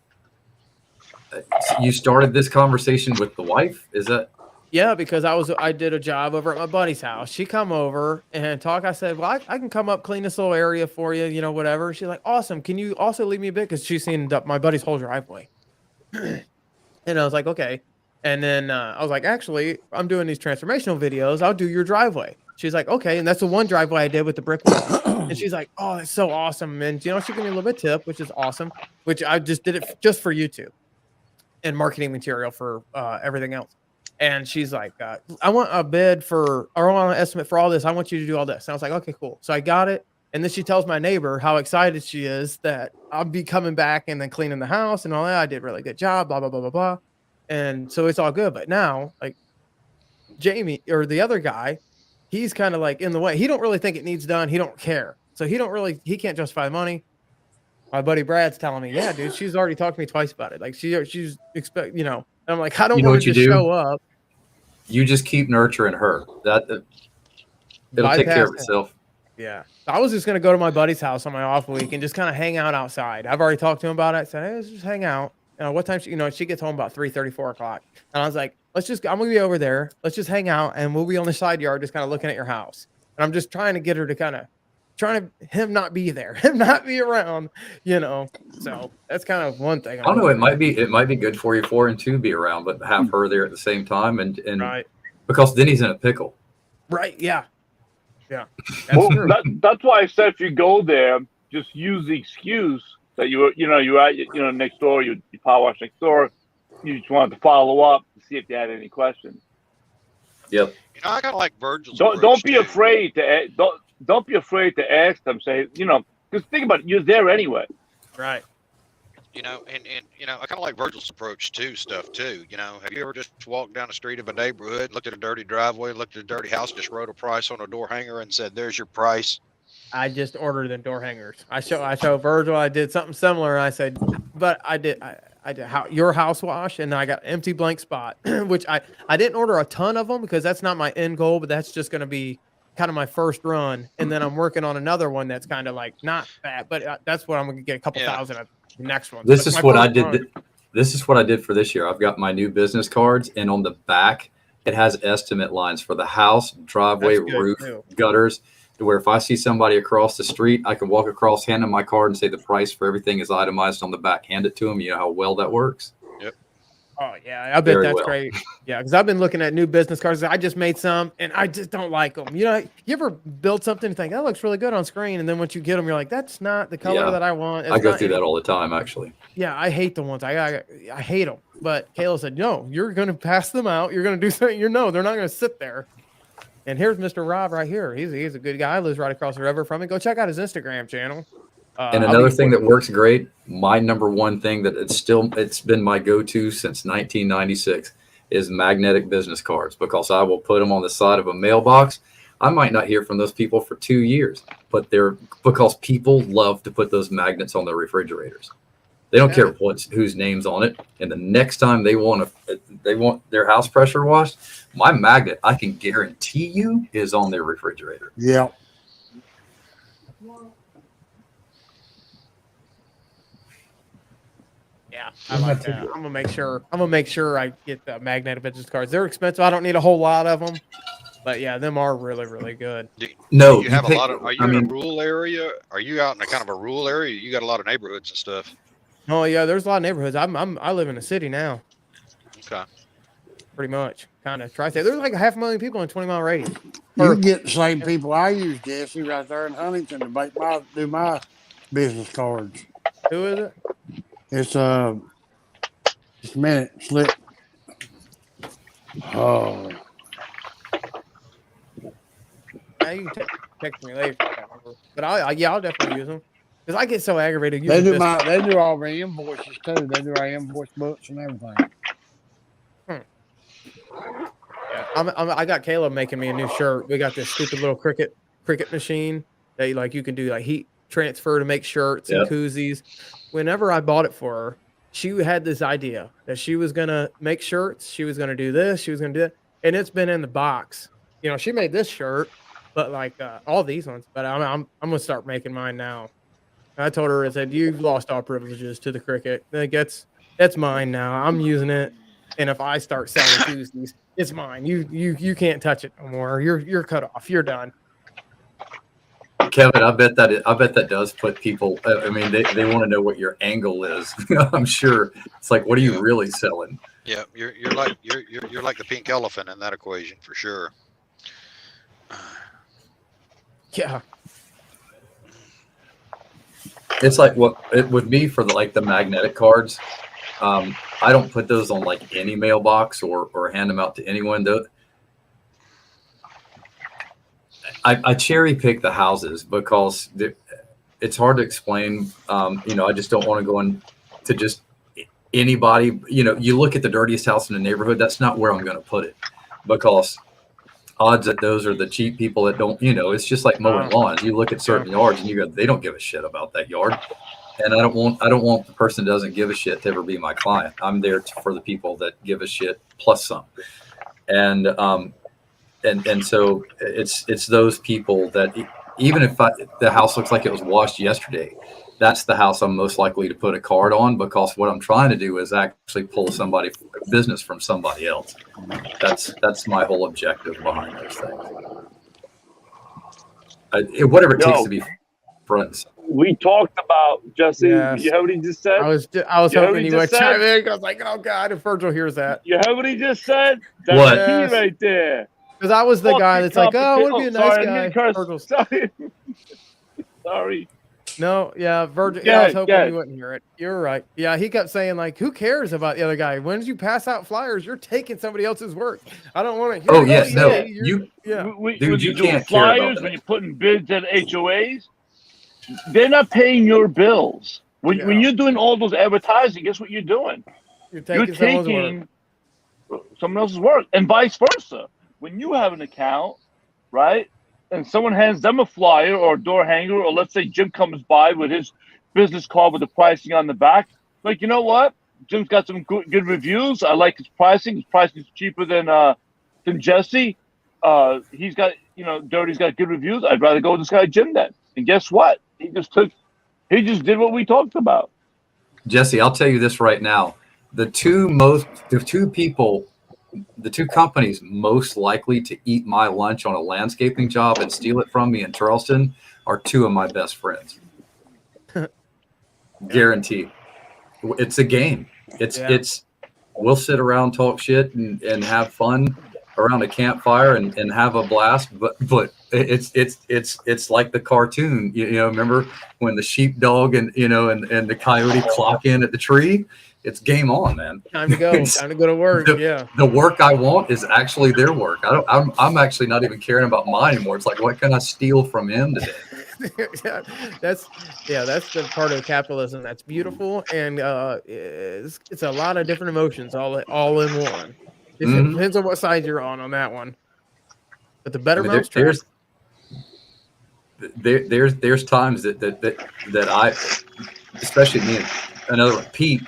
you started this conversation with the wife? Is that? Yeah, because I did a job over at my buddy's house. She come over and talk. I said, well, I can come up, clean this little area for you, you know, whatever. She's like, awesome. Can you also leave me a bit? Because she's seen my buddy's whole driveway. And I was like, okay. And then I was like, actually, I'm doing these transformational videos. I'll do your driveway. She's like, okay. And that's the one driveway I did with the brick wall. And she's like, oh, that's so awesome. And, you know, she gave me a little bit of tip, which is awesome, which I just did it just for YouTube and marketing material for everything else. And she's like, I want a bid or I want an estimate for all this. I want you to do all this. And I was like, okay, cool. So I got it. And then she tells my neighbor how excited she is that I'll be coming back and then cleaning the house and all that. I did a really good job, blah, blah, blah, blah, blah. And so it's all good. But now, like, Jamie or the other guy, he's kind of like in the way. He don't really think it needs done. He don't care. So he can't justify the money. My buddy Brad's telling me, yeah, dude, she's already talked to me twice about it. Like she's expect, you know, and I'm like, I don't want to just show up. You just keep nurturing her. It'll take care of itself. Yeah. I was just going to go to my buddy's house on my off week and just kind of hang out outside. I've already talked to him about it. I said, hey, let's just hang out. You know, what time, she gets home about 3:30, 4 o'clock. And I was like, I'm going to be over there. Let's just hang out. And we'll be on the side yard, just kind of looking at your house. And I'm just trying to get her to him not be there, him not be around, you know? So that's kind of one thing. I don't know. It might be good for you for him to be around, but have her there at the same time. And right. Because then he's in a pickle. Right. Yeah. Yeah. That's why I said, if you go there, just use the excuse that you're at, next door, you power wash next door. You just wanted to follow up to see if you had any questions. Yep. I kind of like Virgil's. Don't be afraid to don't be afraid to ask them. Say, because think about it, you're there anyway. Right. And I kind of like Virgil's approach to stuff too. Have you ever just walked down the street of a neighborhood, looked at a dirty driveway, looked at a dirty house, just wrote a price on a door hanger and said, "There's your price"? I just ordered the door hangers. I show Virgil. I did something similar. And I said, but I did your house wash, and I got empty blank spot, which I didn't order a ton of them because that's not my end goal, but that's just going to be kind of my first run. And then I'm working on another one that's kind of like not bad, but that's what I'm going to get a couple thousand of the next one. This is what I did. This is what I did for this year. I've got my new business cards, and on the back, it has estimate lines for the house, driveway, roof, gutters, to where if I see somebody across the street, I can walk across, hand them my card, and say the price for everything is itemized on the back. Hand it to them. You know how well that works? Yep. Oh yeah, I bet Very that's well. great. Yeah, because I've been looking at new business cards. I just made some, and I just don't like them. You know, you ever build something and think that looks really good on screen, and then once you get them, you're like, that's not the color Yeah. that I want. I It's go not through any-" that all the time, actually. Yeah, I hate the ones. I hate them. But Kayla said, no, you're going to pass them out. You're going to do something. No, they're not going to sit there. And here's Mr. Rob right here. He's a good guy. Lives right across the river from me. Go check out his Instagram channel. And another thing that works great, my number one thing that it's been my go-to since 1996 is magnetic business cards, because I will put them on the side of a mailbox. I might not hear from those people for 2 years, but because people love to put those magnets on their refrigerators. They don't care whose name's on it. And the next time they want their house pressure washed, my magnet, I can guarantee you, is on their refrigerator. Yeah. Yeah, I like that. I'm gonna make sure I get the magnetic business cards. They're expensive. I don't need a whole lot of them, but yeah, them are really, really good. No, Do you have a lot of? Are you in mean, a rural area? Are you out in a kind of a rural area? You got a lot of neighborhoods and stuff. Oh yeah, there's a lot of neighborhoods. I live in a city now. Okay. Pretty much, kind of tri-state. There's like 500,000 people in a 20-mile radius. You can get the same people I use, Jesse, right there in Huntington to do my business cards. Who is it? It's just a minute, slip. Oh, Yeah, you can text me later. But I'll definitely use them because I get so aggravated. they Using do all our invoices too. They do our invoice books and everything. Yeah, I got Caleb making me a new shirt. We got this stupid little cricket machine that you can do like heat transfer to make shirts and koozies. Whenever I bought it for her, she had this idea that she was gonna make shirts. She was gonna do this. She was gonna do it, and it's been in the box. You know, she made this shirt, but like all these ones. But I'm gonna start making mine now. I told her, I said, you've lost all privileges to the cricket. Like that's mine now. I'm using it, and if I start selling koozies, it's mine. You can't touch it no more. You're cut off. You're done. Kevin, I bet that does put people. I mean, they want to know what your angle is. I'm sure it's like, what are you really selling? Yeah, you're like the pink elephant in that equation for sure. Yeah. It's like what it would be for the magnetic cards. I don't put those on like any mailbox or hand them out to anyone. Though I cherry pick the houses because it's hard to explain. I just don't want to go into just anybody. You look at the dirtiest house in the neighborhood. That's not where I'm going to put it, because odds that those are the cheap people that don't. It's just like mowing lawns. You look at certain yards and you go, they don't give a shit about that yard. And I don't want the person that doesn't give a shit to ever be my client. I'm there for the people that give a shit plus some. And so it's those people that even if the house looks like it was washed yesterday, that's the house I'm most likely to put a card on, because what I'm trying to do is actually pull somebody business from somebody else. That's my whole objective behind those things. Whatever it takes to be friends. We talked about Jesse. Yes. You heard what he just said? I was hoping you would chime in. I was like, oh God, if Virgil hears that. You heard what he just said? That's What? the key right there. Because I was the guy that's like, oh, I want to be a nice Sorry, I guy. didn't curse. Virgil's- Sorry. Sorry. No, yeah, Virgil. Go Yeah, I was ahead, hoping go you wouldn't hear it. You're right. Yeah, he kept saying like, who cares about the other guy? When you pass out flyers, you're taking somebody else's work. I don't want to hear. Oh yes, no, Yeah. When Dude, you you do can't care about flyers, that. when you're putting bids at HOAs, they're not paying your bills. When you're doing all those advertising, guess what you're doing? You're You're taking someone else's work, and vice versa. When you have an account, right, and someone hands them a flyer or a door hanger, or let's say Jim comes by with his business card with the pricing on the back, like, you know what? Jim's got some good reviews. I like his pricing. His pricing is cheaper than Jesse. He's got, Dirty's got good reviews. I'd rather go with this guy Jim then. And guess what? He just did what we talked about. Jesse, I'll tell you this right now. The two companies most likely to eat my lunch on a landscaping job and steal it from me in Charleston are two of my best friends. Guaranteed. It's a game. It's we'll sit around, talk shit, and have fun around a campfire and have a blast. But it's like the cartoon, you know, remember when the sheepdog and the coyote clock in at the tree? It's game on, man. Time to go. Time to go to work. The work I want is actually their work. I'm actually not even caring about mine anymore. It's like, what can I steal from him today? That's the part of capitalism that's beautiful, and it's a lot of different emotions all in one. Depends on what side you're on that one. But the better mousetrap. There's times that I, especially me, another one, Pete,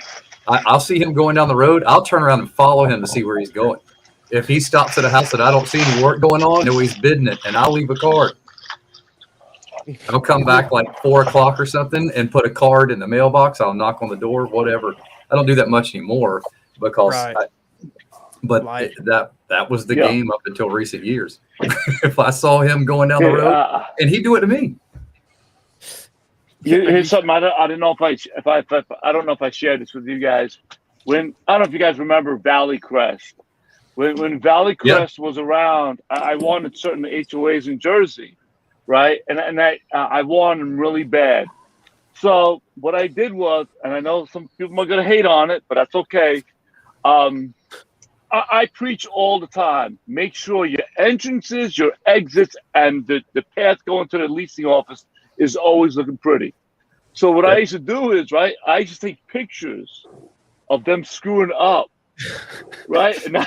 I'll see him going down the road. I'll turn around and follow him to see where he's going. If he stops at a house that I don't see any work going on, no, he's bidding it, and I'll leave a card. I'll come back like 4 o'clock or something and put a card in the mailbox. I'll knock on the door, whatever. I don't do that much anymore because, that was the game up until recent years. If I saw him going down the road, and he'd do it to me. Here's something I don't know if I shared this with you guys. I don't know if you guys remember Valley Crest. When Valley Crest was around, I wanted certain HOAs in Jersey, right? And I wanted them really bad. So what I did was, and I know some people are gonna hate on it, but that's okay. I preach all the time. Make sure your entrances, your exits, and the path going to the leasing office is always looking pretty. So what I used to do is, right, I used to take pictures of them screwing up, right? And I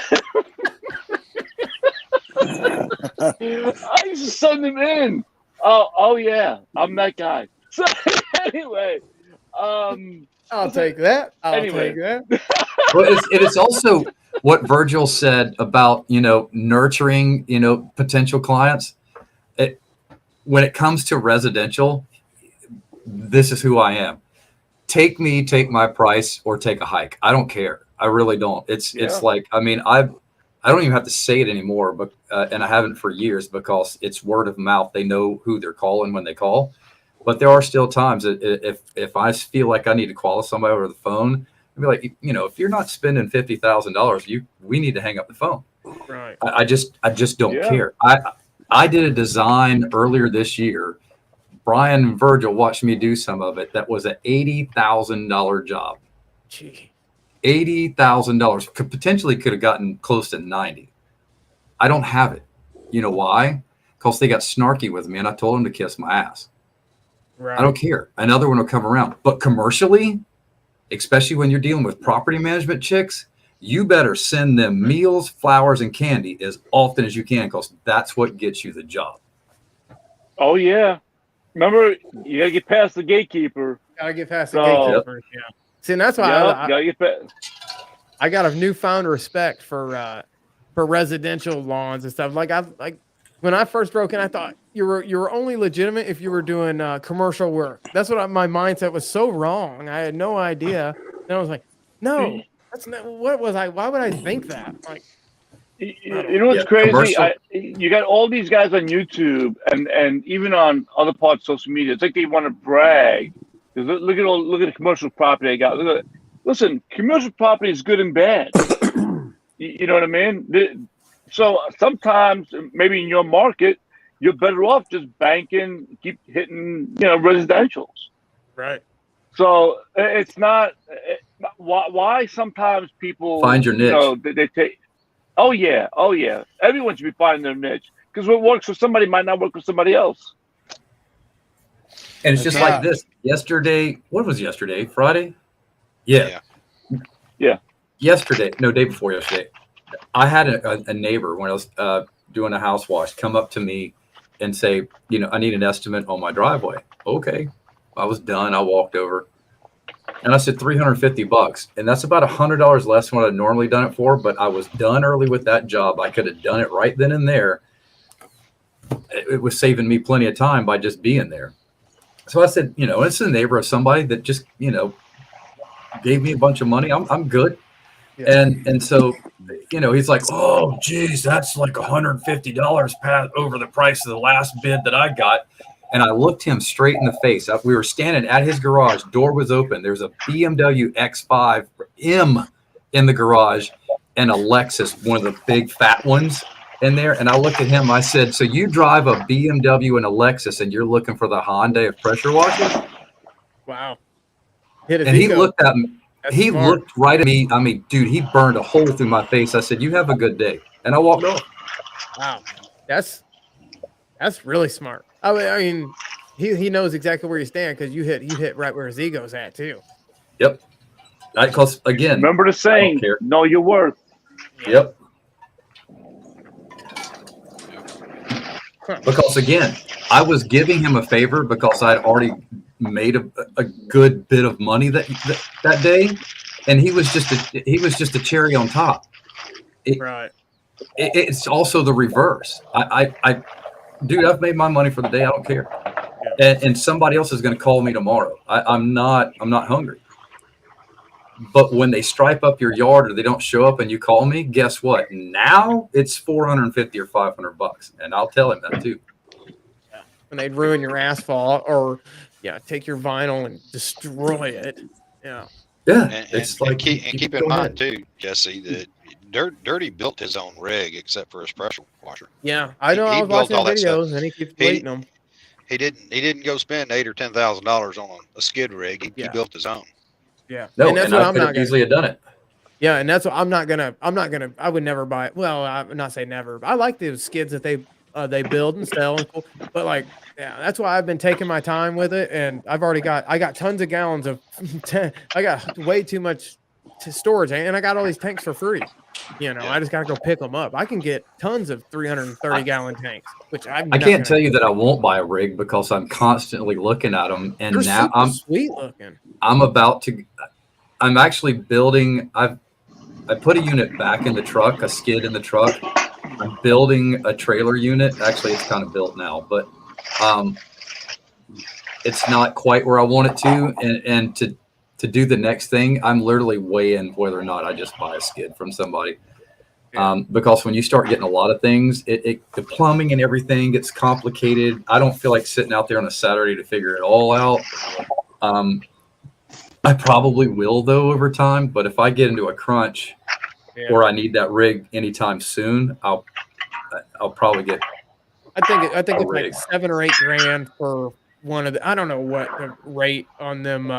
used to send them in. Oh yeah, I'm that guy. So anyway, I'll take that. Take that. Well, it's also what Virgil said about, nurturing, potential clients. When it comes to residential, this is who I am. Take my price or take a hike. I don't care. I really don't. It's like, I mean, I don't even have to say it anymore, but and I haven't for years because it's word of mouth. They know who they're calling when they call. But there are still times that if I feel like I need to call somebody over the phone, I'd be like, if you're not spending $50,000, we need to hang up the phone. Right. I just don't care. I did a design earlier this year. Brian and Virgil watched me do some of it. That was an $80,000 job. Gee. $80,000 could have gotten close to 90. I don't have it. You know why? Because they got snarky with me and I told them to kiss my ass. Right. I don't care. Another one will come around. But commercially, especially when you're dealing with property management chicks, you better send them meals, flowers, and candy as often as you can because that's what gets you the job. Oh, yeah. Remember, you got to get past the gatekeeper. Got to get past the gatekeeper. Yeah. See, and that's why I got a newfound respect for residential lawns and stuff. Like when I first broke in, I thought you were only legitimate if you were doing commercial work. That's what my mindset was so wrong. I had no idea. And I was like, no, that's not. What was I? Why would I think that? Like, you know what's crazy? You got all these guys on YouTube and even on other parts of social media. It's like they want to brag. Look at the commercial property they got. Listen, commercial property is good and bad. You know what I mean? So sometimes maybe in your market, you're better off just banking, keep hitting, residentials. Right. So it's not why sometimes people find your niche. They take. Oh yeah. Everyone should be finding their niche because what works for somebody might not work for somebody else. And it's just like this. Yesterday, what was yesterday? Friday? Yeah. Yesterday, no, day before yesterday. I had a neighbor when I was doing a house wash come up to me and say, I need an estimate on my driveway. Okay. I was done. I walked over and I said $350. And that's about $100 less than what I'd normally done it for. But I was done early with that job. I could have done it right then and there. It was saving me plenty of time by just being there. So I said, it's a neighbor of somebody that just, gave me a bunch of money. I'm good. Yeah. And so, he's like, oh, geez, that's like $150 past over the price of the last bid that I got. And I looked him straight in the face. We were standing at his garage. Door was open. There's a BMW X5 M in the garage and a Lexus, one of the big fat ones in there. And I looked at him. I said, "So you drive a BMW and a Lexus, and you're looking for the Hyundai of pressure washers?" Wow. Hit his And he ego. looked at me. That's He smart. looked right at me. I mean, dude, he burned a hole through my face. I said, "You have a good day," and I walked off. Wow. That's really smart. I mean, he knows exactly where you stand because you hit right where his ego's at too. Yep. Because again, Remember the saying, care. know your worth. Yep. Because again, I was giving him a favor because I'd already made a good bit of money that day, and he was just a cherry on top. Right. It's also the reverse. Dude, I've made my money for the day. I don't care, and somebody else is going to call me tomorrow. I'm not hungry. But when they stripe up your yard or they don't show up and you call me, guess what? Now it's $450 or $500, and I'll tell him that too. When they'd ruin your asphalt or take your vinyl and destroy it. Yeah. Yeah, and keep in mind too, Jesse, that Dirty built his own rig except for his pressure washer. Yeah, I know. He I was built watching all that videos stuff. and he keeps deleting them. He didn't go spend $8,000 or $10,000 on a skid rig. He built his own. Yeah. No, and that's and what I I'm could not have gonna easily have done it. Yeah, and that's what I'm not gonna I would never buy it. Well, I would not say never, but I like those skids that they build and sell and cool. But like, yeah, that's why I've been taking my time with it, and I got tons of gallons of I got way too much storage, and I got all these tanks for free. I just gotta go pick them up. I can get tons of 330-gallon tanks, which I can't tell you that I won't buy a rig because I'm constantly looking at them, and They're now super sweet looking. I'm actually building. I put a unit back in the truck, a skid in the truck. I'm building a trailer unit. Actually, it's kind of built now, but it's not quite where I want it to. And to do the next thing, I'm literally weighing whether or not I just buy a skid from somebody. Because when you start getting a lot of things, the plumbing and everything gets complicated. I don't feel like sitting out there on a Saturday to figure it all out. I probably will though over time, but if I get into a crunch or I need that rig anytime soon, I'll probably get. I think it's rig. like $7 or $8 grand for one of the. I don't know what the rate on them.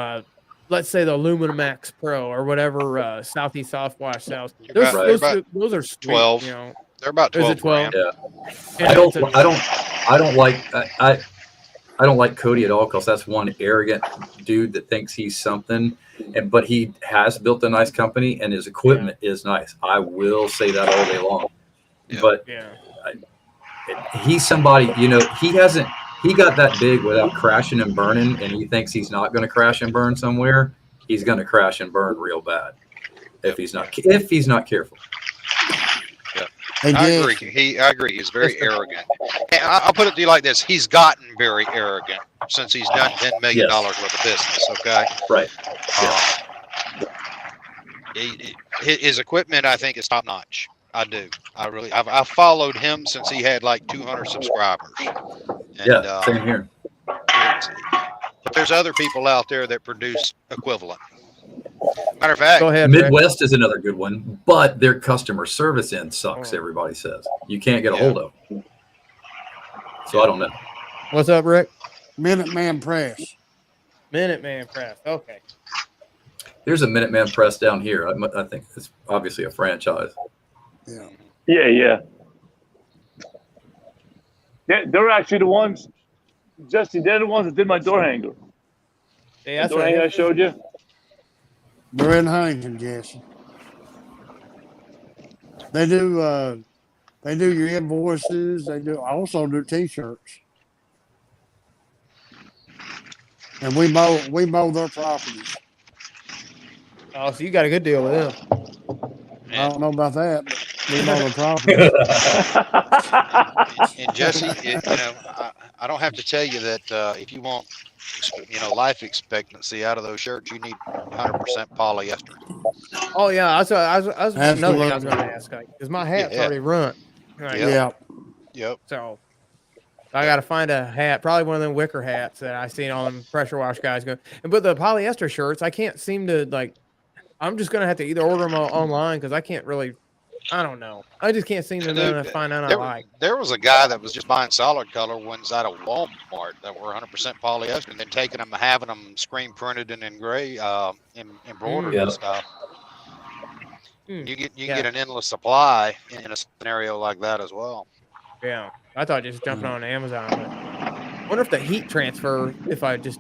Let's say the Aluminum X Pro or whatever Southeast Southwash sells. Those are sweet, 12. They're about 12. Is it 12? Yeah. I don't like Cody at all because that's one arrogant dude that thinks he's something, but he has built a nice company and his equipment is nice. I will say that all day long. Yeah. But he's somebody, he got that big without crashing and burning, and he thinks he's not going to crash and burn somewhere. He's going to crash and burn real bad if he's not careful. I agree. He's very arrogant. And I'll put it to you like this: he's gotten very arrogant since he's done $10 million worth of business. Okay, right. His equipment, I think, is top notch. I do. I've followed him since he had like 200 subscribers. And, same here. But there's other people out there that produce equivalent. Matter of fact, Go ahead, Midwest is another good one, but their customer service end sucks. Everybody says you can't get a hold of them. So I don't know. What's up, Rick? Minuteman Press. Minuteman Press. Okay. There's a Minuteman Press down here. I think it's obviously a franchise. Yeah. They're actually the ones, Jesse. They're the ones that did my door hanger. Yeah, that's the door hanger I showed you. They're in Huntington, Jesse. They do your invoices. They also do T-shirts, and we mow their properties. Oh, so you got a good deal with them. I don't know about that, but we mow their properties. And Jesse, I don't have to tell you that if you want, life expectancy out of those shirts, you need 100% polyester. Oh yeah, that's another thing I was going to ask, because my hat's already run. Yep. So I got to find a hat, probably one of them wicker hats that I seen all them pressure wash guys go. But the polyester shirts, I can't seem to I'm just gonna have to either order them online because I can't really. I don't know. I just can't seem to know Dude, to find out I there, like. there was a guy that was just buying solid color ones out of Walmart that were 100% polyester, and then taking them, having them screen printed and embroidered Yeah. and stuff. Hmm. You can Yeah. get an endless supply in a scenario like that as well. Yeah, I thought just jumping on Amazon, but I wonder if the heat transfer. If I just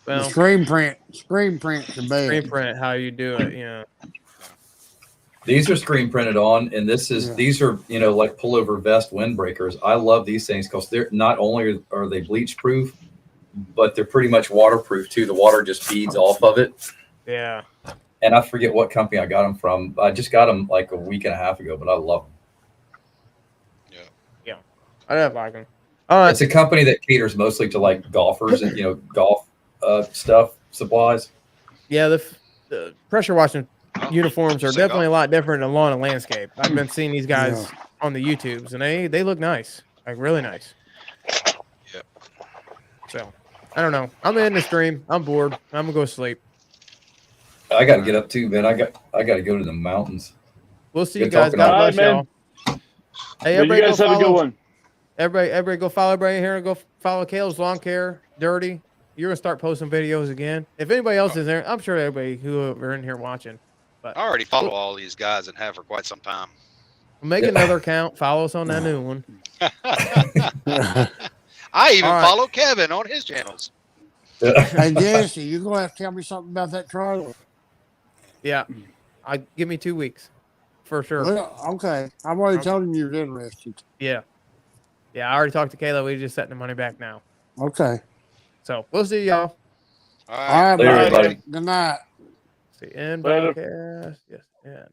The well screen print's the screen best. print how you do it. You know. These are screen printed on, and Yeah. these are, you know, like pullover vest windbreakers. I love these things because they're not only are they bleach proof, but they're pretty much waterproof too. The water just feeds off of it. Yeah. And I forget what company I got them from. I just got them like a week and a half ago, but I love them. I don't like them. All right. It's a company that caters mostly to like golfers and, you know, golf stuff, supplies. Yeah, the pressure washing uniforms are Say definitely a golf. lot different than lawn and landscape. I've been seeing these guys Yeah. on the YouTubes, and they look nice, like really nice. Yep. So I don't know. I'm in the stream. I'm bored. I'm gonna go sleep. I got to get up too, man. I got to go to the mountains. We'll see Good you guys. talking God to you. All right, bless y'all. man. Hey, Yeah, you everybody guys go have a good follow. one. Everybody go follow everybody here. Go follow Kale's Lawn Care, Dirty. You're gonna start posting videos again. If anybody else is there, I'm sure everybody who are in here watching. I already follow all these guys and have for quite some time. Make another account. Follow us on that new one. I even All right. follow Kevin on his channels. Hey Jesse, you gonna have to tell me something about that trailer? Yeah, give me 2 weeks for sure. Well, okay. I've already told him you're interested. Yeah, I already talked to Kayla. We just setting the money back now. Okay. So we'll see y'all. All All right. right, Later, bye. everybody. Good night. See end Later. podcast. Yes, end.